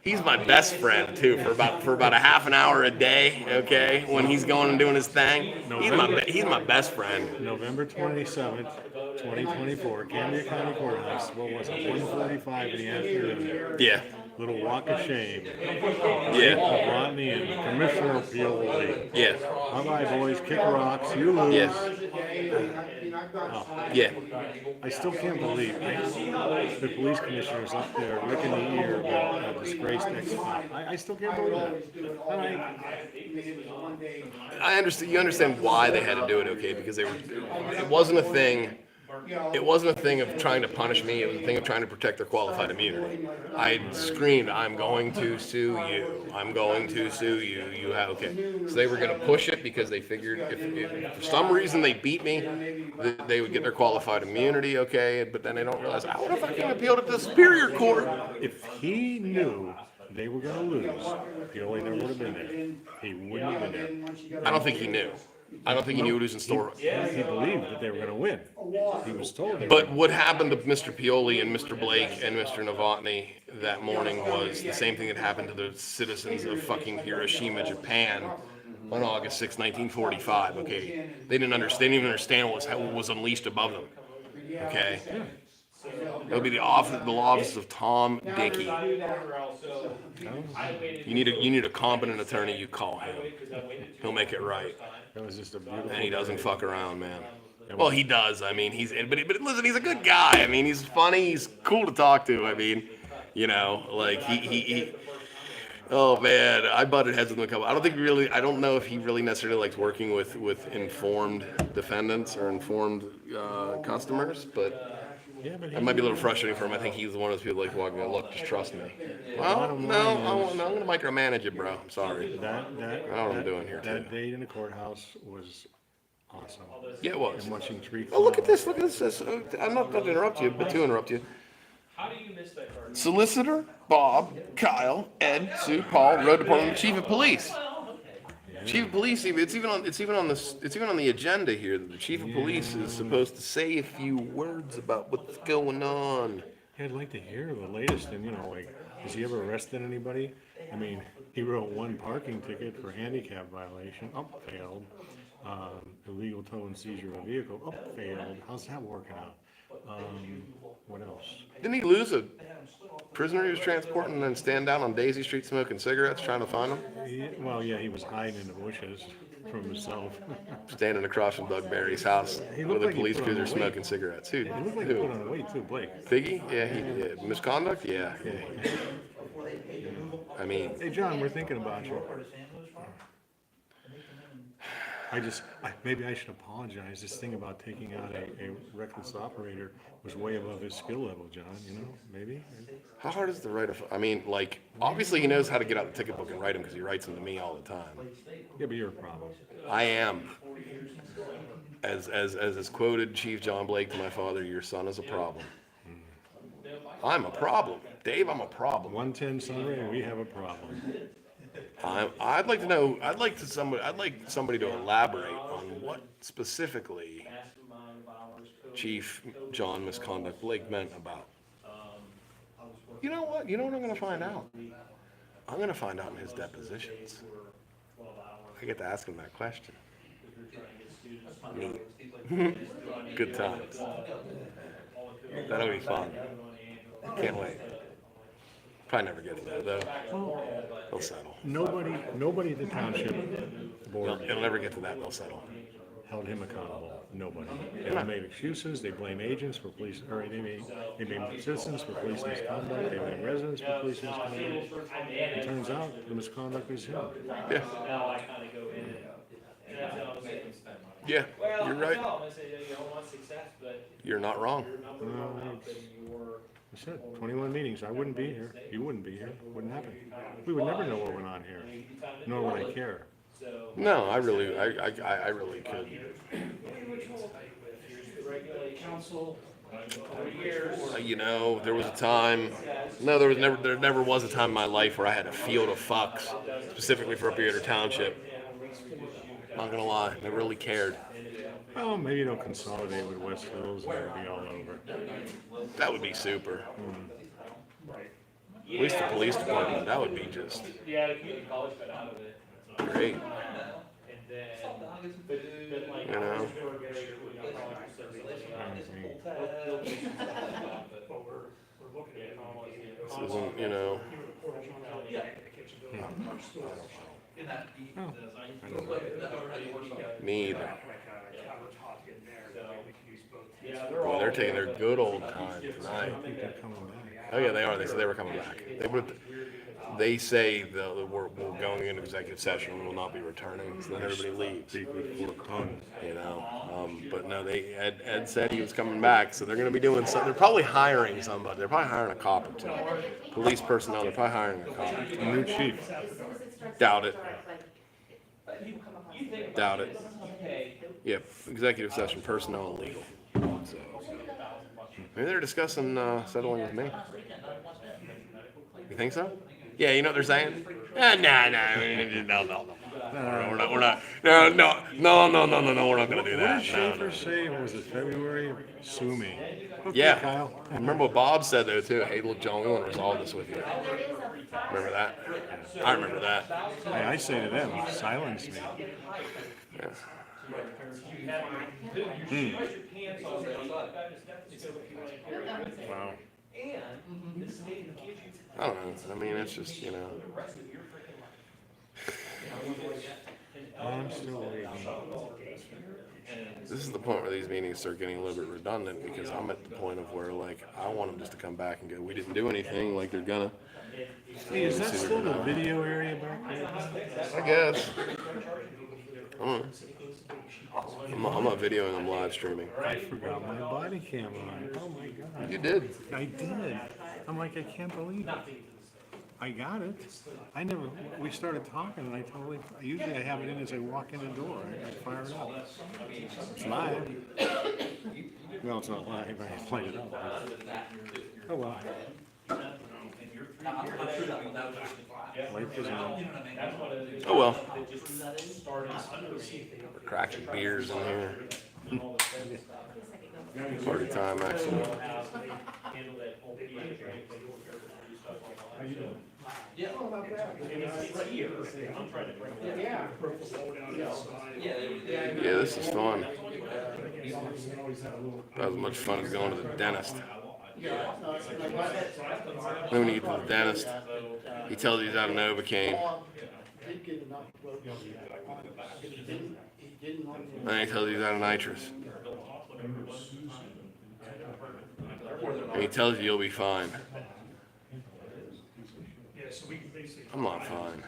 Speaker 1: He's my best friend too for about a half an hour a day. Okay, when he's going and doing his thing, he's my best friend.
Speaker 2: November 27th, 2024, Cambria County Courthouse. What was it? 1:45 in the afternoon.
Speaker 1: Yeah.
Speaker 2: Little walk of shame.
Speaker 1: Yeah.
Speaker 2: Brought me in. Commissioner Pioli.
Speaker 1: Yeah.
Speaker 2: Bye-bye, boys. Kick rocks. You lose.
Speaker 1: Yeah. Yeah.
Speaker 2: I still can't believe the police commissioner's up there licking the ear about a disgraced ex-cop. I still can't believe that.
Speaker 1: I understand. You understand why they had to do it, okay? Because it wasn't a thing. It wasn't a thing of trying to punish me. It was a thing of trying to protect their qualified immunity. I screamed, "I'm going to sue you. I'm going to sue you. You have okay." So they were going to push it because they figured if for some reason they beat me, they would get their qualified immunity. Okay, but then they don't realize, I would have fucking appealed it to the Superior Court.
Speaker 2: If he knew they were going to lose, Pioli never would have been there. He wouldn't have been there.
Speaker 1: I don't think he knew. I don't think he knew what was in store.
Speaker 2: He believed that they were going to win. He was told they were.
Speaker 1: But what happened to Mr. Pioli and Mr. Blake and Mr. Novotny that morning was the same thing that happened to the citizens of fucking Hiroshima, Japan on August 6, 1945, okay? They didn't even understand what was unleashed above them, okay? It would be the law office of Tom Dickey. You need a competent attorney, you call him. He'll make it right.
Speaker 2: That was just a beautiful.
Speaker 1: And he doesn't fuck around, man. Well, he does. I mean, but listen, he's a good guy. I mean, he's funny. He's cool to talk to. I mean, you know, like he oh man, I butted heads with him a couple. I don't know if he really necessarily likes working with informed defendants or informed customers, but.
Speaker 2: Yeah, but
Speaker 1: It might be a little frustrating for him. I think he's one of those people like walking out, look, just trust me. Well, no, I'm going to micromanage it, bro. I'm sorry. I don't know what I'm doing here, too.
Speaker 2: That date in the courthouse was awesome.
Speaker 1: Yeah, it was.
Speaker 2: And watching tree.
Speaker 1: Oh, look at this. I'm not to interrupt you, but to interrupt you.
Speaker 4: How do you miss that card?
Speaker 1: Solicitor, Bob, Kyle, Ed, Sue, Paul, Road Department, Chief of Police. Chief of Police, it's even on the agenda here that the Chief of Police is supposed to say a few words about what's going on.
Speaker 2: Yeah, I'd like to hear the latest, and like, has he ever arrested anybody? I mean, he wrote one parking ticket for handicap violation, failed. Illegal tow and seizure of a vehicle, failed. How's that working out? What else?
Speaker 1: Didn't he lose a prisoner he was transporting and then stand down on Daisy Street smoking cigarettes trying to find him?
Speaker 2: He was hiding in the bushes from himself.
Speaker 1: Standing across from Doug Barry's house with a police cruiser smoking cigarettes. Who?
Speaker 2: He looked like he put on weight too, Blake.
Speaker 1: Figgy? Yeah, misconduct? Yeah. I mean...
Speaker 2: Hey, John, we're thinking about you. Maybe I should apologize. This thing about taking out a reckless operator was way above his skill level, John, maybe?
Speaker 1: How hard is it to write obviously he knows how to get out the ticket book and write them because he writes them to me all the time.
Speaker 2: Yeah, but you're a problem.
Speaker 1: I am. As is quoted Chief John Blake to my father, your son is a problem. I'm a problem. Dave, I'm a problem.
Speaker 2: 110 Sunray, we have a problem.
Speaker 1: I'd like to know, I'd like somebody to elaborate on what specifically Chief John Misconduct Blake meant about. You know what? You know what I'm gonna find out? I'm gonna find out in his depositions. I get to ask him that question. Neat. Good times. That'll be fun. Can't wait. Probably never get to that though. They'll settle.
Speaker 2: Nobody at the township board
Speaker 1: It'll never get to that. They'll settle.
Speaker 2: held him accountable. Nobody. They made excuses, they blame agents for police, or they blame citizens for police misconduct, they blame residents for police misconduct. It turns out the misconduct was him.
Speaker 1: Yeah. Yeah, you're right. You're not wrong.
Speaker 2: I said, 21 meetings, I wouldn't be here, you wouldn't be here, wouldn't happen. We would never know what went on here, nor would I care.
Speaker 1: No, I really could. You know, there was a time. No, there never was a time in my life where I had a field of fucks specifically for Yoder Township. Not gonna lie, never really cared.
Speaker 2: Oh, maybe they'll consolidate with West Hills and it'll be all over.
Speaker 1: That would be super. At least the police department, that would be just great. You know? This isn't, you know. Me either. Boy, they're taking their good old time tonight. Oh yeah, they are. They said they were coming back. They say we're going into executive session and will not be returning, so then everybody leaves. You know, but no, Ed said he was coming back, so they're going to be doing something. They're probably hiring somebody. They're probably hiring a cop or two. Police personnel. They're probably hiring a cop.
Speaker 2: A new chief.
Speaker 1: Doubt it. Doubt it. Yep, executive session, personnel and legal. So, maybe they're discussing settling with me. You think so? Yeah, you know what they're saying? No. We're not. No, we're not gonna do that.
Speaker 2: What did Schaefer say? Was it February? Sue me. Okay,
Speaker 1: Yeah.
Speaker 2: Kyle.
Speaker 1: I remember what Bob said though too. Hey, look, John, we want to resolve this with you. Remember that? I remember that.
Speaker 2: I say to them, silence me.
Speaker 1: Yeah.
Speaker 2: Wow.
Speaker 1: I don't know. I mean, it's just, you know.
Speaker 2: I'm still waiting.
Speaker 1: This is the point where these meetings start getting a little bit redundant because I'm at the point of where, like, I want them just to come back and go, we didn't do anything, like they're gonna.
Speaker 2: Hey, is that still the video area back there?
Speaker 1: I guess. I'm not videoing, I'm live streaming.
Speaker 2: I forgot my body cam on. Oh my God.
Speaker 1: You did.
Speaker 2: I did. I'm like, I can't believe it. I got it. We started talking and usually I have it in as I walk in the door. I fire it up. It's live. Well, it's not live, I played it up. Oh well. Life is on.
Speaker 1: Oh well. We're cracking beers in here. Party time, actually.
Speaker 5: Yeah,
Speaker 1: this is fun. About as much fun as going to the dentist. Then when you get to the dentist, he tells you he's out of Novocaine. Then he tells you he's out of nitrous. And he tells you you'll be fine. I'm not fine.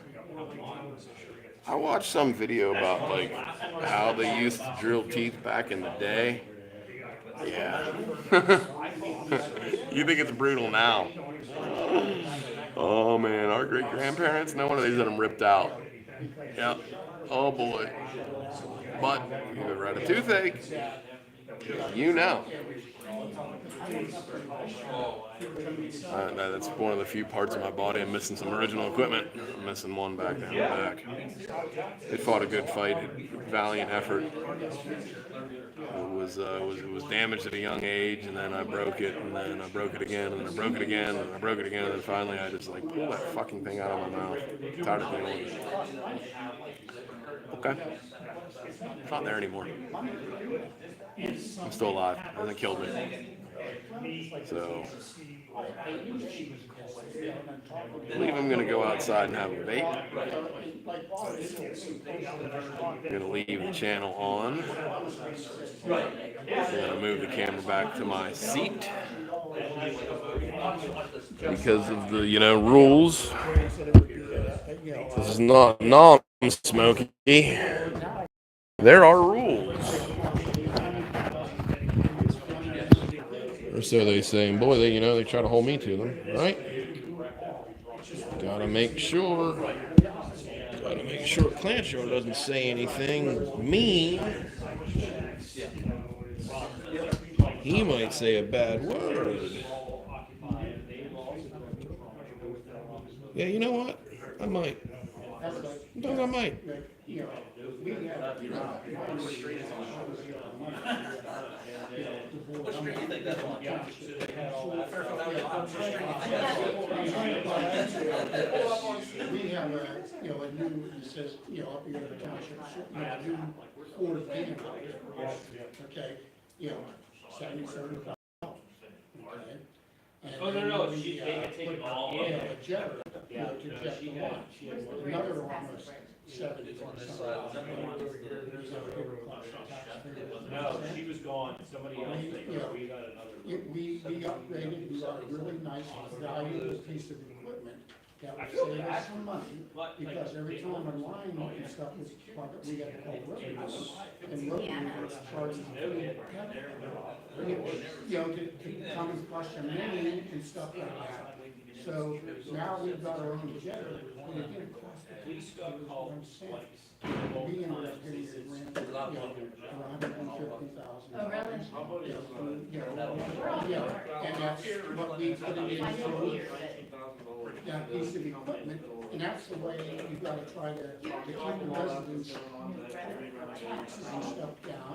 Speaker 1: I watched some video about like how they used to drill teeth back in the day. Yeah. You think it's brutal now? Oh man, our great grandparents, no one of these had them ripped out. Yep. Oh boy. But you ever had a toothache? You know. That's one of the few parts of my body. I'm missing some original equipment. I'm missing one back down the back. They fought a good fight, valiant effort. It was damaged at a young age, and then I broke it, and then I broke it again, and then I broke it again, and I broke it again, and then finally I just like pulled that fucking thing out of my mouth. I'm tired of dealing with it. Okay. It's not there anymore. I'm still alive. It hasn't killed me. So I believe I'm gonna go outside and have a vape. I'm gonna leave the channel on. I'm gonna move the camera back to my seat because of the, rules. This is not non-smoky. There are rules. Or so they say. And boy, they try to hold me to them, right? Gotta make sure Klanch doesn't say anything mean. He might say a bad word. Yeah, you know what? I might. Sometimes I might.
Speaker 5: We have a new, it says, up here in the township, a new Ford van out there, okay? 77,000, okay? And
Speaker 4: Oh, no,
Speaker 5: then
Speaker 4: they had taken all.
Speaker 5: a jetter, to jet the launch. Another almost 70,000.
Speaker 4: No, she was gone, somebody else, we got another.
Speaker 5: We upgraded, we got a really nice, valuable piece of equipment that would save us some money, because every time a line and stuff was plugged, we had to call Road, and Road was charging to come and flush them in and stuff like that. So now we've got our own jetter, and again, it costs $1 cent. Be interested in rent, around $150,000.
Speaker 9: Oh, really?
Speaker 5: And that's what we put it into that piece of equipment, and that's the way you gotta try to keep the residents' taxes and stuff down.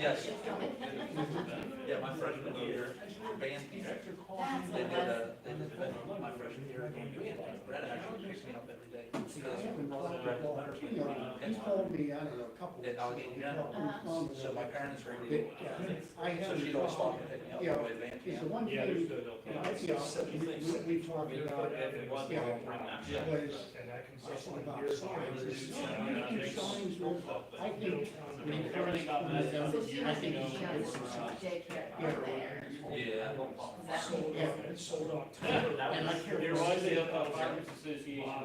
Speaker 7: Yes. Yeah, my freshman year, band teacher. They did my freshman year band. Brett actually picks me up every day.
Speaker 5: He called me, I don't know, a couple of weeks ago.
Speaker 7: So my parents were.
Speaker 5: I had.
Speaker 7: So she'd always stop and pick me up.
Speaker 5: It's the one thing, we talked about, was, about signs. Signs were, I think, when it comes to them, I think you should get some signs. It's sold out. And I can't.
Speaker 4: There was a apartments association.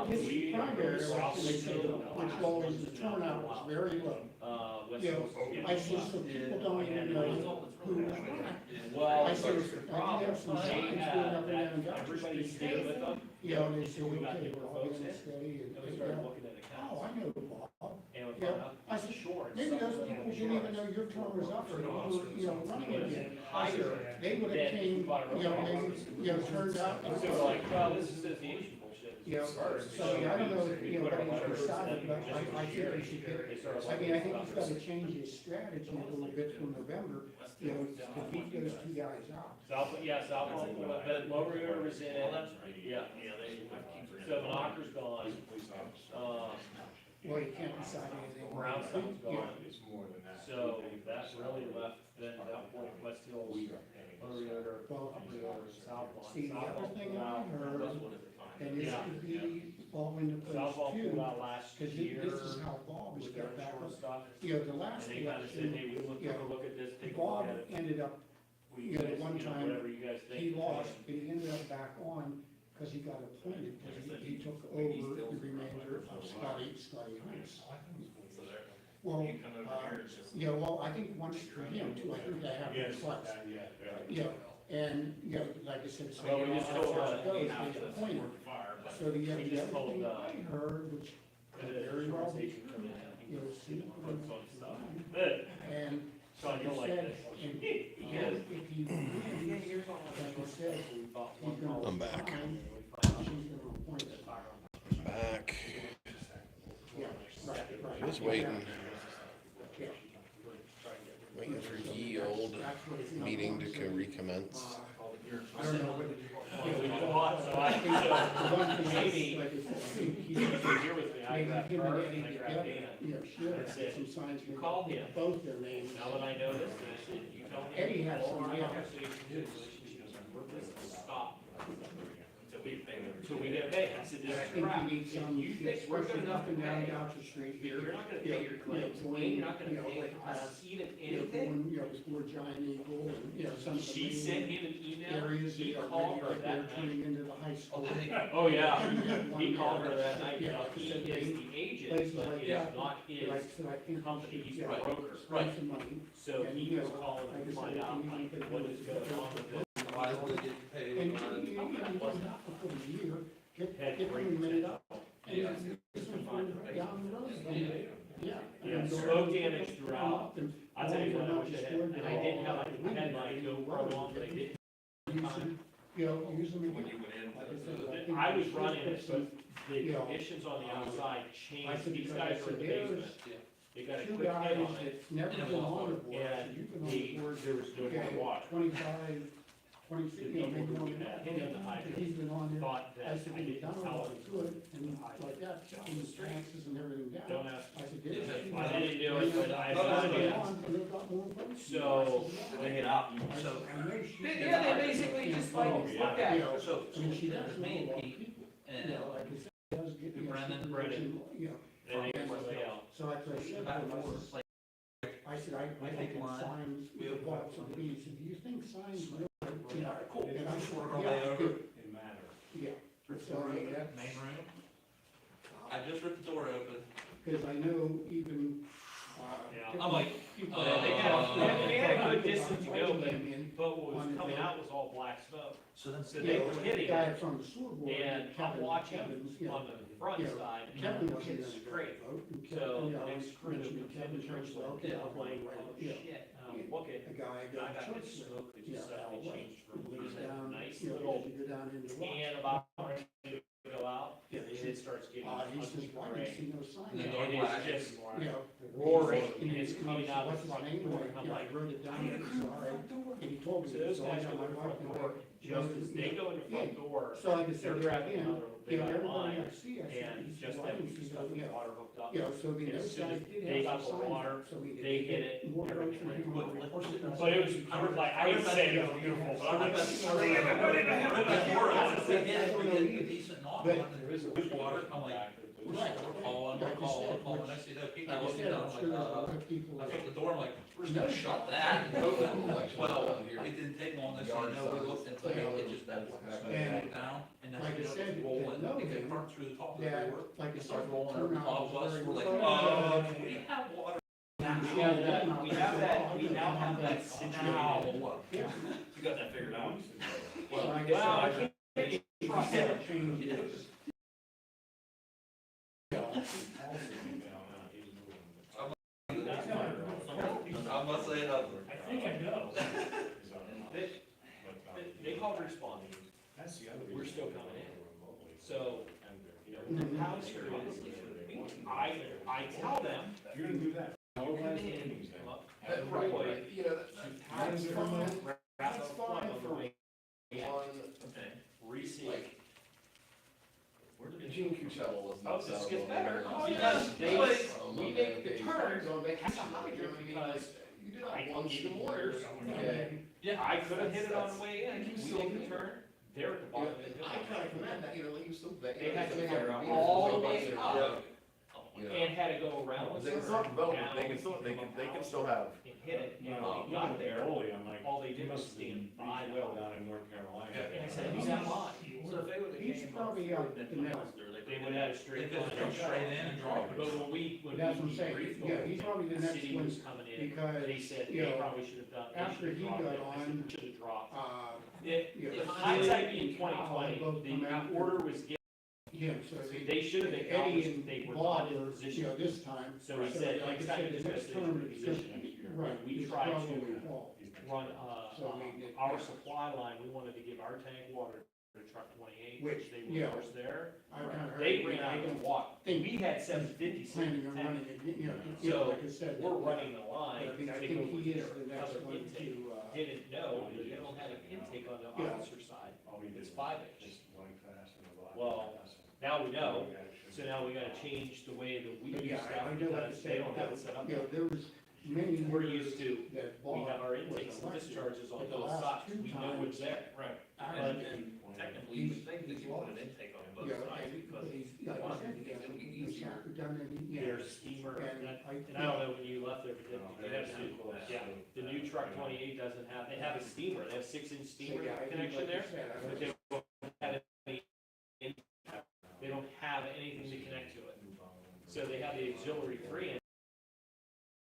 Speaker 5: His primary election, they said, which always the turnout was very low. I said, so people don't even know who was running. I said, I have some signs going up and down Dodger Street. And they said, okay, we're all getting steady. Oh, I know Bob. I said, maybe those people didn't even know your term was up or you were, running again. I said, they would have came, maybe, turned out.
Speaker 4: So like, well, this is association bullshit.
Speaker 5: So I don't know, what he's decided, but I think he should get, I think he's got to change his strategy a little bit from November, to beat those two guys out.
Speaker 4: South, but Lower Yoder was in it. Yeah, so Knocker's gone.
Speaker 5: Well, you can't decide anything.
Speaker 4: Brownstone's gone.
Speaker 2: It's more than that.
Speaker 4: So that really left, then that point, West Hills, Lower Yoder, Upper Yoder, South Lawn.
Speaker 5: See, the other thing I heard, and this could be fall into place
Speaker 4: Southall
Speaker 5: too,
Speaker 4: pulled out last
Speaker 5: because
Speaker 4: year.
Speaker 5: this is how Bob has got back up.
Speaker 4: Stuff.
Speaker 5: The last
Speaker 4: And they kind of said, hey, we
Speaker 5: election,
Speaker 4: took a look at this, take a
Speaker 5: Bob
Speaker 4: look at it.
Speaker 5: ended up, one time,
Speaker 4: Whatever you guys think.
Speaker 5: he lost, but he ended up back on, because he got appointed, because he took over the remainder of Scotty Hunts. Well, well, I think once for him too, I think they have to flex. And, you know, like I said, so.
Speaker 4: Well, we just told,
Speaker 5: goes,
Speaker 4: half
Speaker 5: they
Speaker 4: the
Speaker 5: appointed.
Speaker 4: fire, but
Speaker 5: So the
Speaker 4: we
Speaker 5: other
Speaker 4: just told,
Speaker 5: thing I heard, which very well,
Speaker 4: station come in,
Speaker 5: is,
Speaker 4: he puts on stuff. But,
Speaker 5: and
Speaker 4: Sean,
Speaker 5: he
Speaker 4: you'll like
Speaker 5: said,
Speaker 4: this.
Speaker 5: and, if you, like I said, he's gonna.
Speaker 1: I'm back.
Speaker 5: assign, she's gonna appoint it.
Speaker 1: Back.
Speaker 5: Yeah, right.
Speaker 1: Just waiting.
Speaker 5: Yeah.
Speaker 1: Waiting for ye old meeting to recommence.
Speaker 5: I don't know whether.
Speaker 4: So I think,
Speaker 5: The one thing
Speaker 4: maybe,
Speaker 5: like I said,
Speaker 4: he's here with me, I
Speaker 5: maybe
Speaker 4: grabbed
Speaker 5: him
Speaker 4: her,
Speaker 5: and
Speaker 4: and
Speaker 5: Eddie
Speaker 4: I
Speaker 5: together,
Speaker 4: grabbed Dana.
Speaker 5: you know, should have
Speaker 4: said,
Speaker 5: some signs.
Speaker 4: you
Speaker 5: with
Speaker 4: call him.
Speaker 5: Both their names.
Speaker 4: Now that I know this, and I said, you tell me.
Speaker 5: Eddie had
Speaker 4: all
Speaker 5: some,
Speaker 4: our
Speaker 5: yeah.
Speaker 4: conversations, she goes, we're business, stop. Until we get paid, I said,
Speaker 5: I
Speaker 4: this is
Speaker 5: think
Speaker 4: crap.
Speaker 5: you need some,
Speaker 4: You think we're good
Speaker 5: especially
Speaker 4: enough
Speaker 5: up
Speaker 4: to
Speaker 5: and down
Speaker 4: pay?
Speaker 5: Goucher Street here.
Speaker 4: You're not gonna
Speaker 5: you know,
Speaker 4: pay your claims,
Speaker 5: you know,
Speaker 4: and you're not
Speaker 5: you
Speaker 4: gonna
Speaker 5: know,
Speaker 4: pay
Speaker 5: like,
Speaker 4: a seat of
Speaker 5: you know,
Speaker 4: anything.
Speaker 5: going, you know, before Giant Eagle and, you know, some of the
Speaker 4: She
Speaker 5: main
Speaker 4: sent him an email,
Speaker 5: areas
Speaker 4: he
Speaker 5: that are
Speaker 4: called
Speaker 5: really
Speaker 4: her
Speaker 5: right there
Speaker 4: that night.
Speaker 5: turning into the high school.
Speaker 4: Oh, yeah,
Speaker 5: One
Speaker 4: he called her
Speaker 5: there.
Speaker 4: that night,
Speaker 5: Yeah,
Speaker 4: now, he
Speaker 5: said
Speaker 4: is
Speaker 5: they-
Speaker 4: the agent,
Speaker 5: places
Speaker 4: but
Speaker 5: like
Speaker 4: it is
Speaker 5: that,
Speaker 4: not his
Speaker 5: Like, so I think.
Speaker 4: company, he's a
Speaker 5: yeah,
Speaker 4: broker.
Speaker 5: spend some money.
Speaker 4: So
Speaker 5: And,
Speaker 4: he
Speaker 5: you
Speaker 4: was
Speaker 5: know,
Speaker 4: calling
Speaker 5: like I
Speaker 4: to find
Speaker 5: said,
Speaker 4: out,
Speaker 5: you
Speaker 4: like,
Speaker 5: need to
Speaker 4: what
Speaker 5: do
Speaker 4: is
Speaker 5: it.
Speaker 4: going on with it.
Speaker 5: And you don't have to put a year,
Speaker 4: Had
Speaker 5: get
Speaker 4: great
Speaker 5: them made up. And
Speaker 4: Yeah.
Speaker 5: this one further down the road. Yeah.
Speaker 4: Yeah,
Speaker 5: And go
Speaker 4: smoke
Speaker 5: ahead and
Speaker 4: damage
Speaker 5: put them
Speaker 4: throughout.
Speaker 5: up and
Speaker 4: I'll tell you what, I
Speaker 5: all
Speaker 4: wish I
Speaker 5: the
Speaker 4: had, and I didn't have,
Speaker 5: all
Speaker 4: I had my GoPro on, but I didn't.
Speaker 5: use them, you know, use them again. Like I said, think
Speaker 4: I was
Speaker 5: we should
Speaker 4: running
Speaker 5: put
Speaker 4: it,
Speaker 5: some-
Speaker 4: but the
Speaker 5: you know,
Speaker 4: conditions on the outside
Speaker 5: I
Speaker 4: changed,
Speaker 5: said,
Speaker 4: these
Speaker 5: because I
Speaker 4: guys are
Speaker 5: said,
Speaker 4: in the
Speaker 5: there's
Speaker 4: basement. They got a
Speaker 5: two
Speaker 4: quick hit
Speaker 5: guys
Speaker 4: on it,
Speaker 5: that's never been on the board, so
Speaker 4: and
Speaker 5: you've been on
Speaker 4: the,
Speaker 5: the board.
Speaker 4: there was no
Speaker 5: Okay,
Speaker 4: more water.
Speaker 5: 25, 26, you know, maybe more than that.
Speaker 4: Hit in the hydrant.
Speaker 5: He's been on there.
Speaker 4: Thought
Speaker 5: I
Speaker 4: that
Speaker 5: said,
Speaker 4: I
Speaker 5: "You've
Speaker 4: didn't
Speaker 5: done
Speaker 4: tell
Speaker 5: all
Speaker 4: him.
Speaker 5: good, and like that, and his taxes and everything down.
Speaker 4: Don't ask.
Speaker 5: I said, did it?
Speaker 4: I didn't do it, but I
Speaker 5: But
Speaker 4: thought
Speaker 5: I
Speaker 4: it.
Speaker 5: and they've got more votes.
Speaker 4: So, they hit out, so.
Speaker 8: Yeah, they basically just like,
Speaker 5: Oh,
Speaker 8: look at
Speaker 5: you know,
Speaker 8: it.
Speaker 5: I mean, she does know a lot of people. You know, like I said, she does get, you know,
Speaker 4: Brennan.
Speaker 5: you know,
Speaker 4: And they were way out.
Speaker 5: so that's what I said, I said, I think signs, you know, bought some of these, do you think signs really, you know, cool. And I said, yeah, good. Yeah. So, that's,
Speaker 4: Main room?
Speaker 15: I just ripped the door open.
Speaker 5: cause I know even,
Speaker 4: Yeah.
Speaker 15: I'm like,
Speaker 5: people-
Speaker 4: They had a good distance to go, but,
Speaker 5: And
Speaker 4: but what was
Speaker 5: On the
Speaker 4: coming
Speaker 5: door.
Speaker 4: out was all black smoke.
Speaker 15: so then.
Speaker 4: So they were hitting
Speaker 5: guy
Speaker 4: it,
Speaker 5: from the sewer board.
Speaker 4: and
Speaker 5: Kevin-
Speaker 4: I'm watching
Speaker 5: Kevin's, you know,
Speaker 4: on the front
Speaker 5: you know,
Speaker 4: side,
Speaker 5: Kevin
Speaker 4: and
Speaker 5: wasn't
Speaker 4: it's
Speaker 5: gonna
Speaker 4: straight.
Speaker 5: vote, and
Speaker 4: So,
Speaker 5: Kevin, you know,
Speaker 4: next crew,
Speaker 5: mentioned Kevin
Speaker 4: Church,
Speaker 5: Church, well, okay,
Speaker 4: I'm like,
Speaker 5: right,
Speaker 4: oh
Speaker 5: yeah.
Speaker 4: shit, and I'm looking,
Speaker 5: The guy
Speaker 4: and I
Speaker 5: got
Speaker 4: got
Speaker 5: church,
Speaker 4: this smoke that
Speaker 5: yeah,
Speaker 4: just suddenly
Speaker 5: out
Speaker 4: changed from
Speaker 5: west.
Speaker 4: losing a nice
Speaker 5: You know,
Speaker 4: little
Speaker 5: as you go down into the
Speaker 4: can about ready to go out,
Speaker 5: Yeah,
Speaker 4: and it starts getting
Speaker 5: he says, why didn't
Speaker 4: gray.
Speaker 5: see no sign?
Speaker 15: And
Speaker 4: And
Speaker 15: then
Speaker 4: it is just
Speaker 5: You know,
Speaker 4: roaring,
Speaker 5: and
Speaker 4: and it's coming out of
Speaker 5: what's
Speaker 4: the
Speaker 5: his
Speaker 4: front
Speaker 5: name,
Speaker 4: door,
Speaker 5: like,
Speaker 4: and I'm
Speaker 5: you know, I
Speaker 4: like,
Speaker 5: wrote it down, and it's all right, and he told me.
Speaker 4: so those
Speaker 5: so I
Speaker 4: guys
Speaker 5: got
Speaker 4: go
Speaker 5: my
Speaker 4: in the front
Speaker 5: wife
Speaker 4: door,
Speaker 5: and
Speaker 4: they go in the front door,
Speaker 5: So like I said,
Speaker 4: they're
Speaker 5: there
Speaker 4: grabbing
Speaker 5: again,
Speaker 4: another,
Speaker 5: you
Speaker 4: they
Speaker 5: know,
Speaker 4: got
Speaker 5: everybody
Speaker 4: line,
Speaker 5: I see, I said,
Speaker 4: and
Speaker 5: he said,
Speaker 4: just
Speaker 5: well, I
Speaker 4: that
Speaker 5: didn't
Speaker 4: we
Speaker 5: see
Speaker 4: stuff
Speaker 5: that,
Speaker 4: the
Speaker 5: yeah.
Speaker 4: water hooked up.
Speaker 5: You know, so the
Speaker 4: And as
Speaker 5: those
Speaker 4: soon
Speaker 5: guys
Speaker 4: as
Speaker 5: did
Speaker 4: they
Speaker 5: have
Speaker 4: got
Speaker 5: some
Speaker 4: the
Speaker 5: signs
Speaker 4: water,
Speaker 5: up, so we
Speaker 4: they hit it,
Speaker 5: more votes than him.
Speaker 15: What- what- what's it-
Speaker 4: But it was, I was like, I didn't say it was beautiful, but I'm like,
Speaker 15: A decent knock on
Speaker 5: But-
Speaker 15: it, there is a water, I'm like, we're calling, next thing you know, people are looking down, I'm like, I took the door, I'm like, we're just gonna shut that and open it. Well, it didn't take long, next thing you know, we looked at the, it just, that back down, and then,
Speaker 5: Like I
Speaker 15: you know,
Speaker 5: said,
Speaker 15: it's rolling,
Speaker 5: no,
Speaker 15: it
Speaker 5: they-
Speaker 15: can burn through the top of the
Speaker 5: Yeah,
Speaker 15: door.
Speaker 5: like I
Speaker 15: It
Speaker 5: said,
Speaker 15: starts rolling
Speaker 5: the
Speaker 15: over the
Speaker 5: turnout
Speaker 15: top of
Speaker 5: was
Speaker 15: us,
Speaker 5: very
Speaker 15: we're like,
Speaker 5: low.
Speaker 15: we have water.
Speaker 4: we now have that situated.
Speaker 5: Yeah.
Speaker 15: You got that figured out?
Speaker 5: Well, I
Speaker 4: Well, I
Speaker 5: guess
Speaker 4: can't
Speaker 5: trust it changes.
Speaker 15: I'm not saying nothing.
Speaker 4: I think I know. They called responding, we're still coming in, so, you know, the house here is, I tell them,
Speaker 2: You're gonna do that.
Speaker 4: come up, have a
Speaker 1: Right,
Speaker 4: way,
Speaker 1: right, you know, that's fine,
Speaker 4: wrap
Speaker 1: that's
Speaker 4: up
Speaker 1: fine
Speaker 4: front
Speaker 1: for
Speaker 4: of the way,
Speaker 1: one,
Speaker 4: reseat.
Speaker 1: like, Gene Cuccello was
Speaker 4: Oh,
Speaker 1: not
Speaker 4: this
Speaker 1: settled
Speaker 4: gets
Speaker 1: on
Speaker 4: better.
Speaker 1: the
Speaker 4: Oh,
Speaker 1: internet.
Speaker 4: yes, they,
Speaker 1: On
Speaker 4: we
Speaker 1: Monday,
Speaker 4: make the
Speaker 1: they
Speaker 4: turn
Speaker 1: on
Speaker 4: on
Speaker 1: vacation,
Speaker 4: the hydrant because
Speaker 1: you did
Speaker 4: I
Speaker 1: that once
Speaker 4: gave
Speaker 1: a
Speaker 4: them
Speaker 1: year.
Speaker 4: orders.
Speaker 1: Okay.
Speaker 4: Yeah, I could have hit it on the way in, we make the turn, they're at the bottom of the hill.
Speaker 1: I kind of commend that, you know, like you still.
Speaker 4: They had to figure out all the way up.
Speaker 1: You you know.
Speaker 4: And had to go around.
Speaker 1: They can still develop it, they can still have.
Speaker 4: And hit it, and when
Speaker 2: No,
Speaker 4: he got there,
Speaker 2: I'm like,
Speaker 4: all they
Speaker 2: he
Speaker 4: did was
Speaker 2: must have been
Speaker 4: stand by
Speaker 2: beat well down in North Carolina.
Speaker 4: And I said, he's not lying.
Speaker 15: So if they would've
Speaker 5: He's
Speaker 15: came
Speaker 5: probably out
Speaker 15: up,
Speaker 5: the middle.
Speaker 4: They would have had a
Speaker 15: They
Speaker 4: straight
Speaker 15: could
Speaker 4: line.
Speaker 15: have come straight in and dropped it.
Speaker 4: But when
Speaker 5: That's what I'm
Speaker 4: we
Speaker 5: saying.
Speaker 4: debriefed
Speaker 5: Yeah,
Speaker 4: them,
Speaker 5: he's probably the
Speaker 4: the
Speaker 5: next
Speaker 4: city
Speaker 5: one
Speaker 4: was coming in,
Speaker 5: because,
Speaker 4: they said
Speaker 5: you
Speaker 4: they
Speaker 5: know,
Speaker 4: probably should have done, they
Speaker 5: after
Speaker 4: should have
Speaker 5: he
Speaker 4: dropped
Speaker 5: got
Speaker 4: it. I said,
Speaker 5: on,
Speaker 4: we should have dropped.
Speaker 5: you know,
Speaker 4: If hindsight being
Speaker 5: Kyle
Speaker 4: 2020,
Speaker 5: both come
Speaker 4: the
Speaker 5: after
Speaker 4: order was given,
Speaker 5: him, so
Speaker 4: they should have
Speaker 5: Eddie
Speaker 4: acknowledged
Speaker 5: and
Speaker 4: they were
Speaker 5: Bob
Speaker 4: not in
Speaker 5: were, you
Speaker 4: position.
Speaker 5: know, this time.
Speaker 4: So he said,
Speaker 5: like
Speaker 4: next
Speaker 5: I
Speaker 4: time
Speaker 5: said,
Speaker 4: you're
Speaker 5: the
Speaker 4: gonna
Speaker 5: next
Speaker 4: stay
Speaker 5: term
Speaker 4: in
Speaker 5: is
Speaker 4: position,
Speaker 5: just, right,
Speaker 4: we
Speaker 5: it's
Speaker 4: tried
Speaker 5: probably
Speaker 4: to
Speaker 5: fall.
Speaker 4: run,
Speaker 5: So, I mean, it-
Speaker 4: our supply line, we wanted to give our tank water to truck 28,
Speaker 5: Which,
Speaker 4: which they
Speaker 5: yeah.
Speaker 4: were first there.
Speaker 5: I kinda heard.
Speaker 4: They ran out of water.
Speaker 5: think
Speaker 4: We had 750
Speaker 5: planning on
Speaker 4: tank.
Speaker 5: running it, you know,
Speaker 4: So,
Speaker 5: like I said.
Speaker 4: we're running the line.
Speaker 5: But I think
Speaker 4: to
Speaker 5: he
Speaker 4: go with
Speaker 5: is
Speaker 4: their
Speaker 5: the next
Speaker 4: other
Speaker 5: one
Speaker 4: intake.
Speaker 5: to,
Speaker 4: Didn't know, that they don't have an intake on the
Speaker 5: Yeah.
Speaker 4: officer side.
Speaker 2: All we did
Speaker 4: It's
Speaker 2: was
Speaker 4: 5 inch.
Speaker 2: just one class and a lot.
Speaker 4: Well, now we know, so now we gotta change the way that we
Speaker 5: But
Speaker 4: do
Speaker 5: yeah,
Speaker 4: stuff
Speaker 5: I know, like I
Speaker 4: because they
Speaker 5: said,
Speaker 4: don't have it set up.
Speaker 5: you know, there was many.
Speaker 4: We're used to,
Speaker 5: that
Speaker 4: we
Speaker 5: Bob
Speaker 4: have our
Speaker 5: was
Speaker 4: intakes and
Speaker 5: elected,
Speaker 4: discharges on
Speaker 5: but the
Speaker 4: both
Speaker 5: last
Speaker 4: sides,
Speaker 5: two
Speaker 4: we know what's
Speaker 5: times-
Speaker 4: there.
Speaker 15: Right.
Speaker 4: But-
Speaker 15: And technically, you would think that you want an intake on both
Speaker 5: Yeah,
Speaker 15: sides,
Speaker 5: and
Speaker 15: because
Speaker 5: he's, like I said,
Speaker 15: it's gonna be easier.
Speaker 5: done any, you know,
Speaker 4: There's steamer,
Speaker 5: and
Speaker 4: and I don't know when you left there, but they have to, yeah, the new truck 28 doesn't have, they have a steamer, they have 6-inch steamer
Speaker 5: yeah, I think
Speaker 4: connection
Speaker 5: like you
Speaker 4: there,
Speaker 5: said, I
Speaker 4: but
Speaker 5: was-
Speaker 4: they don't have any, they don't have anything to connect to it. So they have the auxiliary 3 in,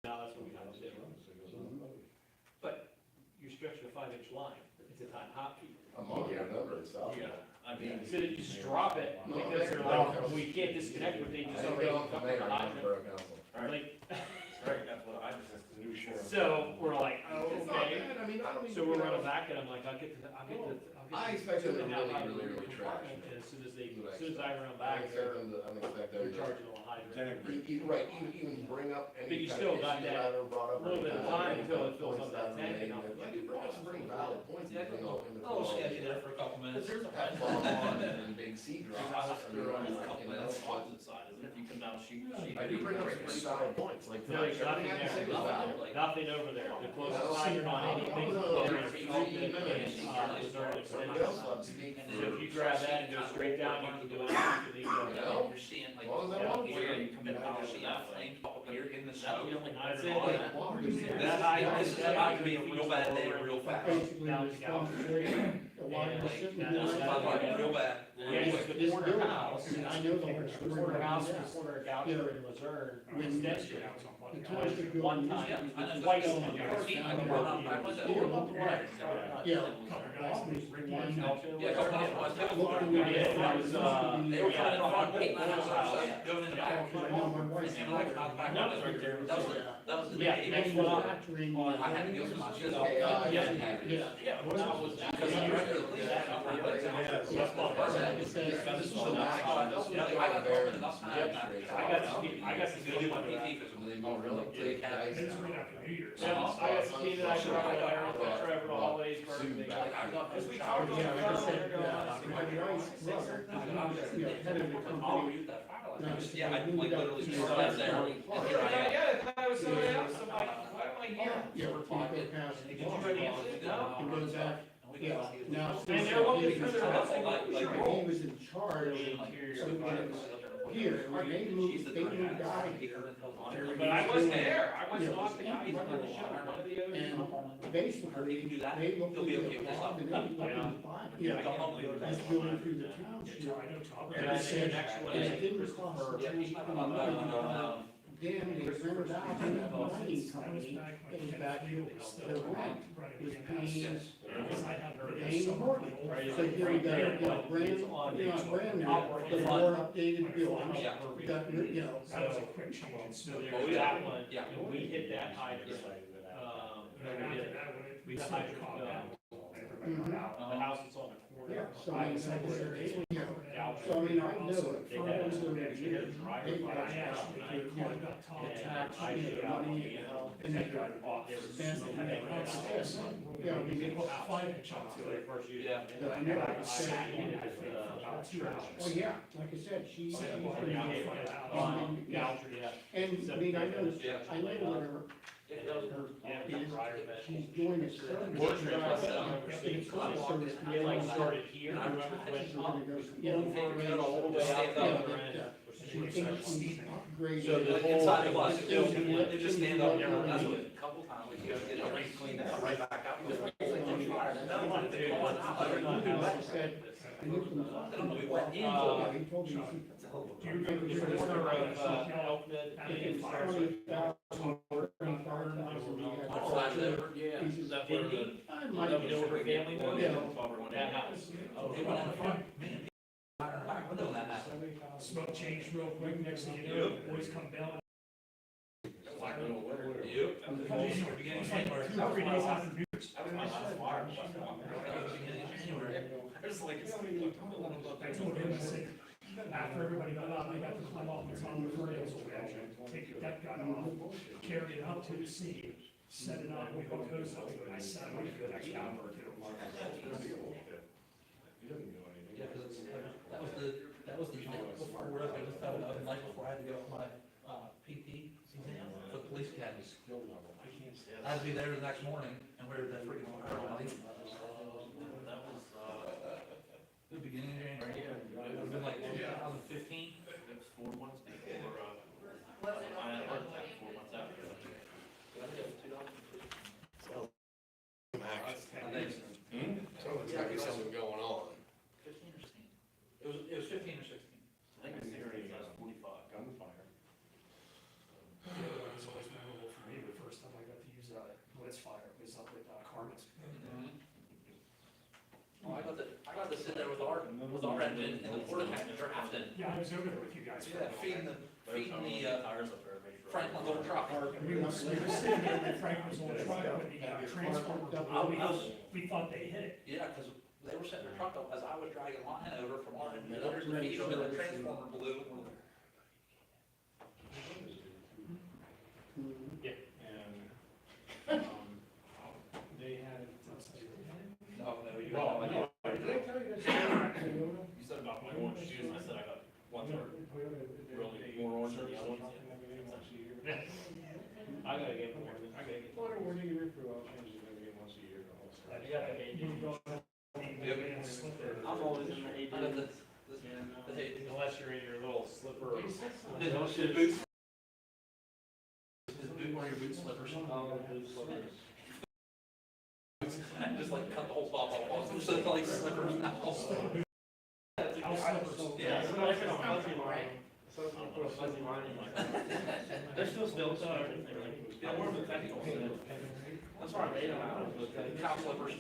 Speaker 4: now that's what we have to do. But you're stretching a 5-inch line, it's a time hop key.
Speaker 10: I'm on your number itself.
Speaker 15: Yeah, I mean.
Speaker 4: So they just drop it, because they're like, well, you can't disconnect, but they just already hooked up the hydrant. Like,
Speaker 15: Right, that's what I just.
Speaker 2: New sheriff.
Speaker 4: so we're like, oh,
Speaker 1: It's not
Speaker 4: okay.
Speaker 1: bad, I mean, I don't even.
Speaker 4: So we're
Speaker 1: you know,
Speaker 4: running back and I'm like, I'll get
Speaker 1: I expect them to
Speaker 4: have
Speaker 1: really,
Speaker 4: out of
Speaker 1: really,
Speaker 4: the
Speaker 1: really trash.
Speaker 4: compartment, and as soon as they,
Speaker 1: That's
Speaker 4: as soon as I run
Speaker 1: I
Speaker 4: back,
Speaker 1: expect
Speaker 4: they're,
Speaker 1: them to, I expect them
Speaker 4: they're
Speaker 1: to.
Speaker 4: charging a hydrant.
Speaker 1: Right, even bring up
Speaker 4: But
Speaker 1: any
Speaker 4: you
Speaker 1: kind
Speaker 4: still
Speaker 1: of
Speaker 4: got
Speaker 1: issues
Speaker 4: that
Speaker 1: that I ever brought up. or
Speaker 4: little bit of
Speaker 1: any
Speaker 4: time
Speaker 1: kind
Speaker 4: until it
Speaker 1: of
Speaker 4: fills
Speaker 1: points
Speaker 4: up that
Speaker 1: that I
Speaker 4: tank,
Speaker 1: made,
Speaker 4: and
Speaker 1: yeah, you brought up some pretty valid points, you bring up in the.
Speaker 15: Oh, sketchy there for a couple minutes.
Speaker 1: That fall on and big sea drops. I mean,
Speaker 15: They're on a
Speaker 1: like,
Speaker 15: couple
Speaker 1: you know,
Speaker 15: minutes, opposite side, isn't it? You come down, shoot.
Speaker 1: I do bring up some pretty valid points, like
Speaker 4: No,
Speaker 1: tonight,
Speaker 4: there's nothing
Speaker 1: everything I can say
Speaker 4: there,
Speaker 1: was valid.
Speaker 4: nothing over there, the closest
Speaker 1: No,
Speaker 4: hydrant on anything
Speaker 1: no,
Speaker 4: there is
Speaker 1: three
Speaker 4: Procurement
Speaker 1: minutes.
Speaker 4: and, Reserve
Speaker 1: Everybody else
Speaker 4: Extensions.
Speaker 1: loves to speak
Speaker 4: So if you grab that and go straight down, you can do it, you can
Speaker 1: You know?
Speaker 15: You're seeing like.
Speaker 1: What was that one?
Speaker 15: Here, you come down, you're seeing that flame, you're in the snow.
Speaker 4: That's it.
Speaker 15: That hydrant could be a real bad day, real fast.
Speaker 5: Basically,
Speaker 4: Down
Speaker 5: the
Speaker 4: to Galveston.
Speaker 5: responsibility, the water
Speaker 4: And,
Speaker 5: was
Speaker 4: like,
Speaker 5: sitting
Speaker 4: that-
Speaker 5: there.
Speaker 4: that's
Speaker 15: That's like real bad.
Speaker 4: Yes, the
Speaker 5: This
Speaker 4: corner
Speaker 5: building,
Speaker 4: house,
Speaker 5: and I know the whole
Speaker 4: the
Speaker 5: story.
Speaker 4: corner house,
Speaker 5: Yeah.
Speaker 4: the corner of Goucher and Luzerne
Speaker 5: When
Speaker 4: extension.
Speaker 5: the township building
Speaker 4: One
Speaker 5: used to
Speaker 4: time,
Speaker 5: be
Speaker 15: I know.
Speaker 4: twice
Speaker 5: built
Speaker 4: in
Speaker 5: on
Speaker 4: the
Speaker 5: the
Speaker 4: yard.
Speaker 5: first
Speaker 15: I
Speaker 5: time,
Speaker 15: went that
Speaker 5: steel,
Speaker 15: way.
Speaker 5: yeah, Bob was the one
Speaker 15: Yeah, a couple of
Speaker 5: that looked
Speaker 15: times.
Speaker 5: at
Speaker 4: We
Speaker 5: me.
Speaker 4: did, that was,
Speaker 15: They were trying to find eight, 9 hours, going in the back.
Speaker 5: Because I know my wife.
Speaker 15: And like, my back was right there. That was the
Speaker 4: Yeah,
Speaker 15: day.
Speaker 4: next
Speaker 5: When
Speaker 4: one up.
Speaker 5: factoring,
Speaker 15: I had to go through my shit.
Speaker 5: Yeah.
Speaker 4: Yeah, when I was.
Speaker 15: Because I read the police. Because this was the last time. I got there enough time.
Speaker 4: I got some
Speaker 15: Go do my
Speaker 4: people.
Speaker 15: PT for some.
Speaker 1: Oh, really?
Speaker 15: Take that.
Speaker 4: Yeah, I got some kids that I grew up with, Trevor, the holidays, birthday. As we talked about,
Speaker 5: Yeah, like I said,
Speaker 4: they're going,
Speaker 5: my wife's brother, you know, head of the company.
Speaker 15: Yeah, I like literally started there, and here I am.
Speaker 4: Yeah, I was somebody else, I'm like, why am I here?
Speaker 5: Yeah, we're talking past.
Speaker 4: Did you ready it? No.
Speaker 5: And goes back, yeah, now.
Speaker 4: And they're looking
Speaker 5: he was
Speaker 4: through their
Speaker 5: in-
Speaker 4: house.
Speaker 5: He was in charge, so when it was here, when they moved out of here.
Speaker 4: But I wasn't there, I was not the guy running the show, one of the others.
Speaker 5: And basically,
Speaker 15: can do that.
Speaker 5: they looked
Speaker 15: They'll
Speaker 5: at
Speaker 15: be
Speaker 5: the
Speaker 15: okay with this
Speaker 5: Bob and they looked at the Bob,
Speaker 15: Yeah.
Speaker 5: just going through the township.
Speaker 4: And I said, next one
Speaker 5: And
Speaker 4: is.
Speaker 5: it didn't cost the township any money. Then they rented out to the mining company, and back here, the rent was paying the mortgage. So here we got, you know, brand, you know, brand new, but more updated buildings,
Speaker 15: Yeah.
Speaker 5: got, you know.
Speaker 4: So there's that one, and we hit that hydrant, we hit hydrant, the house that's on the corner.
Speaker 5: Yeah, so I mean, like I said, you know, so I mean, I know it,
Speaker 4: They
Speaker 5: from
Speaker 4: had
Speaker 5: those over the years,
Speaker 4: driver
Speaker 5: they
Speaker 4: by
Speaker 5: got,
Speaker 4: house,
Speaker 5: you know, the tax, you know, money, and they got spent, and they got success. Yeah, I mean, it was
Speaker 15: Yeah.
Speaker 5: I never could say, oh, yeah, like I said, she's pretty good. And, I mean, I know what her she's doing a service.
Speaker 4: It like started here,
Speaker 5: And I'm
Speaker 4: went
Speaker 5: sure
Speaker 4: up,
Speaker 5: she's gonna go,
Speaker 4: over, all the way out the other end,
Speaker 5: She thinks she's upgraded.
Speaker 15: So the inside the bus, they just stand up there, that's what, a couple times, like, you gotta get everything cleaned up, right back out.
Speaker 5: I knew from-
Speaker 15: I don't know, we went in.
Speaker 5: Yeah, he told me.
Speaker 4: Do you remember the order of, outfit and fire?
Speaker 5: 20,000, 25,000,
Speaker 15: Oh, that's over, yeah.
Speaker 5: pieces.
Speaker 15: That's where the.
Speaker 5: I might
Speaker 4: The
Speaker 5: be-
Speaker 4: older family was?
Speaker 5: Yeah.
Speaker 4: That house.
Speaker 15: They went out front, man, back window when that happened.
Speaker 4: Smoke changed real quick, next thing you know, boys come down.
Speaker 15: Yep. Beginning of January. That was my last fire. Beginning of January. I was like, it's.
Speaker 4: I told him, I said, after everybody got out, I got to climb off the top of the rails, take that gun off, carry it out to the sea, set it up, we hook those up, and I sat on it for the next hour.
Speaker 15: Yeah, cause it's, that was the night before, I was telling you, the night before I had to go for my, PT exam for the police academy. I had to be there the next morning, and we were there freaking early. That was, the beginning of January, yeah, it would've been like 2015. It was 4 months before, I had a heart attack 4 months after. I think so.
Speaker 1: So it's gotta be something going on.
Speaker 15: 15 or 16. It was 15 or 16. I think it's 45.
Speaker 2: Gunfire.
Speaker 4: It's always memorable for me, the first time I got to use blitz fire was up at Carmen's.
Speaker 15: Oh, I got to sit there with our engine in the porta pack drafting.
Speaker 4: Yeah, I was over there with you guys.
Speaker 15: Yeah, feeding the Franklin's old truck.
Speaker 4: We were sitting there with Franklin's old truck, when the transformer blew, we thought they hit it.
Speaker 15: Yeah, because they were setting their truck up as I was dragging line over from our engine over to feed them, and the transformer blew.
Speaker 4: Yeah.
Speaker 2: And, they had.
Speaker 15: No, you
Speaker 2: Well,
Speaker 15: don't.
Speaker 2: no, did I tell you that story?
Speaker 4: You said about my orange shoes, and I said I got one pair. Really more orange than the other ones. I gotta get more, I gotta get more.
Speaker 2: Where do you refer, I'll change it maybe once a year.
Speaker 4: I'm always in the AD.
Speaker 15: I got this,
Speaker 4: Unless you're in your little slipper.
Speaker 15: his boots. One of your boot slippers. Just like cut the whole top off, so it's like slippers now. Yeah.
Speaker 4: They're still built, so everything.
Speaker 15: Yeah, more of the technical stuff. That's why I made them out of, the cow slippers.
Speaker 2: Oh,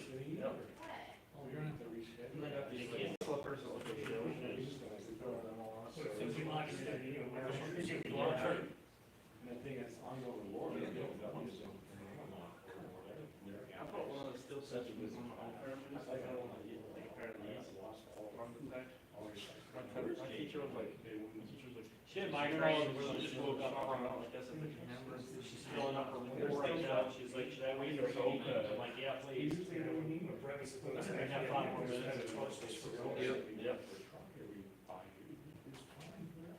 Speaker 2: you're gonna have to reschedule.
Speaker 4: Slippers.
Speaker 2: And the thing is, I'm going to Lord, I'm going to W, so.
Speaker 4: I put one of those steel sets with some I don't want to get like apparently lost all from the back. My teacher was like, she had migraine, she just woke up like this and she's filling up her more right now. She's like, should I wait or go? I'm like, yeah, please. I have 5 more minutes. Yep.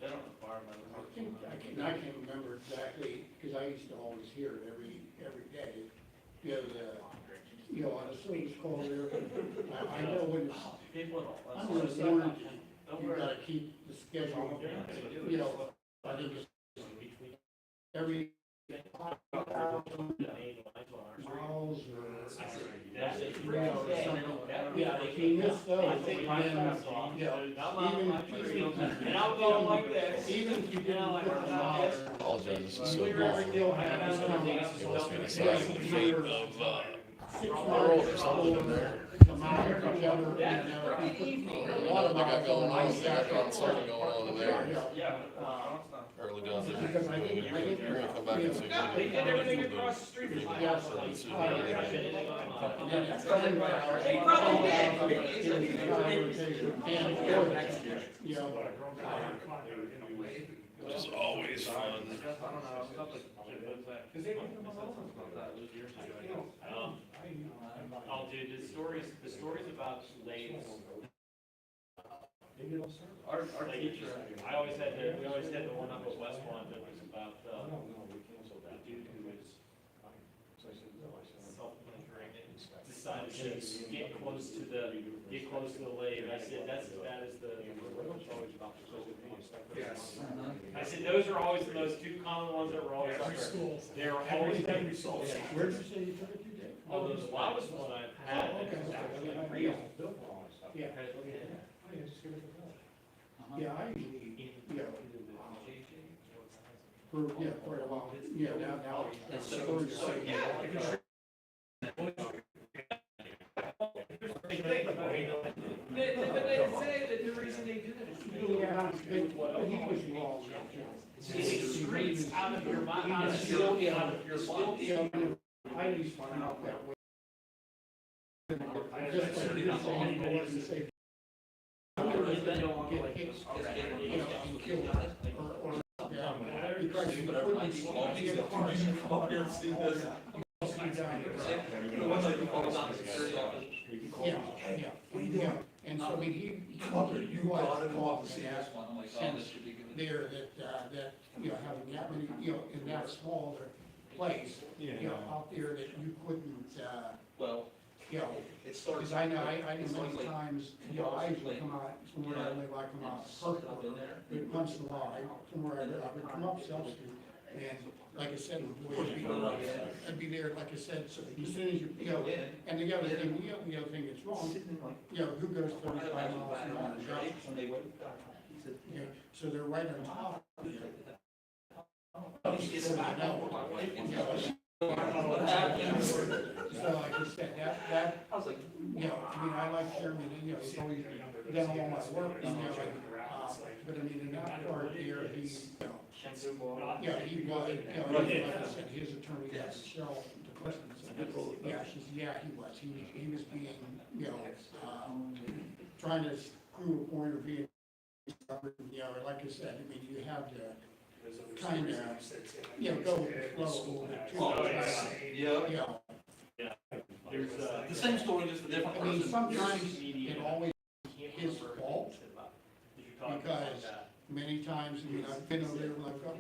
Speaker 4: They don't require
Speaker 5: I can't remember exactly, because I used to always hear it every day, because, on a swing call there, I know when, under the warranty, you gotta keep the schedule, I think it's every 5,000 miles or, something. Yeah, if you miss those, then,
Speaker 4: and I'm going like this.
Speaker 5: even if you didn't put them out,
Speaker 1: Apologize, this is so
Speaker 5: we
Speaker 1: long.
Speaker 5: still have
Speaker 1: He wants me to sign the fate of,
Speaker 5: 6
Speaker 1: world or something in there.
Speaker 5: come out together, a lot of
Speaker 1: They got going on, they got
Speaker 5: them.
Speaker 1: consulting going on in there.
Speaker 4: Yeah.
Speaker 1: Early guns.
Speaker 5: Because I think-
Speaker 1: You're gonna come back and say.
Speaker 4: They did everything across the street.
Speaker 5: Yeah.
Speaker 1: So this is- Which is always fun.
Speaker 4: Oh, dude, the stories about lathes. Our teacher, we always had the one up at West Point that was about, the dude who was self-pleasuring and decided to get close to the lathe. I said, that's as bad as the Yes. I said, those are always the most two common ones that were always up there. They were always every school.
Speaker 5: Where did you say you took it to, Dave?
Speaker 4: All those, well, I was the one I had.
Speaker 5: Oh, okay.
Speaker 4: Real.
Speaker 5: Yeah. Yeah, I usually, you know, for quite a while, yeah, now.
Speaker 4: They say that the reason they do that is
Speaker 5: Yeah, but he was wrong.
Speaker 4: it secretes out of your mind, out of your body.
Speaker 5: I used to find out that way. Just like you're saying, it wasn't safe. I'm gonna get hit, you know, and killed, or, yeah, because you couldn't see the cars. Yeah, yeah. And so, I mean, he covered, you was involved in that sense there that, you know, having that many, you know, in that small place, you know, out there that you couldn't,
Speaker 15: Well,
Speaker 5: you know, because I know many times, you know, I usually come out, from where I live, I come out Kirkwood, but once in a while, from where I live, I would come up South Street, and like I said, I'd be there, like I said, so as soon as you know, and the other thing, the other thing that's wrong, you know, who goes 35 miles an hour? Yeah, so they're right on top of you. So like I said, that,
Speaker 15: I was like,
Speaker 5: you know, I mean, I like Chairman, you know, he's always done all my work, you know, but I mean, in that part here, he, you know, yeah, he was, you know, like I said, his attorney had to show the questions. Yeah, yeah, he was being, you know, trying to screw a point or being, you know, like I said, I mean, you have to kind of, you know, go with the flow a little bit too. You know,
Speaker 4: There's,
Speaker 15: the same story, just a different
Speaker 5: I mean,
Speaker 15: person.
Speaker 5: sometimes it always his fault, because many times, I mean, I've been over there, when I've got,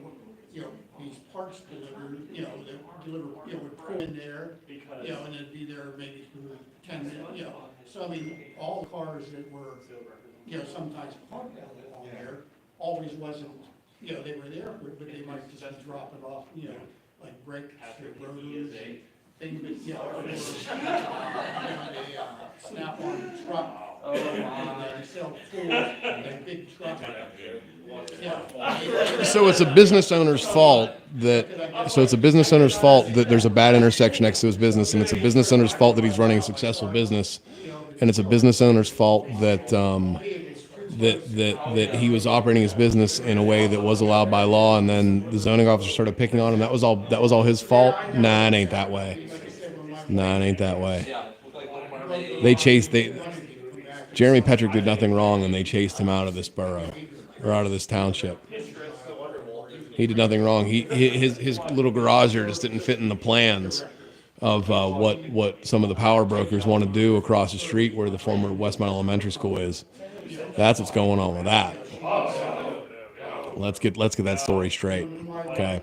Speaker 5: you know, these parts delivered, you know, that deliver, you know, would pull in there, you know, and it'd be there maybe for 10 minutes, you know. So, I mean, all the cars that were, you know, sometimes parked along there, always wasn't, you know, they were there, but they might just be dropping off, you know, like brakes or rotors and things, but, you know, or, you know, they snap-on truck.
Speaker 15: Oh, my.
Speaker 5: They sell tools, that big truck. Yeah.
Speaker 1: So it's a business owner's fault that there's a bad intersection next to his business, and it's a business owner's fault that he's running a successful business, and it's a business owner's fault that that he was operating his business in a way that was allowed by law, and then the zoning officer started picking on him. That was all his fault. Nah, it ain't that way. Nah, it ain't that way. Jeremy Petrick did nothing wrong, and they chased him out of this borough, or out of this township. He did nothing wrong. His little garage there just didn't fit in the plans of what some of the power brokers want to do across the street where the former Westmont Elementary School is. That's what's going on with that. Let's get that story straight. Okay.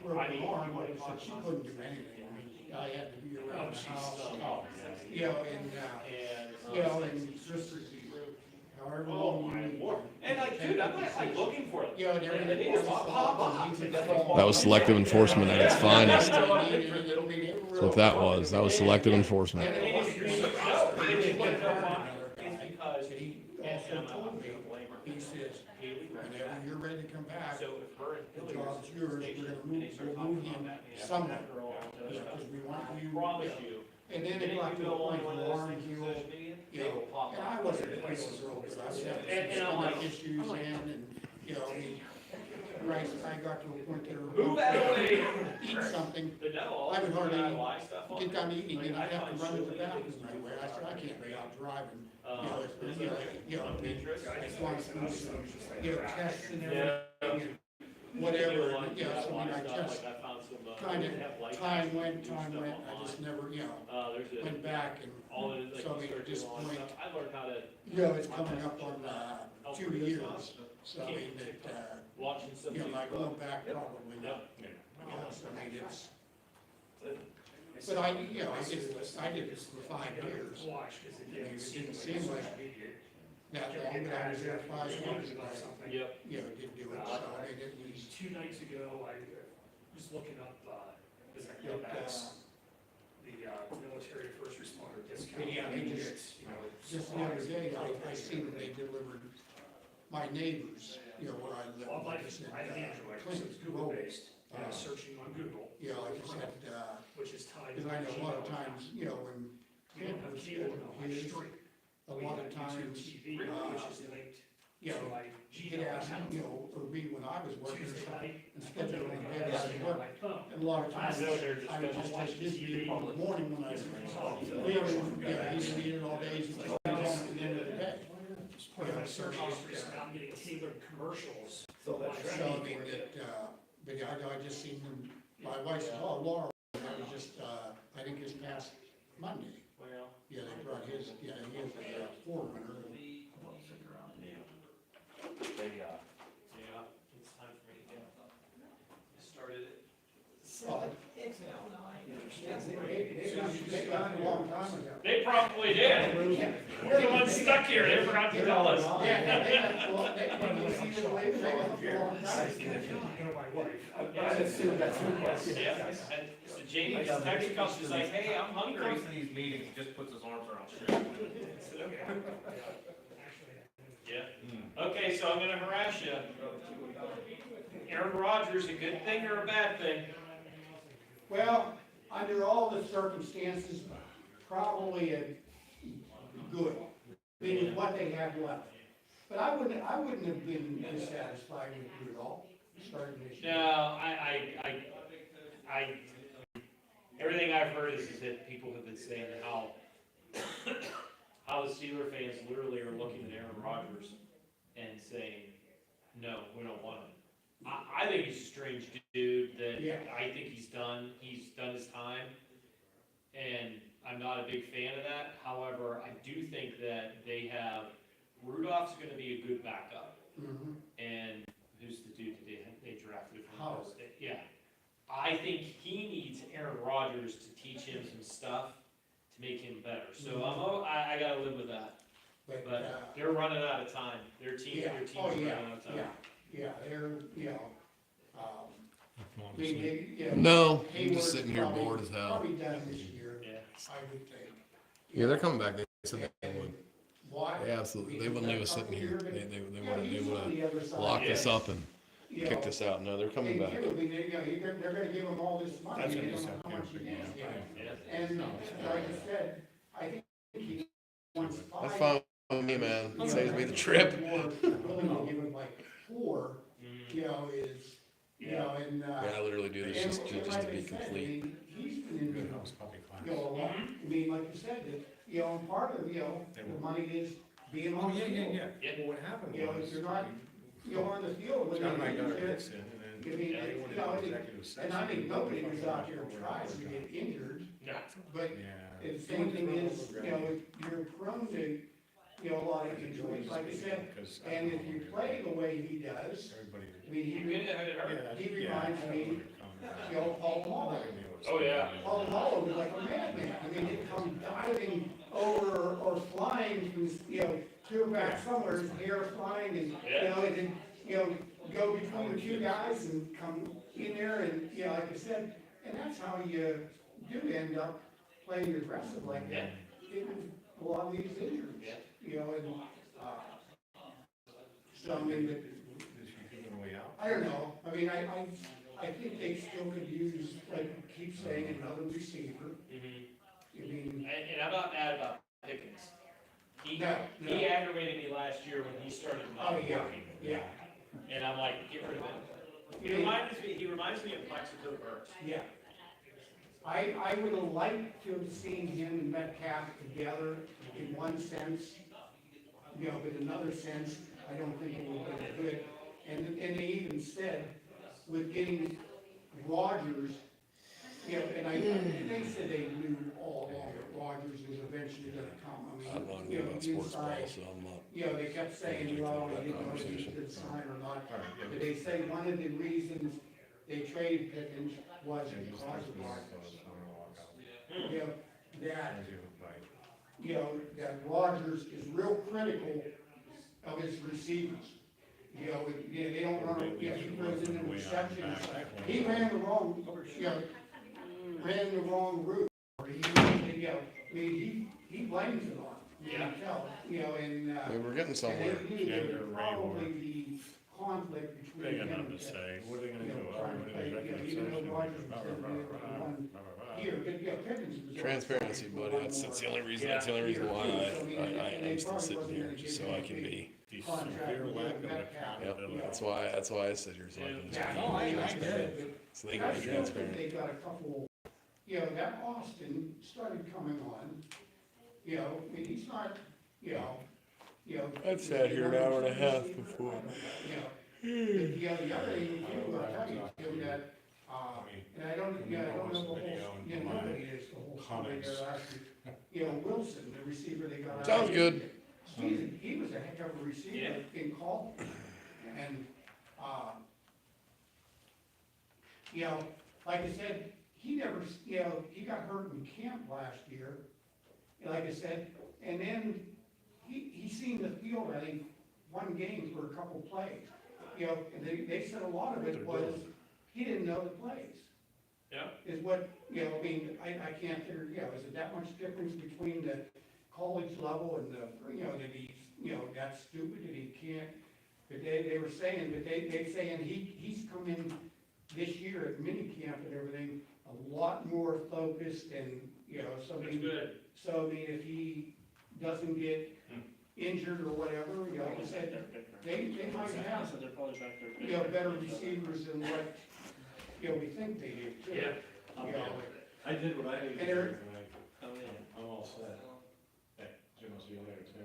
Speaker 4: and like, dude, I'm not like looking for it.
Speaker 1: That was selective enforcement at its finest. That's what that was. That was selective enforcement.
Speaker 5: He says, whenever you're ready to come back, the job's yours, we'll move him somewhere. Because we want you. And then it got to the point where Warren, you know, and I wasn't quite so real, because I was having some issues and, you know, I mean, right, I got to a point there, eat something, I would hardly get done eating, and I'd have to run to the bathroom right away. I said, I can't be out driving, you know, I just want to, you know, tests and everything, and whatever, you know, so I mean, I just kind of, time went, I just never, you know, went back, and so I mean, at this point, you know, it's coming up on 2 years, so I mean, that, you know, like going back probably not, you know, so I mean, it's, but I, you know, I did this for 5 years. I mean, it didn't seem like, that long, but I was there 5 months ago.
Speaker 4: Yep.
Speaker 5: You know, didn't do it, so I mean, it was,
Speaker 4: 2 nights ago, I was looking up, as I go back, the military first responder discount.
Speaker 5: Yeah, they just-
Speaker 4: You know, it's-
Speaker 5: just the other day, I seen that they delivered my neighbors, you know, where I live.
Speaker 4: Well,
Speaker 5: like I said,
Speaker 4: I have Android, so
Speaker 5: Clinton
Speaker 4: it's Google
Speaker 5: Road.
Speaker 4: based, and I was searching on Google,
Speaker 5: Yeah, like I said,
Speaker 4: which is tied.
Speaker 5: because I know a lot of times, you know, when
Speaker 4: We don't have cable on my
Speaker 5: kids,
Speaker 4: street.
Speaker 5: a
Speaker 4: We
Speaker 5: lot
Speaker 4: have
Speaker 5: of
Speaker 4: YouTube
Speaker 5: times,
Speaker 4: TV, which is linked
Speaker 5: you
Speaker 4: to
Speaker 5: know,
Speaker 4: my
Speaker 5: you
Speaker 4: Gmail
Speaker 5: get asked,
Speaker 4: account.
Speaker 5: you know, or me when I was working or
Speaker 4: Tuesday
Speaker 5: something,
Speaker 4: night,
Speaker 5: and
Speaker 4: I'm
Speaker 5: schedule
Speaker 4: doing
Speaker 5: on
Speaker 4: my
Speaker 5: bed,
Speaker 4: best
Speaker 5: I
Speaker 4: on
Speaker 5: work.
Speaker 4: my phone.
Speaker 5: And a lot of times,
Speaker 4: I know they're just
Speaker 5: I would
Speaker 4: gonna
Speaker 5: just
Speaker 4: watch
Speaker 5: take his
Speaker 4: TV.
Speaker 5: view in the morning when I was leaving, yeah, he's been eating all day, he's home at the end of the day.
Speaker 4: Part of my search history is I'm getting tailored commercials.
Speaker 5: So I mean, but yeah, I just seen them, my wife said, oh, Laura, that was just, I think this past Monday.
Speaker 4: Well.
Speaker 5: Yeah, they brought his, yeah, he is a forerunner.
Speaker 4: Yeah, it's time for me to get started it.
Speaker 5: Oh, they got it a long time ago.
Speaker 4: They probably did. We're the ones stuck here, they forgot to tell us.
Speaker 5: Yeah, they got, well, they got a long time.
Speaker 4: Know my wife. Yeah, and so Jamie just texted us, she's like, hey, I'm hungry.
Speaker 15: Comes to these meetings, he just puts his arms around shit.
Speaker 4: Yeah, okay, so I'm gonna harass you. Aaron Rodgers, a good thing or a bad thing?
Speaker 5: Well, under all the circumstances, probably a good, meaning what they have left. But I wouldn't have been dissatisfied with it at all, starting this
Speaker 4: No,
Speaker 5: year.
Speaker 4: I, everything I've heard is that people have been saying how the Steeler fans literally are looking at Aaron Rodgers and saying, no, we don't want him. I think he's a strange dude that
Speaker 5: Yeah.
Speaker 4: I think he's done his time. And I'm not a big fan of that. However, I do think that Rudolph's gonna be a good backup.
Speaker 5: Mhm.
Speaker 4: And who's the dude that they drafted from
Speaker 5: Howard.
Speaker 4: Ohio State? Yeah. I think he needs Aaron Rodgers to teach him some stuff to make him better. So I gotta live with that. But they're running out of time. Their team's
Speaker 5: Oh,
Speaker 4: running
Speaker 5: yeah,
Speaker 4: out of time.
Speaker 5: yeah, they're, you know, I mean, they, you know.
Speaker 1: No, I'm
Speaker 5: Hayward's
Speaker 1: just sitting here
Speaker 5: probably-
Speaker 1: bored as hell.
Speaker 5: Probably done this year,
Speaker 4: Yeah.
Speaker 5: I would think.
Speaker 1: Yeah, they're coming back. They said they would.
Speaker 5: Why?
Speaker 1: They absolutely, they wouldn't leave us sitting here. They would have locked
Speaker 5: locked
Speaker 1: us up and kicked us out. No, they're coming back.
Speaker 5: They're gonna give them all this money.
Speaker 2: That's gonna
Speaker 5: They
Speaker 2: be
Speaker 5: don't know
Speaker 2: something
Speaker 5: how much it
Speaker 2: big,
Speaker 5: is
Speaker 2: yeah.
Speaker 5: yet.
Speaker 4: Yeah.
Speaker 5: And like I said, I think he wants five.
Speaker 1: That's fine with me, man. It saves me the trip.
Speaker 5: Willing to give him like 4, you know, is, you know, and,
Speaker 1: Yeah, I literally do this just to
Speaker 5: like
Speaker 1: be
Speaker 5: I said, I
Speaker 1: complete.
Speaker 5: mean, he's been in,
Speaker 2: Good house, public class.
Speaker 5: you know, a lot, I mean, like you said, that, you know, and part of, you know, the money is being on the field.
Speaker 2: Well, what happened
Speaker 5: You know,
Speaker 2: was,
Speaker 5: if you're not, you know, on the field, when
Speaker 2: John and I
Speaker 5: they
Speaker 2: got our
Speaker 5: get
Speaker 2: hits in, and
Speaker 5: I
Speaker 2: then
Speaker 5: mean,
Speaker 2: they
Speaker 5: you
Speaker 2: wanted
Speaker 5: know,
Speaker 2: an executive session.
Speaker 5: and I mean, nobody was out here and tries to get injured,
Speaker 4: No.
Speaker 5: but
Speaker 2: Yeah.
Speaker 5: the same thing is, you know, you're prone to, you know, a lot of injuries, like I said, and if you play the way he does,
Speaker 2: Everybody.
Speaker 5: I mean,
Speaker 4: You get it, how did it hurt?
Speaker 5: he reminds me, you know, Paul Mahler.
Speaker 4: Oh, yeah.
Speaker 5: Paul Mahler was like a madman, I mean, he'd come diving over or flying from, you know, to back somewhere, his hair flying, and, you know, and then, you know, go between the two guys and come in there, and, you know, like I said, and that's how you do end up playing aggressive like that. It was a lot of these injuries, you know, and, so, I mean, but,
Speaker 2: Is she giving way out?
Speaker 5: I don't know, I mean, I think they still could use, like, keep saying, another receiver. I mean,
Speaker 4: And I'm not mad about Pickens. He
Speaker 5: No, no.
Speaker 4: aggravated me last year when he started not
Speaker 5: oh, yeah,
Speaker 4: working.
Speaker 5: yeah,
Speaker 4: And I'm like, get rid of him. He reminds me of Plaxico Burks.
Speaker 5: yeah. I would have liked to have seen him and Metcalf together in one sense, you know, but in another sense, I don't think it would have been good. And they even said, with getting Rodgers, you know, and I think they said they knew all along that Rodgers was eventually gonna come.
Speaker 1: I don't know
Speaker 5: You know,
Speaker 1: anything about sports ball,
Speaker 5: inside,
Speaker 1: so I'm not.
Speaker 5: you know, they kept saying, well, they didn't know if he could sign or not. But they say one of the reasons they traded Pickens was because of Rodgers. You know, that, you know, that Rodgers is real critical of his receivers. You know, they don't run, he goes in the reception, he ran the wrong, ran the wrong route. He blames it on, you can tell, and,
Speaker 1: I mean, we're getting
Speaker 5: and
Speaker 1: somewhere.
Speaker 5: they knew there would probably be conflict between
Speaker 2: They
Speaker 5: him
Speaker 2: got
Speaker 5: and
Speaker 2: nothing to say. What are they gonna
Speaker 5: you
Speaker 2: do?
Speaker 5: know,
Speaker 2: Oh,
Speaker 5: trying to
Speaker 2: we're
Speaker 5: play,
Speaker 2: in executive
Speaker 5: even
Speaker 2: session.
Speaker 5: though Rogers was gonna be the one here, but, Pickens was.
Speaker 1: Transparency, buddy. That's the only reason. That's the only reason why I'm still sitting here, just so I can be.
Speaker 2: Severe lack of accountability.
Speaker 1: Yep. That's why I sit here, so I can just
Speaker 5: Yeah,
Speaker 1: be
Speaker 5: no, I get
Speaker 1: transparent.
Speaker 5: it,
Speaker 1: So they
Speaker 5: but
Speaker 1: can
Speaker 5: I
Speaker 1: be
Speaker 5: still think
Speaker 1: transparent.
Speaker 5: they got a couple, that Austin started coming on, I mean, he's not,
Speaker 1: I've sat here an hour and a half before.
Speaker 5: The other thing, too, I'll tell you, Tim, that, and I don't know the whole, nobody is the whole story there last year. Wilson, the receiver they got out.
Speaker 1: Sounds good.
Speaker 5: He was a heck of a receiver in Colton. And, like I said, he never, he got hurt in camp last year, like I said, and then he seen the field, I think, one game for a couple plays. And they said a lot of it was, he didn't know the plays.
Speaker 4: Yeah.
Speaker 5: Is what, I mean, I can't figure, is it that much difference between the college level and the, that he's, that's stupid and he can't, but they were saying, they saying he's come in this year at minicamp and everything, a lot more focused and, so I
Speaker 4: That's
Speaker 5: mean,
Speaker 4: good.
Speaker 5: so I mean, if he doesn't get injured or whatever, like I said, they might have,
Speaker 4: So they're probably back there.
Speaker 5: better receivers than what, we think they do too.
Speaker 4: Yeah.
Speaker 5: You know,
Speaker 2: I did what I needed to
Speaker 5: And
Speaker 2: do
Speaker 5: they're-
Speaker 2: tonight.
Speaker 4: Oh, yeah.
Speaker 2: I'm all set. Hey, Jim, I'll see you later, Tim.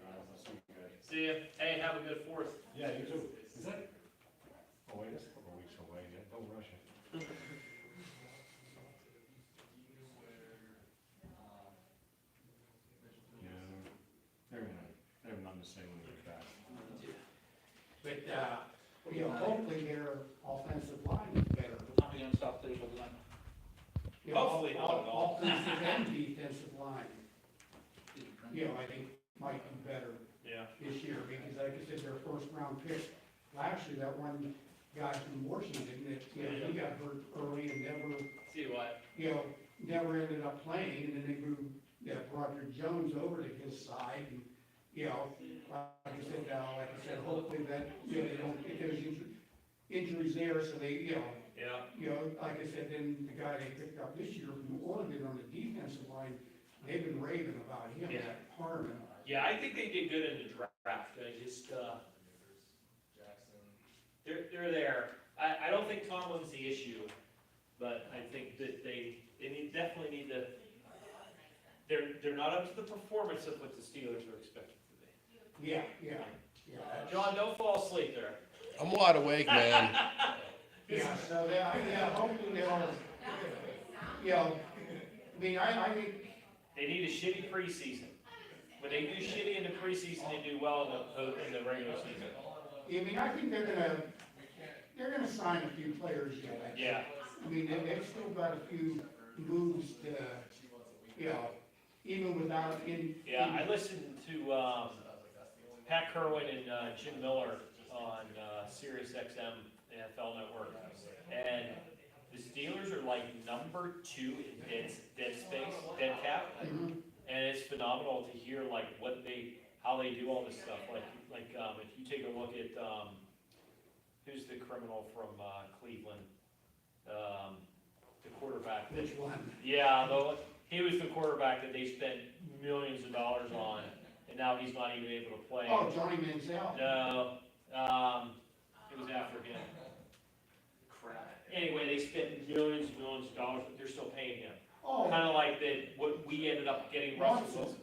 Speaker 2: I'll see you guys.
Speaker 4: See ya. Hey, have a good 4th.
Speaker 2: Yeah, you too. Is that? Oh, wait, that's a couple weeks away yet. Don't rush it. Yeah, never mind. I have nothing to say when we get back.
Speaker 5: But, hopefully their offensive line is better.
Speaker 15: I'm gonna stop there for the night.
Speaker 4: Hopefully not at all.
Speaker 5: Offensive and defensive line, I think might be better
Speaker 4: Yeah.
Speaker 5: this year, because like I said, their first round pick, last year, that one guy from Washington, that, he got hurt early and never,
Speaker 4: See what?
Speaker 5: never ended up playing, and then they moved, Broderick Jones over to his side, and, like I said, hopefully that, they don't get those injuries there, so they,
Speaker 4: Yeah.
Speaker 5: like I said, then the guy they picked up this year from Oregon on the defensive line, they've been raving about him,
Speaker 4: Yeah.
Speaker 5: that Harmon.
Speaker 4: Yeah, I think they did good in the draft. I just, they're there. I don't think Tomlin's the issue, but I think that they definitely need to, they're not up to the performance of what the Steelers are expected to be.
Speaker 5: Yeah.
Speaker 4: John, don't fall asleep there.
Speaker 1: I'm wide awake, man.
Speaker 5: Yeah, so hopefully they'll, I mean, I think,
Speaker 4: They need a shitty preseason. When they do shitty in the preseason, they do well in the regular season.
Speaker 5: I mean, I think they're gonna sign a few players yet.
Speaker 4: Yeah.
Speaker 5: I mean, they've still got a few moves to, even without
Speaker 4: Yeah, I listened to Pat Kerwin and Jim Miller on Sirius XM NFL Network, and the Steelers are like number 2 in dead space, dead cap, and it's phenomenal to hear like how they do all this stuff. Like if you take a look at who's the criminal from Cleveland, the quarterback.
Speaker 5: which one.
Speaker 4: Yeah, he was the quarterback that they spent millions of dollars on, and now he's not even able to play.
Speaker 5: Oh, Johnny Manziel.
Speaker 4: No, it was after him. Crap. Anyway, they spent millions and millions of dollars, but they're still paying him.
Speaker 5: Oh,
Speaker 4: Kind of like what we ended up getting Russell Wilson.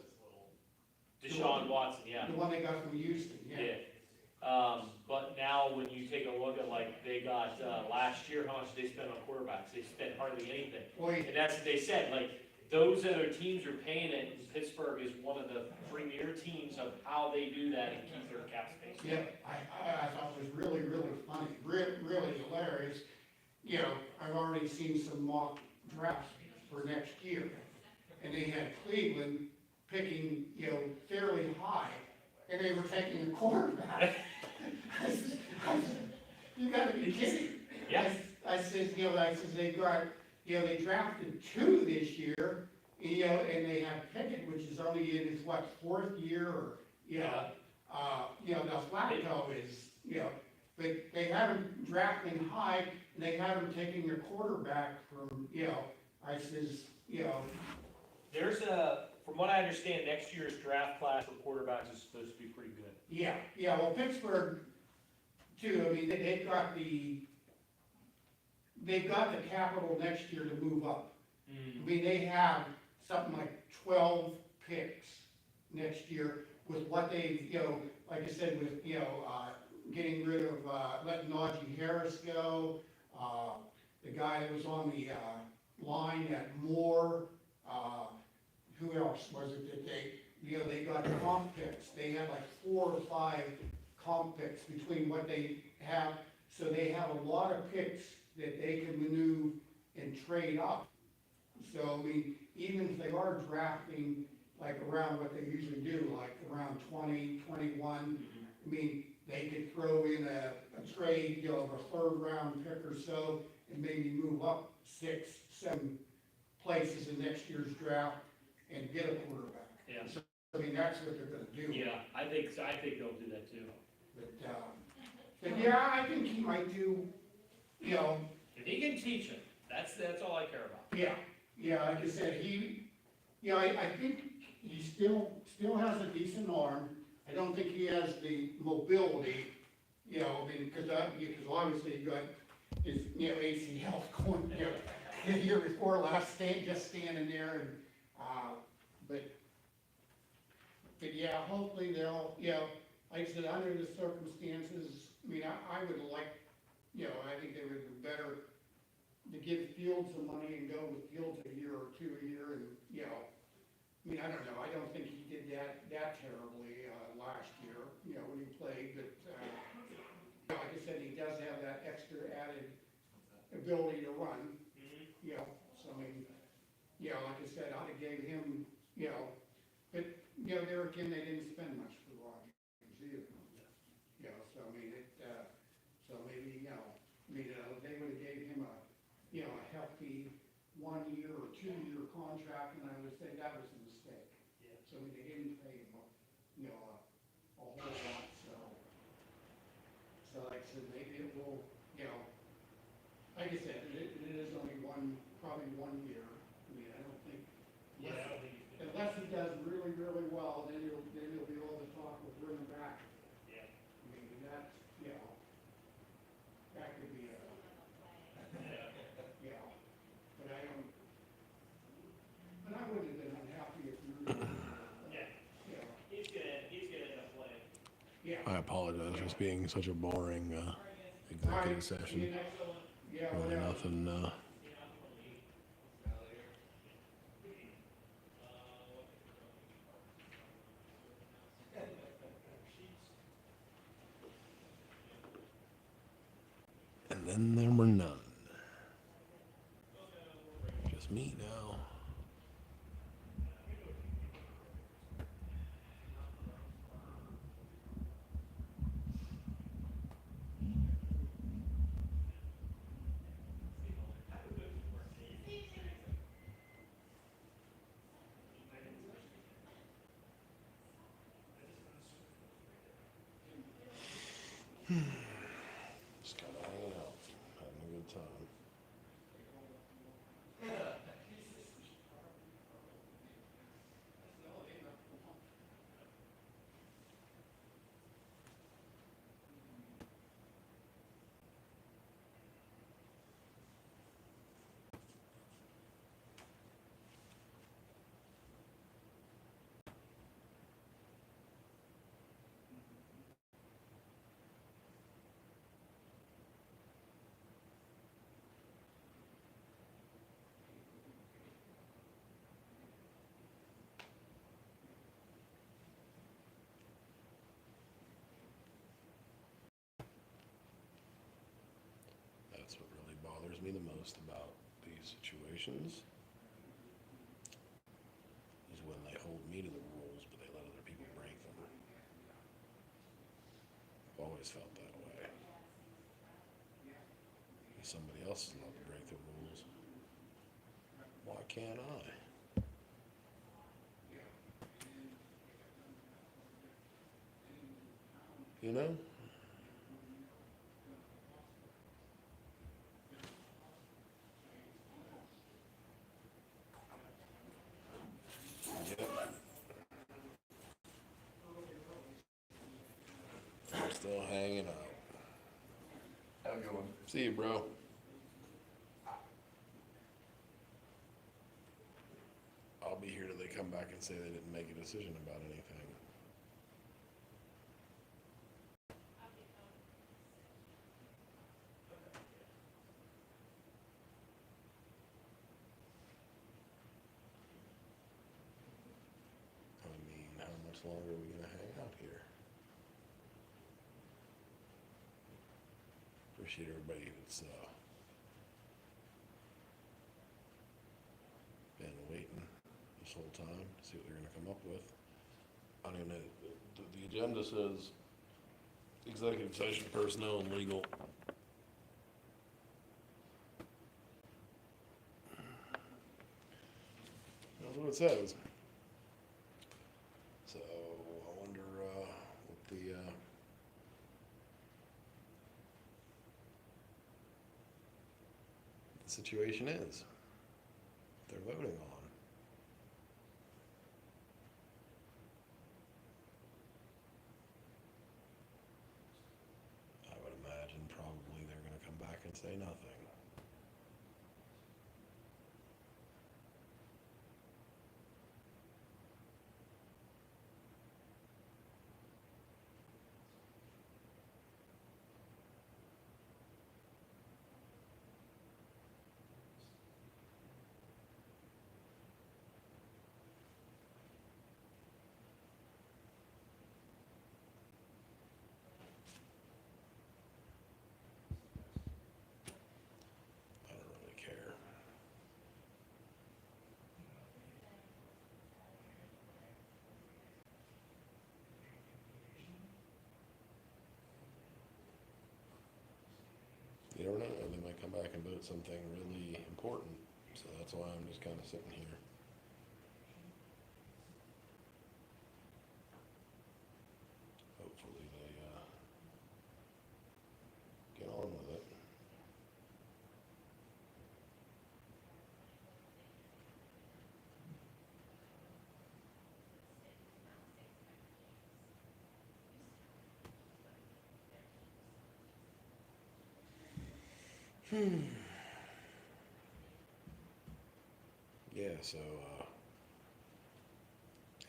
Speaker 4: Deshaun Watson, yeah.
Speaker 5: the one they got from Houston, yeah.
Speaker 4: Yeah. But now when you take a look at like they got last year, how much they spent on quarterbacks? They spent hardly anything.
Speaker 5: Boy,
Speaker 4: And that's what they said, like, those other teams are paying it, and Pittsburgh is one of the premier teams of how they do that and keep their cap space.
Speaker 5: yeah, I thought it was really, really funny, really hilarious. I've already seen some mock drafts for next year, and they had Cleveland picking, fairly high, and they were taking the quarterback. I said, you gotta be kidding.
Speaker 4: Yeah.
Speaker 5: I says, they got, they drafted 2 this year, and they have Pickett, which is only in his, 4th year, or, now Flacco is, but they have him drafting high, and they have him taking their quarterback from, I says,
Speaker 4: There's from what I understand, next year's draft class for quarterbacks is supposed to be pretty good.
Speaker 5: well, Pittsburgh, too, I mean, they've got the capital next year to move up. I mean, they have something like 12 picks next year with what they, like I said, with, getting rid of, letting Najee Harris go, the guy that was on the, line at Moore, who else was it that they got comp picks. They had like 4 or 5 comp picks between what they have, so they have a lot of picks that they can maneuver and trade up. So, I mean, even if they are drafting like around what they usually do, like around 20, 21, I mean, they could throw in a trade, of a 3rd round pick or so, and maybe move up 6, 7 places in next year's draft and get a quarterback.
Speaker 4: Yeah.
Speaker 5: So, I mean, that's what they're gonna do.
Speaker 4: Yeah, I think so. I think they'll do that too.
Speaker 5: But yeah, I think he might do,
Speaker 4: If he can teach it, that's all I care about.
Speaker 5: yeah, like I said, I think he still has a decent arm. I don't think he has the mobility, I mean, because obviously he got his, ACL going, the year before last, just standing there, and, but yeah, hopefully they'll, like I said, under the circumstances, I mean, I would like, I think they would be better to give Fields some money and go with Fields a year or 2 a year, and, I mean, I don't know, I don't think he did that terribly, last year, when he played, but, like I said, he does have that extra added ability to run, so I mean, like I said, I'd have gave him, but, there again, they didn't spend much for Rogers either. So I mean, so maybe, they would have gave him a hefty 1 year or 2 year contract, and I would say that was a mistake. So I mean, they didn't pay him, a whole lot, so like I said, maybe it will, like I said, it is only probably 1 year. I mean, I don't think, unless he does really, really well, then he'll be all the talk with bringing back.
Speaker 4: Yeah.
Speaker 5: I mean, that's, that could be a, but I wouldn't have been unhappy if you were.
Speaker 4: He's gonna end up playing.
Speaker 1: I apologize for this being such a boring executive session. Really nothing. And then there were none. Just me now. Just kind of hanging out, having a good time. That's what really bothers me the most about these situations, is when they hold me to the rules, but they let other people break them. always felt that way. If somebody else is allowed to break the rules, why can't I? You know? Yep. Still hanging out.
Speaker 10: Have a good one.
Speaker 1: See you, bro. I'll be here till they come back and say they didn't make a decision about anything. I mean, how much longer are we gonna hang out here? Appreciate everybody that's been waiting this whole time to see what they're gonna come up with. I don't even know, the agenda says executive session, personnel and legal. That's what it says. So I wonder what the situation is they're voting on. I would imagine probably they're going to come back and say nothing. I don't really care. You never know, they might come back and vote something really important, so that's why I'm just kind of sitting here. Hopefully they get on with it. Yeah, so,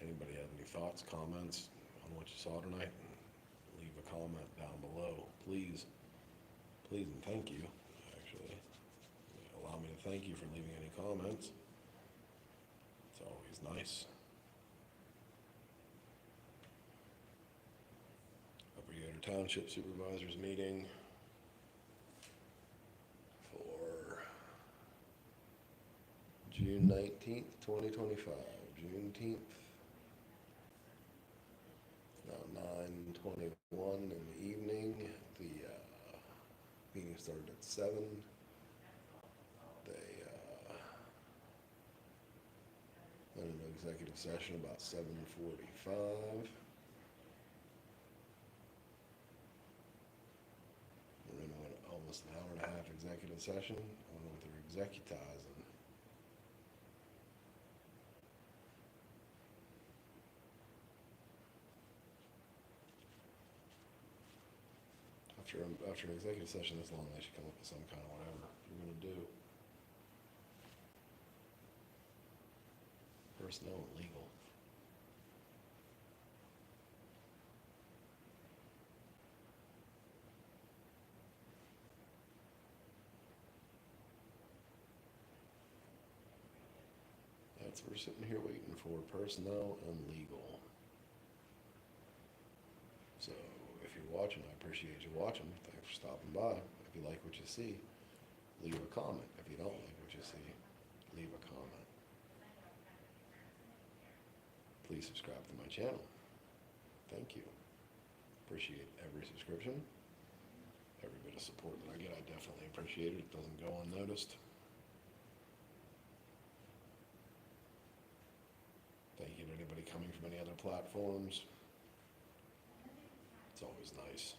Speaker 1: anybody have any thoughts, comments on what you saw tonight? Leave a comment down below, please. Please and thank you, actually. Allow me to thank you for leaving any comments. It's always nice. Upper Yoder Township Supervisors meeting for June 19th, 2025. Juneteenth. Now 9:21 in the evening. The meeting started at 7. They went into executive session about 7:45. And then went almost an hour and a half executive session. I don't know what they're executizing. After an executive session this long, they should come up with some kind of whatever you're gonna do. Personnel and legal. That's what we're sitting here waiting for, personnel and legal. So if you're watching, I appreciate you watching. Thanks for stopping by. If you like what you see, leave a comment. If you don't like what you see, leave a comment. Please subscribe to my channel. Thank you. appreciate every subscription, every bit of support that I get. I definitely appreciate it. It doesn't go unnoticed. Thank you to anybody coming from any other platforms. It's always nice.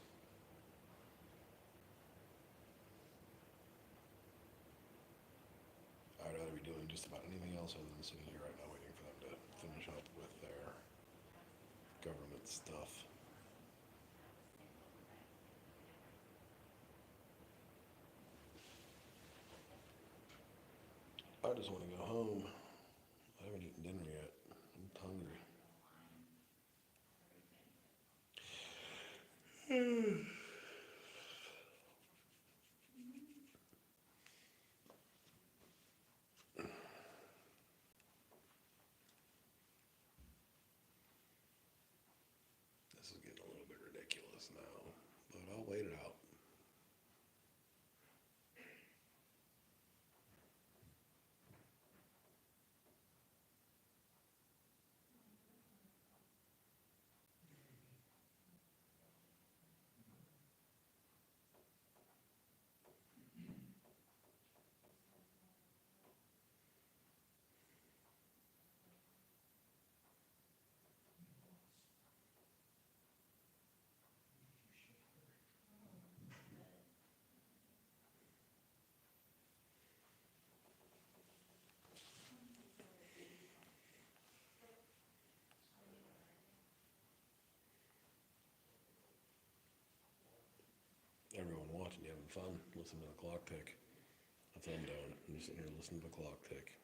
Speaker 1: I'd rather be doing just about anything else other than sitting here right now waiting for them to finish up with their government stuff. I just want to go home. I haven't eaten dinner yet. I'm hungry. This is getting a little bit ridiculous now, but I'll wait it out. Everyone watching, you having fun? Listen to the clock tick. That's what I'm doing. I'm just sitting here listening to the clock tick.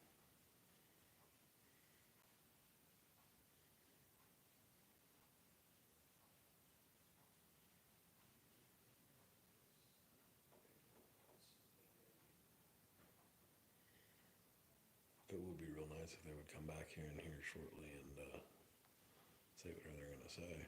Speaker 1: It would be real nice if they would come back here and here shortly and say whatever they're going to say.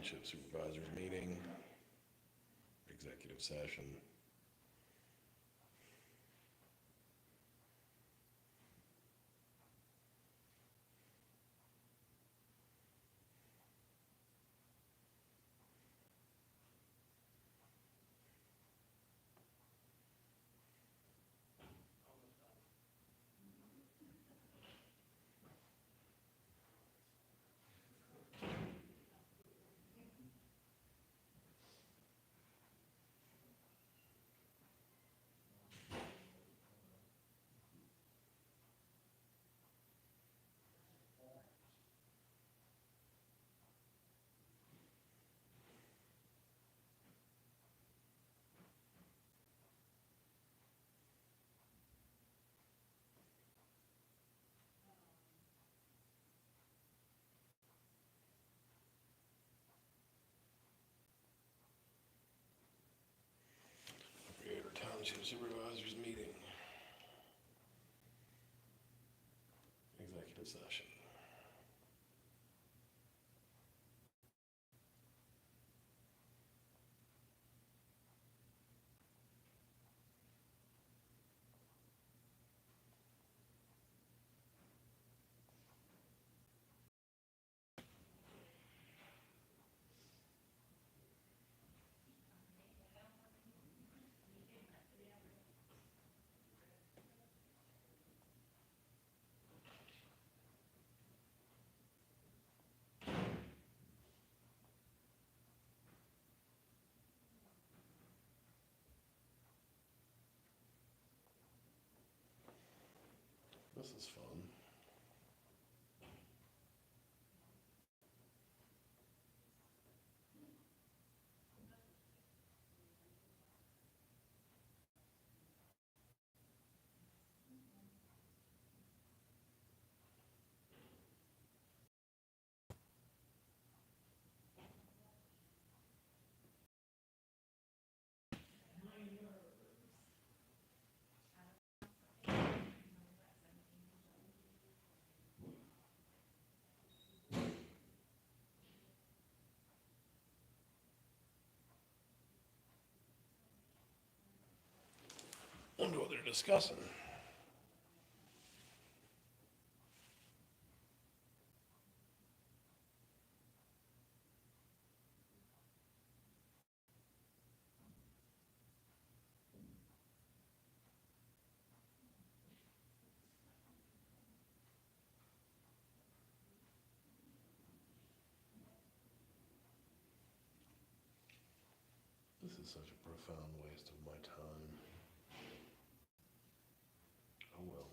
Speaker 1: Township Supervisors meeting, executive session. Yoder Township Supervisors meeting, executive session. This is fun. Wonder what they're discussing. This is such a profound waste of my time. Oh well.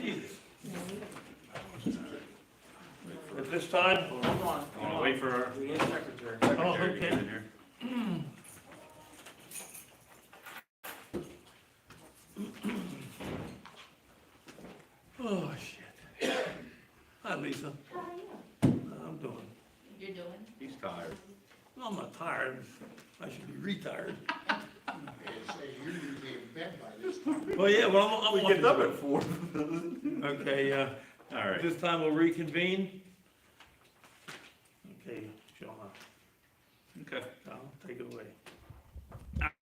Speaker 6: Jesus. At this time,
Speaker 8: Hold on.
Speaker 7: I wanna wait for our
Speaker 8: We need a secretary.
Speaker 7: secretary to get in here.
Speaker 6: oh, shit. Hi, Lisa.
Speaker 3: How are you?
Speaker 6: I'm doing.
Speaker 9: You're doing?
Speaker 7: He's tired.
Speaker 6: No, I'm not tired. I should be retired.
Speaker 5: Say, you need to be in bed by this time.
Speaker 6: Well, yeah, well, I'm
Speaker 1: We get up at
Speaker 6: 4. Okay,
Speaker 7: All right.
Speaker 6: this time we'll reconvene. Okay, Shauna,
Speaker 7: Okay.
Speaker 6: I'll take it away.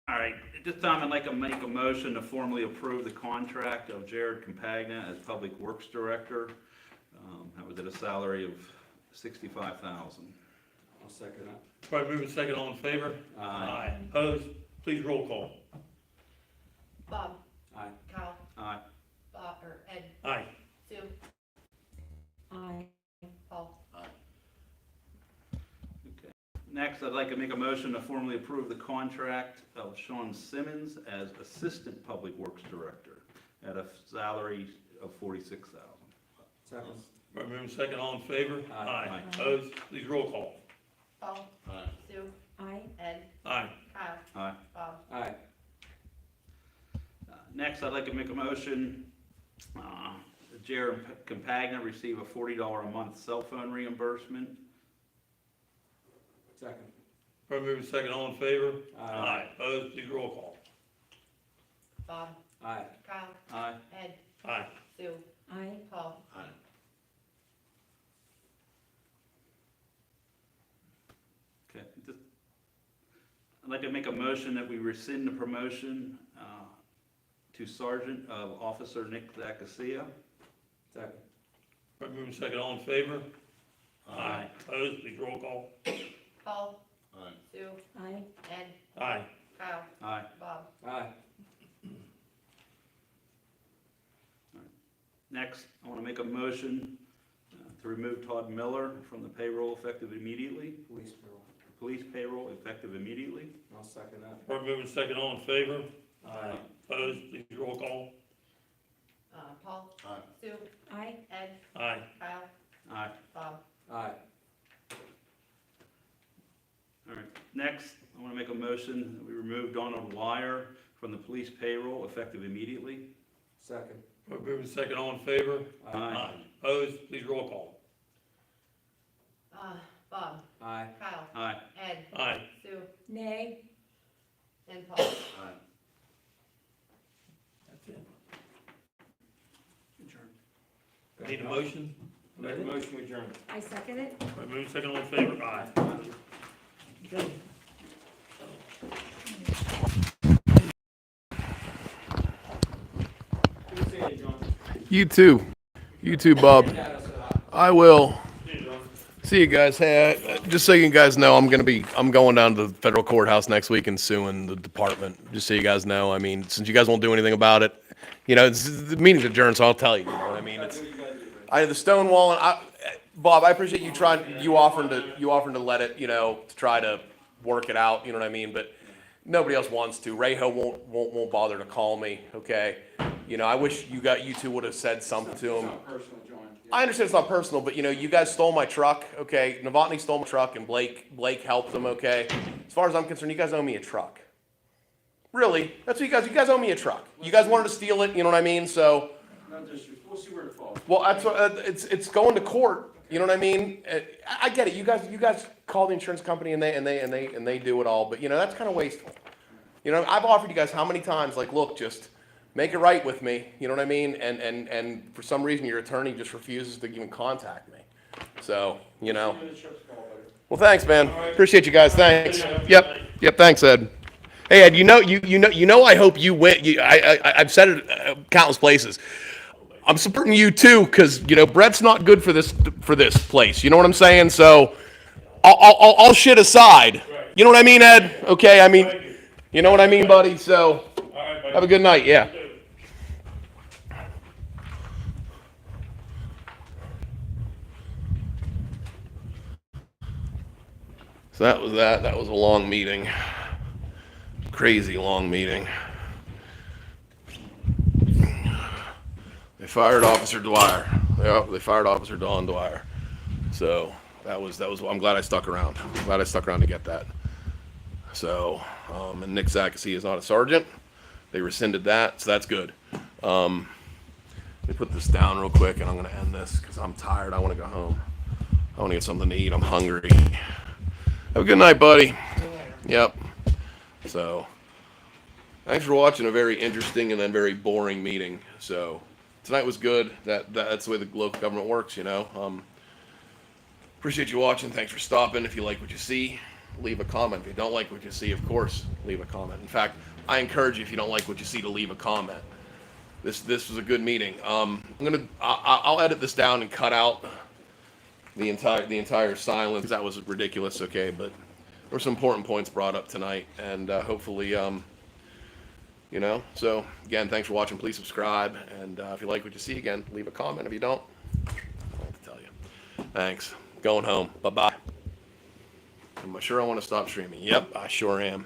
Speaker 7: All right, at this time, I'd like to make a motion to formally approve the contract of Jared Compagna as Public Works Director. That was at a salary of $65,000.
Speaker 8: I'll second that.
Speaker 6: Probably moving second, all in favor?
Speaker 7: Aye.
Speaker 6: Opposed? Please roll call.
Speaker 9: Bob?
Speaker 8: Aye.
Speaker 9: Kyle?
Speaker 7: Aye.
Speaker 9: Bob, or Ed?
Speaker 6: Aye.
Speaker 9: Sue?
Speaker 3: Aye.
Speaker 9: Paul?
Speaker 7: Okay. Next, I'd like to make a motion to formally approve the contract of Sean Simmons as Assistant Public Works Director at a salary of $46,000.
Speaker 8: Second.
Speaker 6: Probably moving second, all in favor?
Speaker 8: Aye.
Speaker 6: Opposed? Please roll call.
Speaker 9: Paul?
Speaker 11: Aye.
Speaker 9: Sue?
Speaker 3: Aye.
Speaker 9: Ed?
Speaker 6: Aye.
Speaker 9: Kyle?
Speaker 7: Aye.
Speaker 9: Bob?
Speaker 8: Aye.
Speaker 7: Next, I'd like to make a motion, Jared Compagna receive a $40 a month cell phone reimbursement.
Speaker 8: Second.
Speaker 6: Probably moving second, all in favor?
Speaker 8: Aye.
Speaker 6: Opposed? Please roll call.
Speaker 9: Bob?
Speaker 8: Aye.
Speaker 9: Kyle?
Speaker 7: Aye.
Speaker 9: Ed?
Speaker 6: Aye.
Speaker 9: Sue?
Speaker 3: Aye.
Speaker 9: Paul?
Speaker 11: Aye.
Speaker 7: Okay. I'd like to make a motion that we rescind the promotion to Sergeant of Officer Nick Zacasia.
Speaker 8: Second.
Speaker 6: Probably moving second, all in favor? Opposed? Please roll call.
Speaker 9: Paul?
Speaker 11: Aye.
Speaker 9: Sue?
Speaker 3: Aye.
Speaker 9: Ed?
Speaker 6: Aye.
Speaker 9: Kyle?
Speaker 7: Aye.
Speaker 9: Bob?
Speaker 8: Aye.
Speaker 7: Next, I want to make a motion to remove Todd Miller from the payroll effective immediately.
Speaker 8: Police payroll.
Speaker 7: Police payroll effective immediately.
Speaker 8: I'll second that.
Speaker 6: Probably moving second, all in favor?
Speaker 7: Aye.
Speaker 6: Opposed? Please roll call.
Speaker 9: Paul?
Speaker 11: Aye.
Speaker 9: Sue?
Speaker 3: Aye.
Speaker 9: Ed?
Speaker 6: Aye.
Speaker 9: Kyle?
Speaker 7: Aye.
Speaker 9: Bob?
Speaker 8: Aye.
Speaker 7: All right. Next, I want to make a motion that we remove Donald Wire from the police payroll effective immediately.
Speaker 8: Second.
Speaker 6: Probably moving second, all in favor?
Speaker 7: Aye.
Speaker 6: Opposed? Please roll call.
Speaker 9: Bob?
Speaker 8: Aye.
Speaker 9: Kyle?
Speaker 7: Aye.
Speaker 9: Ed?
Speaker 6: Aye.
Speaker 9: Sue?
Speaker 3: Nay.
Speaker 9: And Paul?
Speaker 11: Aye.
Speaker 6: That's it. Need a motion?
Speaker 8: Make a motion to adjourn.
Speaker 3: I second it.
Speaker 6: Probably moving second, all in favor? Aye. Okay.
Speaker 8: Good seeing you, John.
Speaker 1: You too. You too, Bob.
Speaker 8: Dad, I said hi.
Speaker 1: I will.
Speaker 6: See you, John.
Speaker 1: See you guys. Hey, just so you guys know, I'm going down to the federal courthouse next week and suing the department. Just so you guys know. I mean, since you guys won't do anything about it, the meeting's adjourned, so I'll tell you. You know what I mean? I had the stone wall, and Bob, I appreciate you offering to let it, to try to work it out. You know what I mean? But nobody else wants to. Rayho won't bother to call me. Okay. I wish you two would have said something to him.
Speaker 8: Personal, John.
Speaker 1: I understand it's not personal, but you guys stole my truck, okay? Novotny stole my truck and Blake helped them, okay? As far as I'm concerned, you guys owe me a truck. Really? That's what you guys owe me a truck. You guys wanted to steal it, you know what I mean? So,
Speaker 8: No district. We'll see where it falls.
Speaker 1: well, that's what, it's going to court, you know what I mean? I get it. You guys call the insurance company and they do it all, but that's kind of wasteful. I've offered you guys how many times, like, look, just make it right with me, you know what I mean? And for some reason, your attorney just refuses to even contact me. So, Well, thanks, man. Appreciate you guys. Thanks. Yep. Thanks, Ed. Hey, Ed. I hope you win. I've said it countless places. I'm supporting you too, because Brett's not good for this place. You know what I'm saying? So, all shit aside. You know what I mean, Ed? Okay. I mean, you know what I mean, buddy. So, have a good night. Yeah. So that was that. That was a long meeting. Crazy long meeting. They fired Officer Dwyer. Yep, they fired Officer Dawn Dwyer. So that was, I'm glad I stuck around. I'm glad I stuck around to get that. So, and Nick Zackersy is not a sergeant. They rescinded that, so that's good. Let me put this down real quick, and I'm gonna end this because I'm tired. I want to go home. I want to get something to eat. I'm hungry. Have a good night, buddy. Yep. So, thanks for watching a very interesting and then very boring meeting. So, tonight was good. That's the way the local government works, you know. Appreciate you watching. Thanks for stopping. If you like what you see, leave a comment. If you don't like what you see, of course, leave a comment. In fact, I encourage you, if you don't like what you see, to leave a comment. This was a good meeting. I'll edit this down and cut out the entire silence. That was ridiculous. Okay, but there were some important points brought up tonight, and hopefully, you know. So again, thanks for watching. Please subscribe, and if you like what you see, again, leave a comment. If you don't, I don't have to tell you. Thanks. Going home. Bye bye. Am I sure I want to stop streaming? Yep, I sure am.